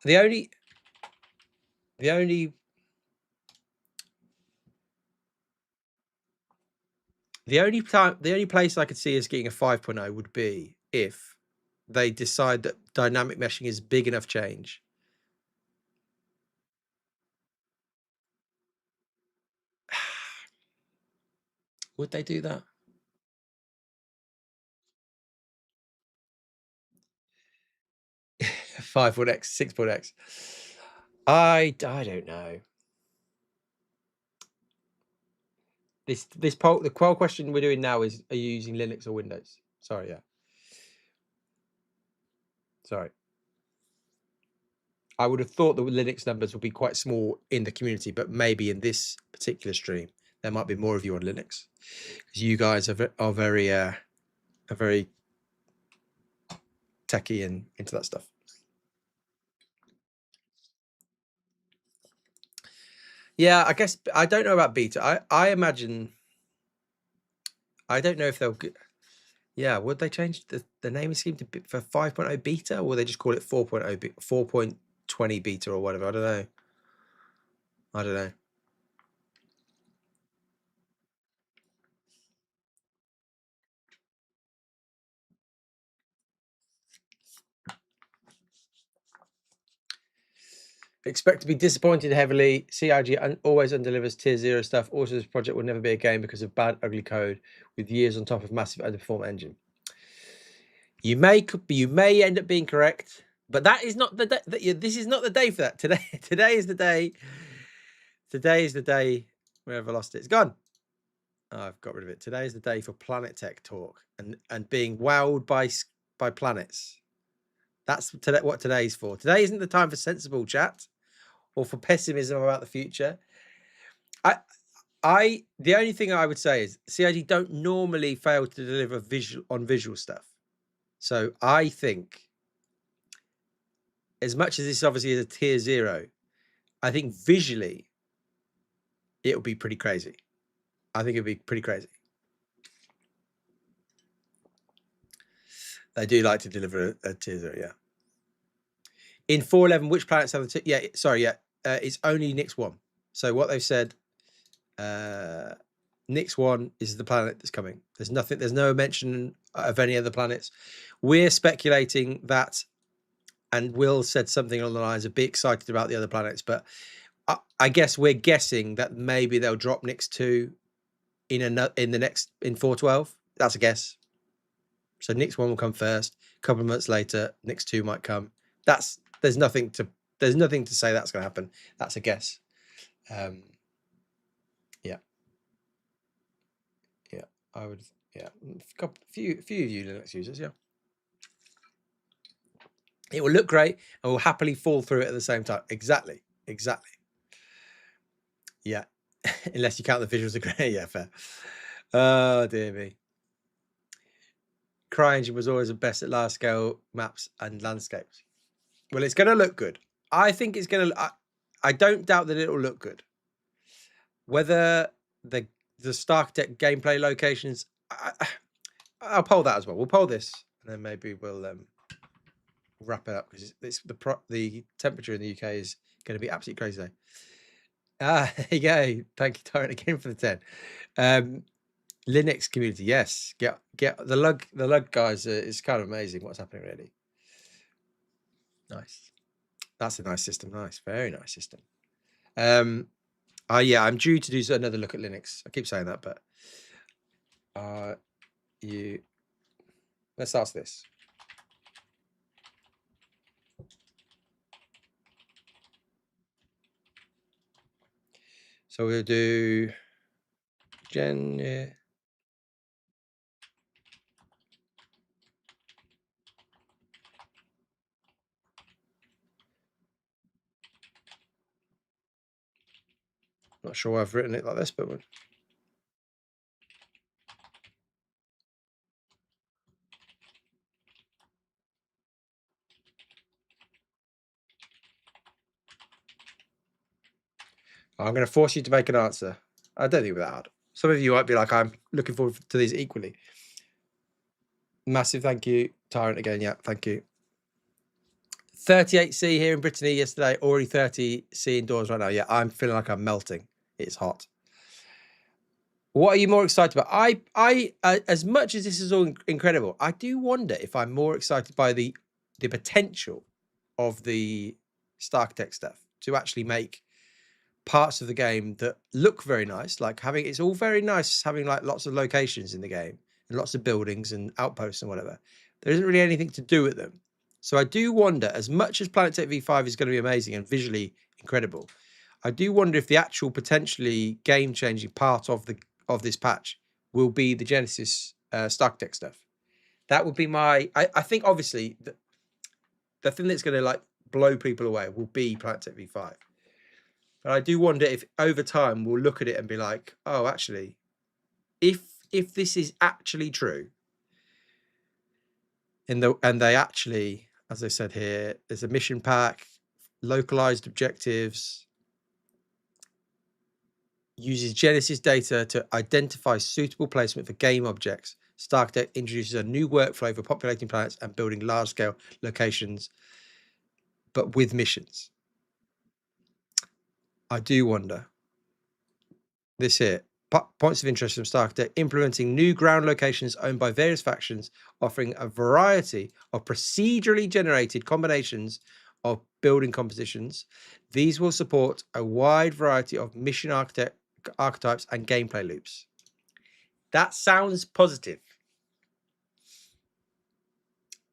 The only place I could see us getting a 5.0 would be if they decide that dynamic meshing is big enough change. Would they do that? Five X, 6.x. I don't know. The poll question we're doing now is: are you using Linux or Windows? Sorry, yeah. Sorry. I would have thought the Linux numbers would be quite small in the community, but maybe in this particular stream there might be more of you on Linux, because you guys are very techie and into that stuff. Yeah, I guess I don't know about beta. I imagine. I don't know if they'll. Yeah, would they change the naming scheme to for 5.0 beta, or will they just call it 4.0 4.20 beta or whatever? I don't know. I don't know. Expect to be disappointed heavily. CIG always underdelivers tier 0 stuff. Also, this project will never be a game because of bad, ugly code with years on top of massive underperform engine. You may end up being correct, but that is not the day. This is not the day for that. Today is the day. Today is the day. Where have I lost it? It's gone. Oh, I've got rid of it. Today is the day for Planet Tech talk and being wowed by planets. That's what today's for. Today isn't the time for sensible chat or for pessimism about the future. The only thing I would say is CIG don't normally fail to deliver visual stuff. So I think, as much as this obviously is a tier 0, I think visually it'll be pretty crazy. I think it'll be pretty crazy. They do like to deliver a tier 0, yeah. In 4.11, which planets have the it's only Nyx 1. So what they've said, Nyx 1 is the planet that's coming. There's no mention of any other planets. We're speculating that, and Will said something along the lines of be excited about the other planets, but I guess we're guessing that maybe they'll drop Nyx 2 in 4.12. That's a guess. So Nyx 1 will come first. A couple of months later, Nyx 2 might come. There's nothing to say that's going to happen. That's a guess. I would, a few of you Linux users, yeah. It will look great and we'll happily fall through it at the same time. Exactly. Yeah. Unless you count the visuals. Yeah, fair. Oh, dear me. CryEngine was always the best at large scale maps and landscapes. Well, it's going to look good. I think it's going to. I don't doubt that it will look good. Whether the StarkTech gameplay locations, I'll poll that as well. We'll poll this, and then maybe we'll wrap it up, because the temperature in the UK is going to be absolutely crazy. There you go. Thank you, Tyrant, again for the 10. Linux community, yes. Get the lug guys. It's kind of amazing what's happening, really. Nice. That's a nice system. Nice, very nice system. Yeah, I'm due to do another look at Linux. I keep saying that, but let's ask this. So we'll do Jen. Yeah. Not sure why I've written it like this, but I'm going to force you to make an answer. I don't think it's that hard. Some of you might be like, I'm looking forward to these equally. Massive thank you Tyrant again, yeah, thank you. 38C here in Brittany yesterday, already 30C indoors right now. Yeah, I'm feeling like I'm melting. It's hot. What are you more excited about? I as much as this is all incredible, I do wonder if I'm more excited by the potential of the StarkTech stuff to actually make parts of the game that look very nice, like it's all very nice having like lots of locations in the game and lots of buildings and outposts and whatever. There isn't really anything to do with them. So I do wonder, as much as PlanetTech V5 is going to be amazing and visually incredible, I do wonder if the actual potentially game-changing part of this patch will be the Genesis StarkTech stuff. That would be my. I think obviously the thing that's going to like blow people away will be PlanetTech V5. But I do wonder if over time we'll look at it and be like, oh, actually, if this is actually true, and they actually, as I said here, there's a mission pack, localized objectives, uses Genesis data to identify suitable placement for game objects. StarkTech introduces a new workflow for populating planets and building large-scale locations, but with missions. I do wonder. This here, points of interest from StarkTech, implementing new ground locations owned by various factions, offering a variety of procedurally generated combinations of building compositions. These will support a wide variety of mission archetypes and gameplay loops. That sounds positive.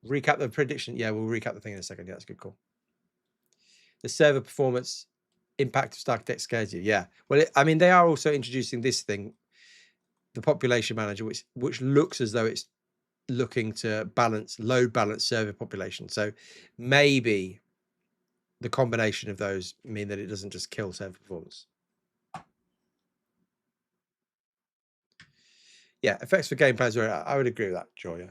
Recap the prediction. Yeah, we'll recap the thing in a second. Yeah, that's a good call. The server performance impact of StarkTech scares you. Yeah. Well, I mean, they are also introducing this thing, the population manager, which looks as though it's looking to load balance server population. So maybe the combination of those mean that it doesn't just kill server performance. Yeah, effects for gameplay as well. I would agree with that, Joya.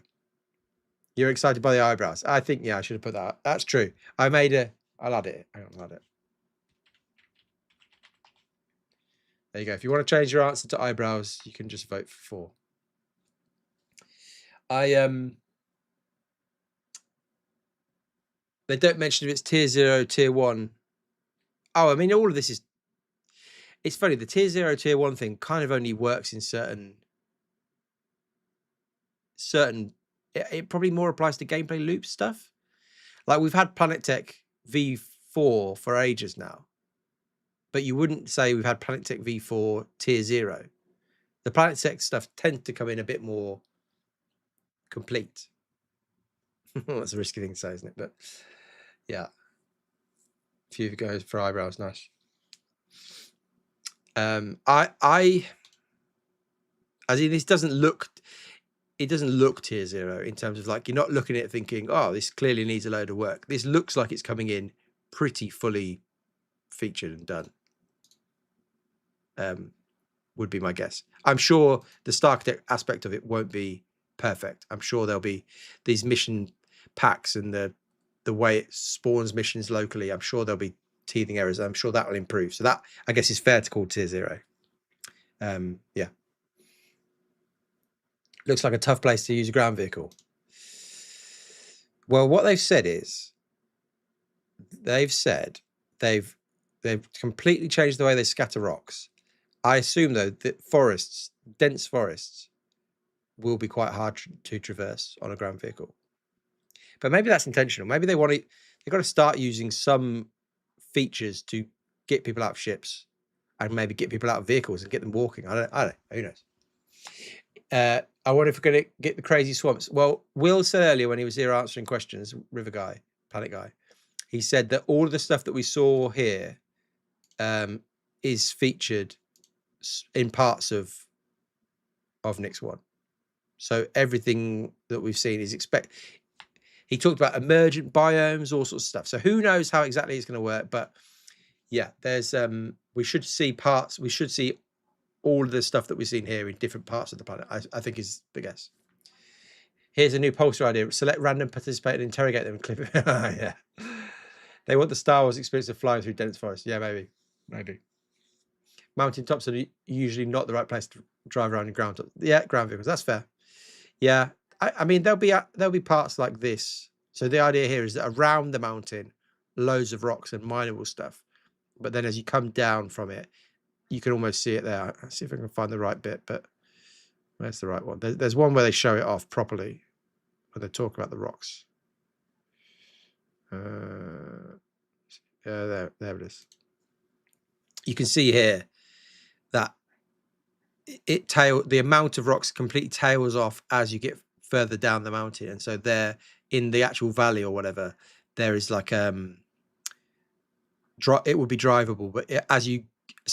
You're excited by the eyebrows. I think, yeah, I should have put that up. That's true. I'll add it. Hang on, I'll add it. There you go. If you want to change your answer to eyebrows, you can just vote for 4. They don't mention if it's tier 0, tier 1. Oh, I mean, all of this is. It's funny. The tier 0, tier 1 thing kind of only works in certain. It probably more applies to gameplay loop stuff. Like we've had PlanetTech V4 for ages now. But you wouldn't say we've had PlanetTech V4 tier 0. The PlanetTech stuff tends to come in a bit more complete. That's a risky thing to say, isn't it? But yeah. A few goes for eyebrows, nice. This doesn't look tier 0 in terms of like, you're not looking at it thinking, oh, this clearly needs a load of work. This looks like it's coming in pretty fully featured and done. Would be my guess. I'm sure the StarkTech aspect of it won't be perfect. I'm sure there'll be these mission packs and the way it spawns missions locally. I'm sure there'll be teething errors. I'm sure that will improve. So that, I guess, is fair to call tier 0. Yeah. Looks like a tough place to use a ground vehicle. Well, what they've said is they've completely changed the way they scatter rocks. I assume, though, that dense forests, will be quite hard to traverse on a ground vehicle. But maybe that's intentional. Maybe they've got to start using some features to get people out of ships and maybe get people out of vehicles and get them walking. I don't know. Who knows? I wonder if we're going to get the crazy swamps. Well, Will said earlier when he was here answering questions, River Guy, Planet Guy, he said that all of the stuff that we saw here is featured in parts of Nyx 1. So everything that we've seen is he talked about emergent biomes, all sorts of stuff. So who knows how exactly it's going to work? But yeah, there's we should see all of the stuff that we've seen here in different parts of the planet. I think is the guess. Here's a new Pulsar idea. Select random participate and interrogate them and clip it. Yeah. They want the Star Wars experience of flying through dense forest. Yeah, maybe. Mountain tops are usually not the right place to drive around in ground. Yeah, ground vehicles. That's fair. Yeah, I mean, there'll be parts like this. So the idea here is that around the mountain, loads of rocks and mineable stuff. But then as you come down from it, you can almost see it there. Let's see if I can find the right bit, but where's the right one? There's one where they show it off properly when they talk about the rocks. Yeah, there it is. You can see here that the amount of rocks completely tails off as you get further down the mountain, and so there in the actual valley or whatever, there is like it would be drivable, but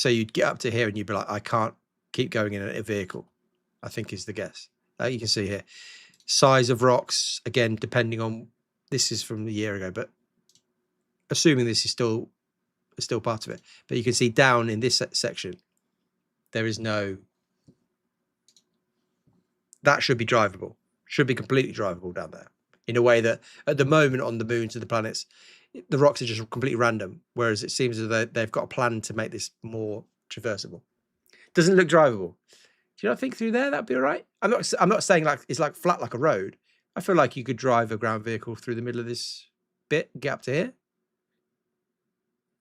you'd get up to here and you'd be like, I can't keep going in a vehicle, I think is the guess. You can see here size of rocks again, depending on, this is from a year ago, but assuming this is still part of it, but you can see down in this section there is no, that should be drivable, should be completely drivable down there, in a way that at the moment on the moons of the planets, the rocks are just completely random, whereas it seems as though they've got a plan to make this more traversable. Doesn't look drivable. Do you not think through there that'd be all right? I'm not saying like it's like flat like a road. I feel like you could drive a ground vehicle through the middle of this bit, get up to here.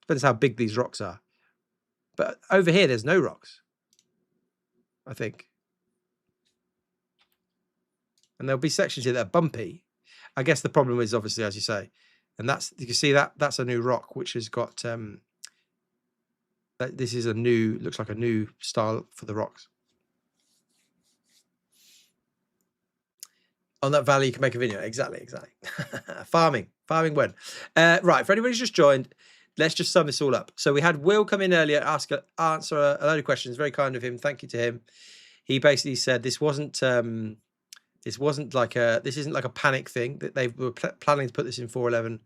Depends how big these rocks are. But over here, there's no rocks, I think. And there'll be sections here that are bumpy. I guess the problem is obviously, as you say, and that's, you can see that's a new rock which has got this is looks like a new style for the rocks. On that valley, you can make a video. Exactly. farming when. Right, for anybody who's just joined, let's just sum this all up. So we had Will come in earlier, answer a load of questions. Very kind of him. Thank you to him. He basically said this isn't like a panic thing, that they were planning to put this in 4.11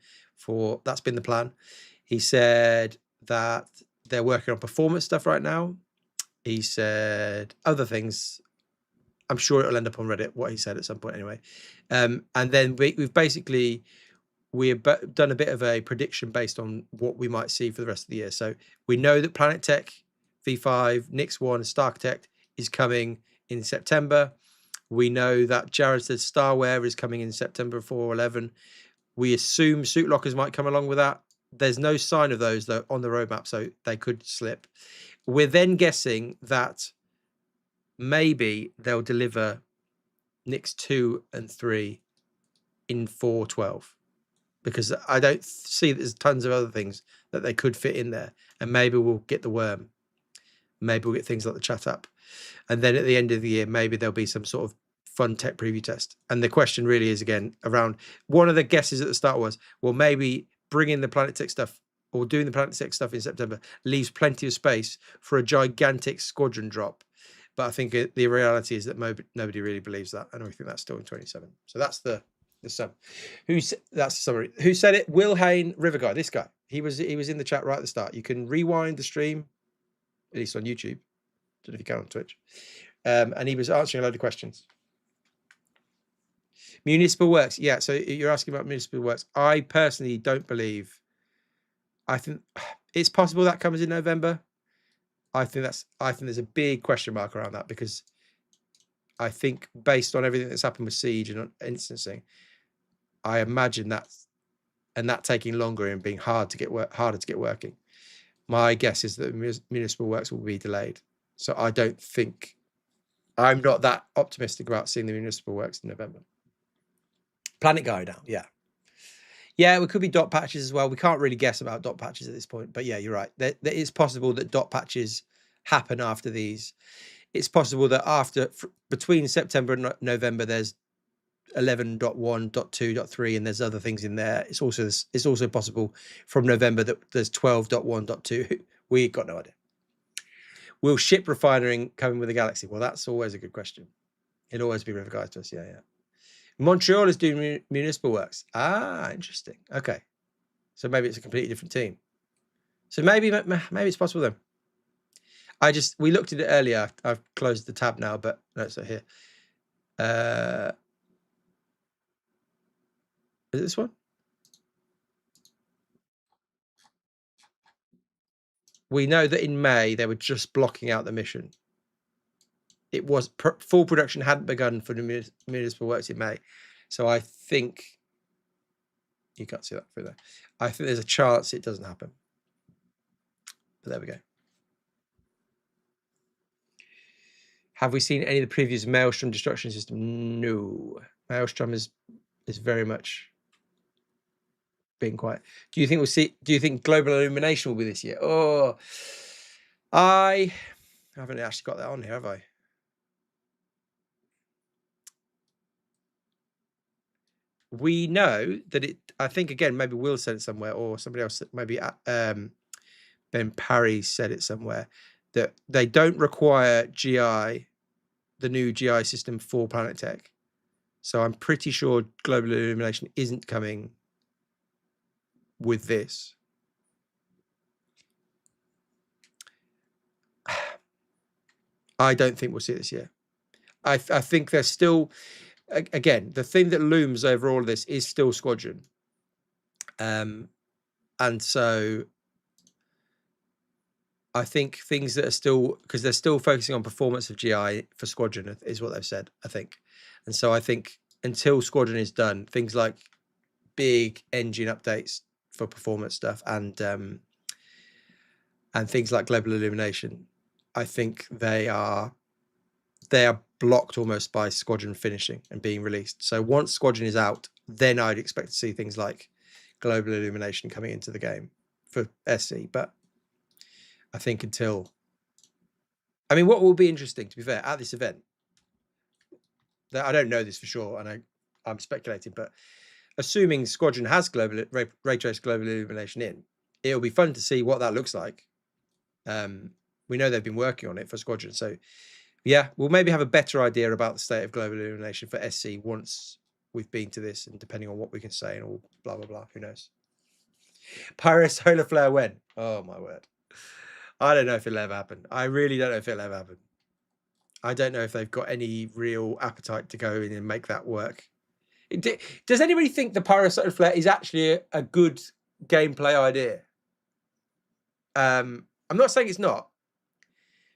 that's been the plan. He said that they're working on performance stuff right now. He said other things. I'm sure it'll end up on Reddit, what he said at some point anyway. And then we've done a bit of a prediction based on what we might see for the rest of the year. So we know that Planet Tech V5, Nix 1, Startech is coming in September. We know that Jared said Starware is coming in September 4.11. We assume Suit Lockers might come along with that. There's no sign of those though on the roadmap, so they could slip. We're then guessing that maybe they'll deliver Nix 2 and 3 in 4.12, because I don't see there's tons of other things that they could fit in there, and maybe we'll get the worm. Maybe we'll get things like the chat up, and then at the end of the year, maybe there'll be some sort of fun tech preview test. And the question really is again around, one of the guesses at the start was, well, maybe bringing the Planet Tech stuff or doing the Planet Tech stuff in September leaves plenty of space for a gigantic squadron drop. But I think the reality is that nobody really believes that, and we think that's still in 27. So that's the sum. That's the summary. Who said it? Will Hain, River Guy. This guy. He was in the chat right at the start. You can rewind the stream, at least on YouTube. Don't know if you can on Twitch. And he was answering a load of questions. Municipal Works. Yeah. So you're asking about Municipal Works. I personally don't believe. I think it's possible that comes in November. I think there's a big question mark around that, because I think based on everything that's happened with Siege and instancing, I imagine that taking longer and being harder to get working. My guess is that Municipal Works will be delayed. So I'm not that optimistic about seeing the Municipal Works in November. Planet Guy now, yeah. Yeah, it could be dot patches as well. We can't really guess about dot patches at this point, but yeah, you're right. There is possible that dot patches happen after these. It's possible that between September and November, there's 11.1, .2, .3, and there's other things in there. It's also possible from November that there's 12.1, .2. We got no idea. Will ship refining come in with the Galaxy? Well, that's always a good question. It'll always be River Guys to us. Yeah. Montreal is doing Municipal Works. Ah, interesting. Okay. So maybe it's a completely different team. So maybe it's possible then. We looked at it earlier. I've closed the tab now, but no, it's not here. Is it this one? We know that in May, they were just blocking out the mission. it was full production hadn't begun for the municipal works in May. So I think you can't see that through there. I think there's a chance it doesn't happen. But there we go. Have we seen any of the previous Maelstrom destruction system? No. Maelstrom is very much being quiet. Do you think Global Illumination will be this year? Oh, I haven't actually got that on here, have I? We know that I think, again, maybe Will said it somewhere, or somebody else, maybe Ben Parry said it somewhere, that they don't require GI, the new GI system for Planet Tech. So I'm pretty sure Global Illumination isn't coming with this. I don't think we'll see it this year. I think there's still, again, the thing that looms over all of this is still Squadron. And so I think things that are still, because they're still focusing on performance of GI for Squadron is what they've said, I think. And so I think until Squadron is done, things like big engine updates for performance stuff and things like Global Illumination, I think they are blocked almost by Squadron finishing and being released. So once Squadron is out, then I'd expect to see things like Global Illumination coming into the game for SC. But I think until, I mean, what will be interesting, to be fair, at this event, that I don't know this for sure, and I'm speculating, but assuming Squadron has Ray Trace Global Illumination in, it'll be fun to see what that looks like. We know they've been working on it for Squadron, so yeah, we'll maybe have a better idea about the state of Global Illumination for SC once we've been to this, and depending on what we can say and all blah blah blah, who knows. Pyro Solar Flare when? Oh my word, I don't know if it'll ever happen. I really don't know if it'll ever happen. I don't know if they've got any real appetite to go in and make that work. Does anybody think the Pyro Solar Flare is actually a good gameplay idea? I'm not saying it's not,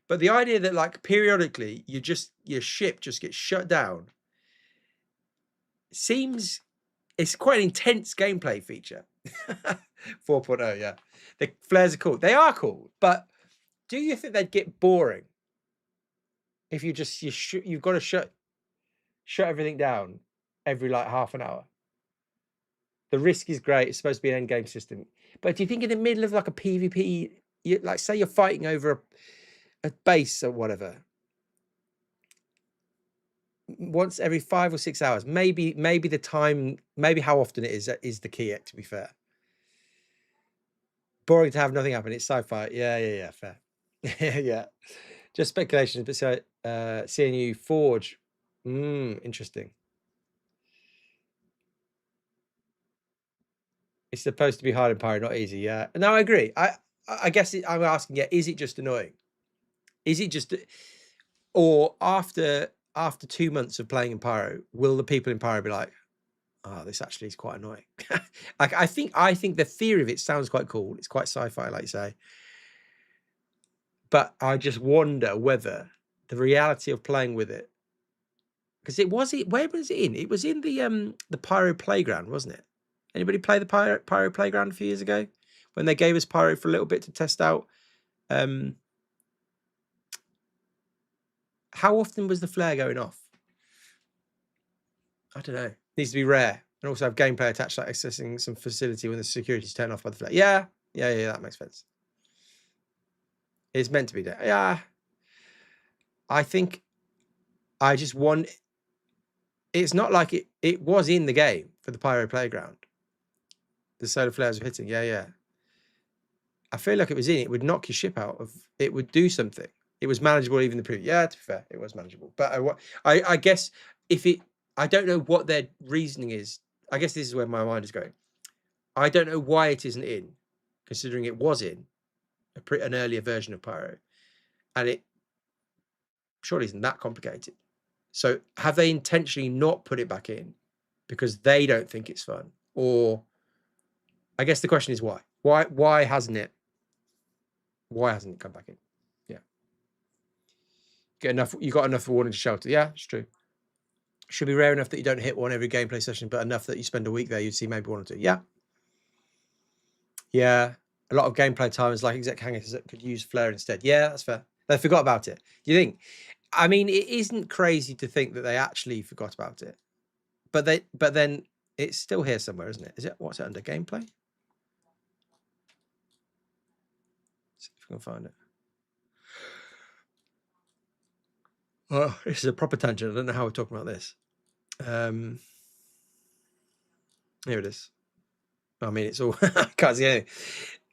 but the idea that like periodically your ship just gets shut down seems, it's quite an intense gameplay feature. 4.0, yeah. The flares are cool. They are cool, but do you think they'd get boring if you've got to shut everything down every like half an hour? The risk is great. It's supposed to be an end game system, but do you think in the middle of like a PvP, like say you're fighting over a base or whatever, once every 5 or 6 hours, maybe the time, maybe how often it is the key, to be fair. Boring to have nothing happen. It's sci-fi. Yeah, fair. Yeah, just speculation. But so CNU Forge, interesting. It's supposed to be hard in Pyro, not easy. Yeah, no, I agree. I guess I'm asking, yeah, is it just annoying? Is it just, or after 2 months of playing in Pyro, will the people in Pyro be like, oh, this actually is quite annoying? Like, I think the theory of it sounds quite cool. It's quite sci-fi, like you say. But I just wonder whether the reality of playing with it, because where was it in? It was in the Pyro Playground, wasn't it? Anybody play the Pyro Playground a few years ago when they gave us Pyro for a little bit to test out? How often was the flare going off? I don't know. Needs to be rare. And also have gameplay attached, like accessing some facility when the security's turned off by the flare. Yeah, that makes sense. It's meant to be there. Yeah. I think I just want, it's not like it was in the game for the Pyro Playground. The solar flares were hitting. Yeah. I feel like it was in, it would knock your ship out of, it would do something. It was manageable even the previous. Yeah, to be fair, it was manageable. But I guess I don't know what their reasoning is. I guess this is where my mind is going. I don't know why it isn't in, considering it was in an earlier version of Pyro, and it surely isn't that complicated. So have they intentionally not put it back in because they don't think it's fun? Or I guess the question is why? Why hasn't it come back in? Yeah. Get enough. You got enough warning to shelter. Yeah, it's true. Should be rare enough that you don't hit one every gameplay session, but enough that you spend a week there, you'd see maybe 1 or 2. Yeah. Yeah. A lot of gameplay timers like exec hangers that could use flare instead. Yeah, that's fair. They forgot about it. Do you think? I mean, it isn't crazy to think that they actually forgot about it. But then it's still here somewhere, isn't it? Is it? What's it under? Gameplay? See if we can find it. Oh, this is a proper tangent. I don't know how we're talking about this. Here it is. I mean, it's all I can't see anything.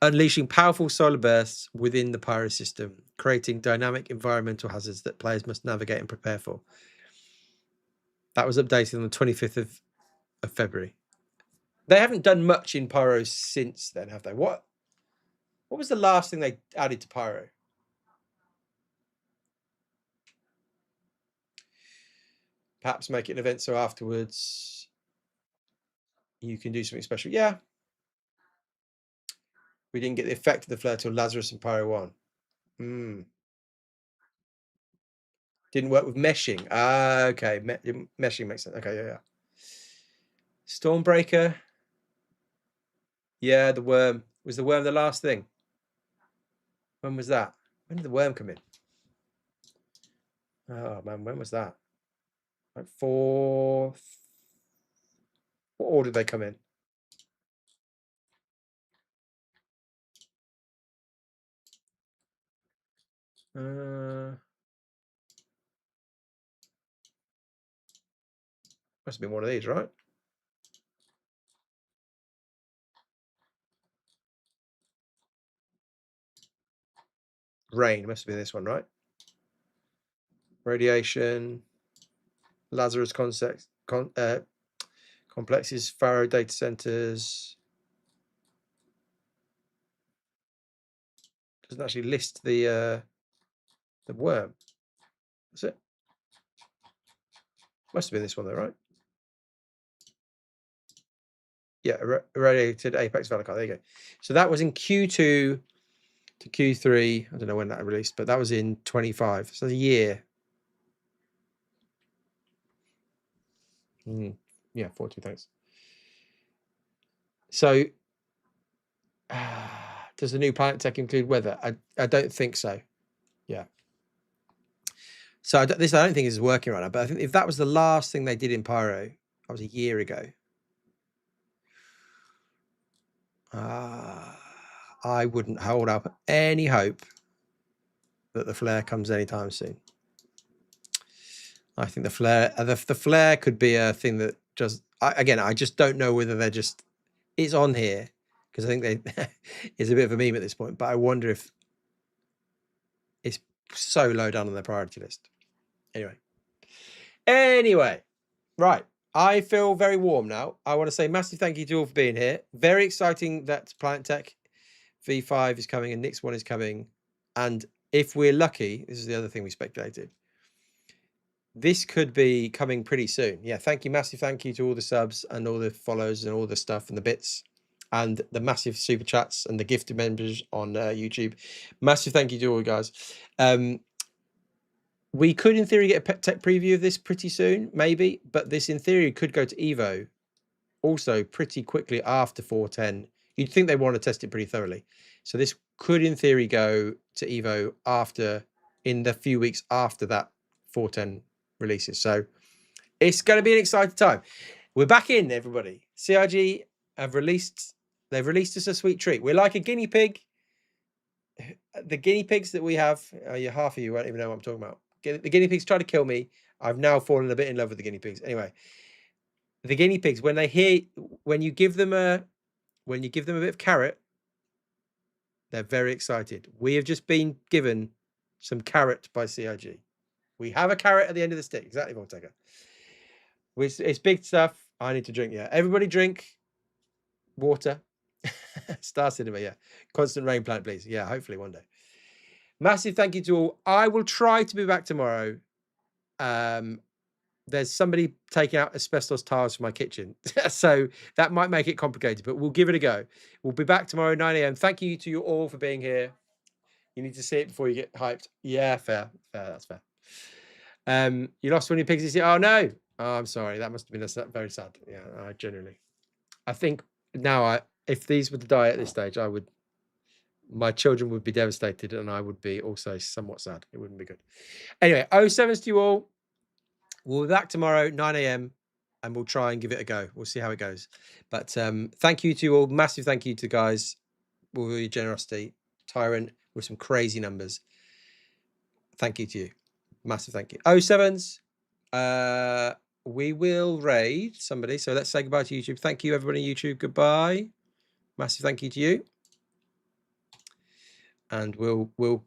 Unleashing powerful solar bursts within the pyro system, creating dynamic environmental hazards that players must navigate and prepare for. That was updated on the 25th of February. They haven't done much in pyro since then, have they? What was the last thing they added to pyro? Perhaps make it an event so afterwards you can do something special. Yeah. We didn't get the effect of the flare till Lazarus and Pyro 1. Didn't work with meshing. Okay. Meshing makes sense. Okay, yeah. Stormbreaker. Yeah, the worm. Was the worm the last thing? When was that? When did the worm come in? Oh, man, when was that? Like 4th. What order did they come in? Must have been one of these, right? Rain must have been this one, right? Radiation, Lazarus complexes, Faro data centers. Doesn't actually list the worm. That's it. Must have been this one though, right? Yeah, irradiated Apex Valor card. There you go. So that was in Q2 to Q3. I don't know when that released, but that was in 25. So the year. Yeah, 42. Thanks. So, does the new Planet Tech include weather? I don't think so. Yeah. So I don't think this is working right now. But I think if that was the last thing they did in Pyro, that was a year ago. I wouldn't hold up any hope that the flare comes anytime soon. I think the flare could be a thing that just I just don't know whether they're just it's on here because I think they it's a bit of a meme at this point, but I wonder if it's so low down on their priority list. Anyway, right. I feel very warm now. I want to say massive thank you to all for being here. Very exciting that Planet Tech V5 is coming and Nick's one is coming. And if we're lucky, this is the other thing we speculated. This could be coming pretty soon. Yeah, thank you. Massive thank you to all the subs and all the follows and all the stuff and the bits and the massive super chats and the gifted members on YouTube. Massive thank you to all you guys. We could, in theory, get a Pet Tech preview of this pretty soon, maybe. But this, in theory, could go to Evo also pretty quickly after 410. You'd think they want to test it pretty thoroughly. So this could, in theory, go to Evo in the few weeks after that 410 releases. So it's going to be an exciting time. We're back in, everybody. CIG they've released us a sweet treat. We're like a guinea pig. The guinea pigs that we have, half of you won't even know what I'm talking about. The guinea pigs try to kill me. I've now fallen a bit in love with the guinea pigs. Anyway, the guinea pigs, when you give them a bit of carrot, they're very excited. We have just been given some carrot by CIG. We have a carrot at the end of the stick. Exactly, Voltaire. It's big stuff. I need to drink. Yeah, everybody drink water. Star Cinema. Yeah, Constant Rain Planet, please. Yeah, hopefully one day. Massive thank you to all. I will try to be back tomorrow. There's somebody taking out asbestos tiles from my kitchen. So that might make it complicated, but we'll give it a go. We'll be back tomorrow, 9 a.m. Thank you to you all for being here. You need to see it before you get hyped. Yeah, fair. That's fair. You lost one of your pigs this year. Oh no. Oh, I'm sorry. That must have been very sad. Yeah, generally. I think now if these were to die at this stage, my children would be devastated and I would be also somewhat sad. It wouldn't be good. Anyway, 07s to you all. We'll be back tomorrow, 9 a.m. and we'll try and give it a go. We'll see how it goes. But thank you to you all. Massive thank you to guys with all your generosity. Tyrant with some crazy numbers. Thank you to you. Massive thank you. 07s. We will raid somebody. So let's say goodbye to YouTube. Thank you, everybody on YouTube. Goodbye. Massive thank you to you. And we'll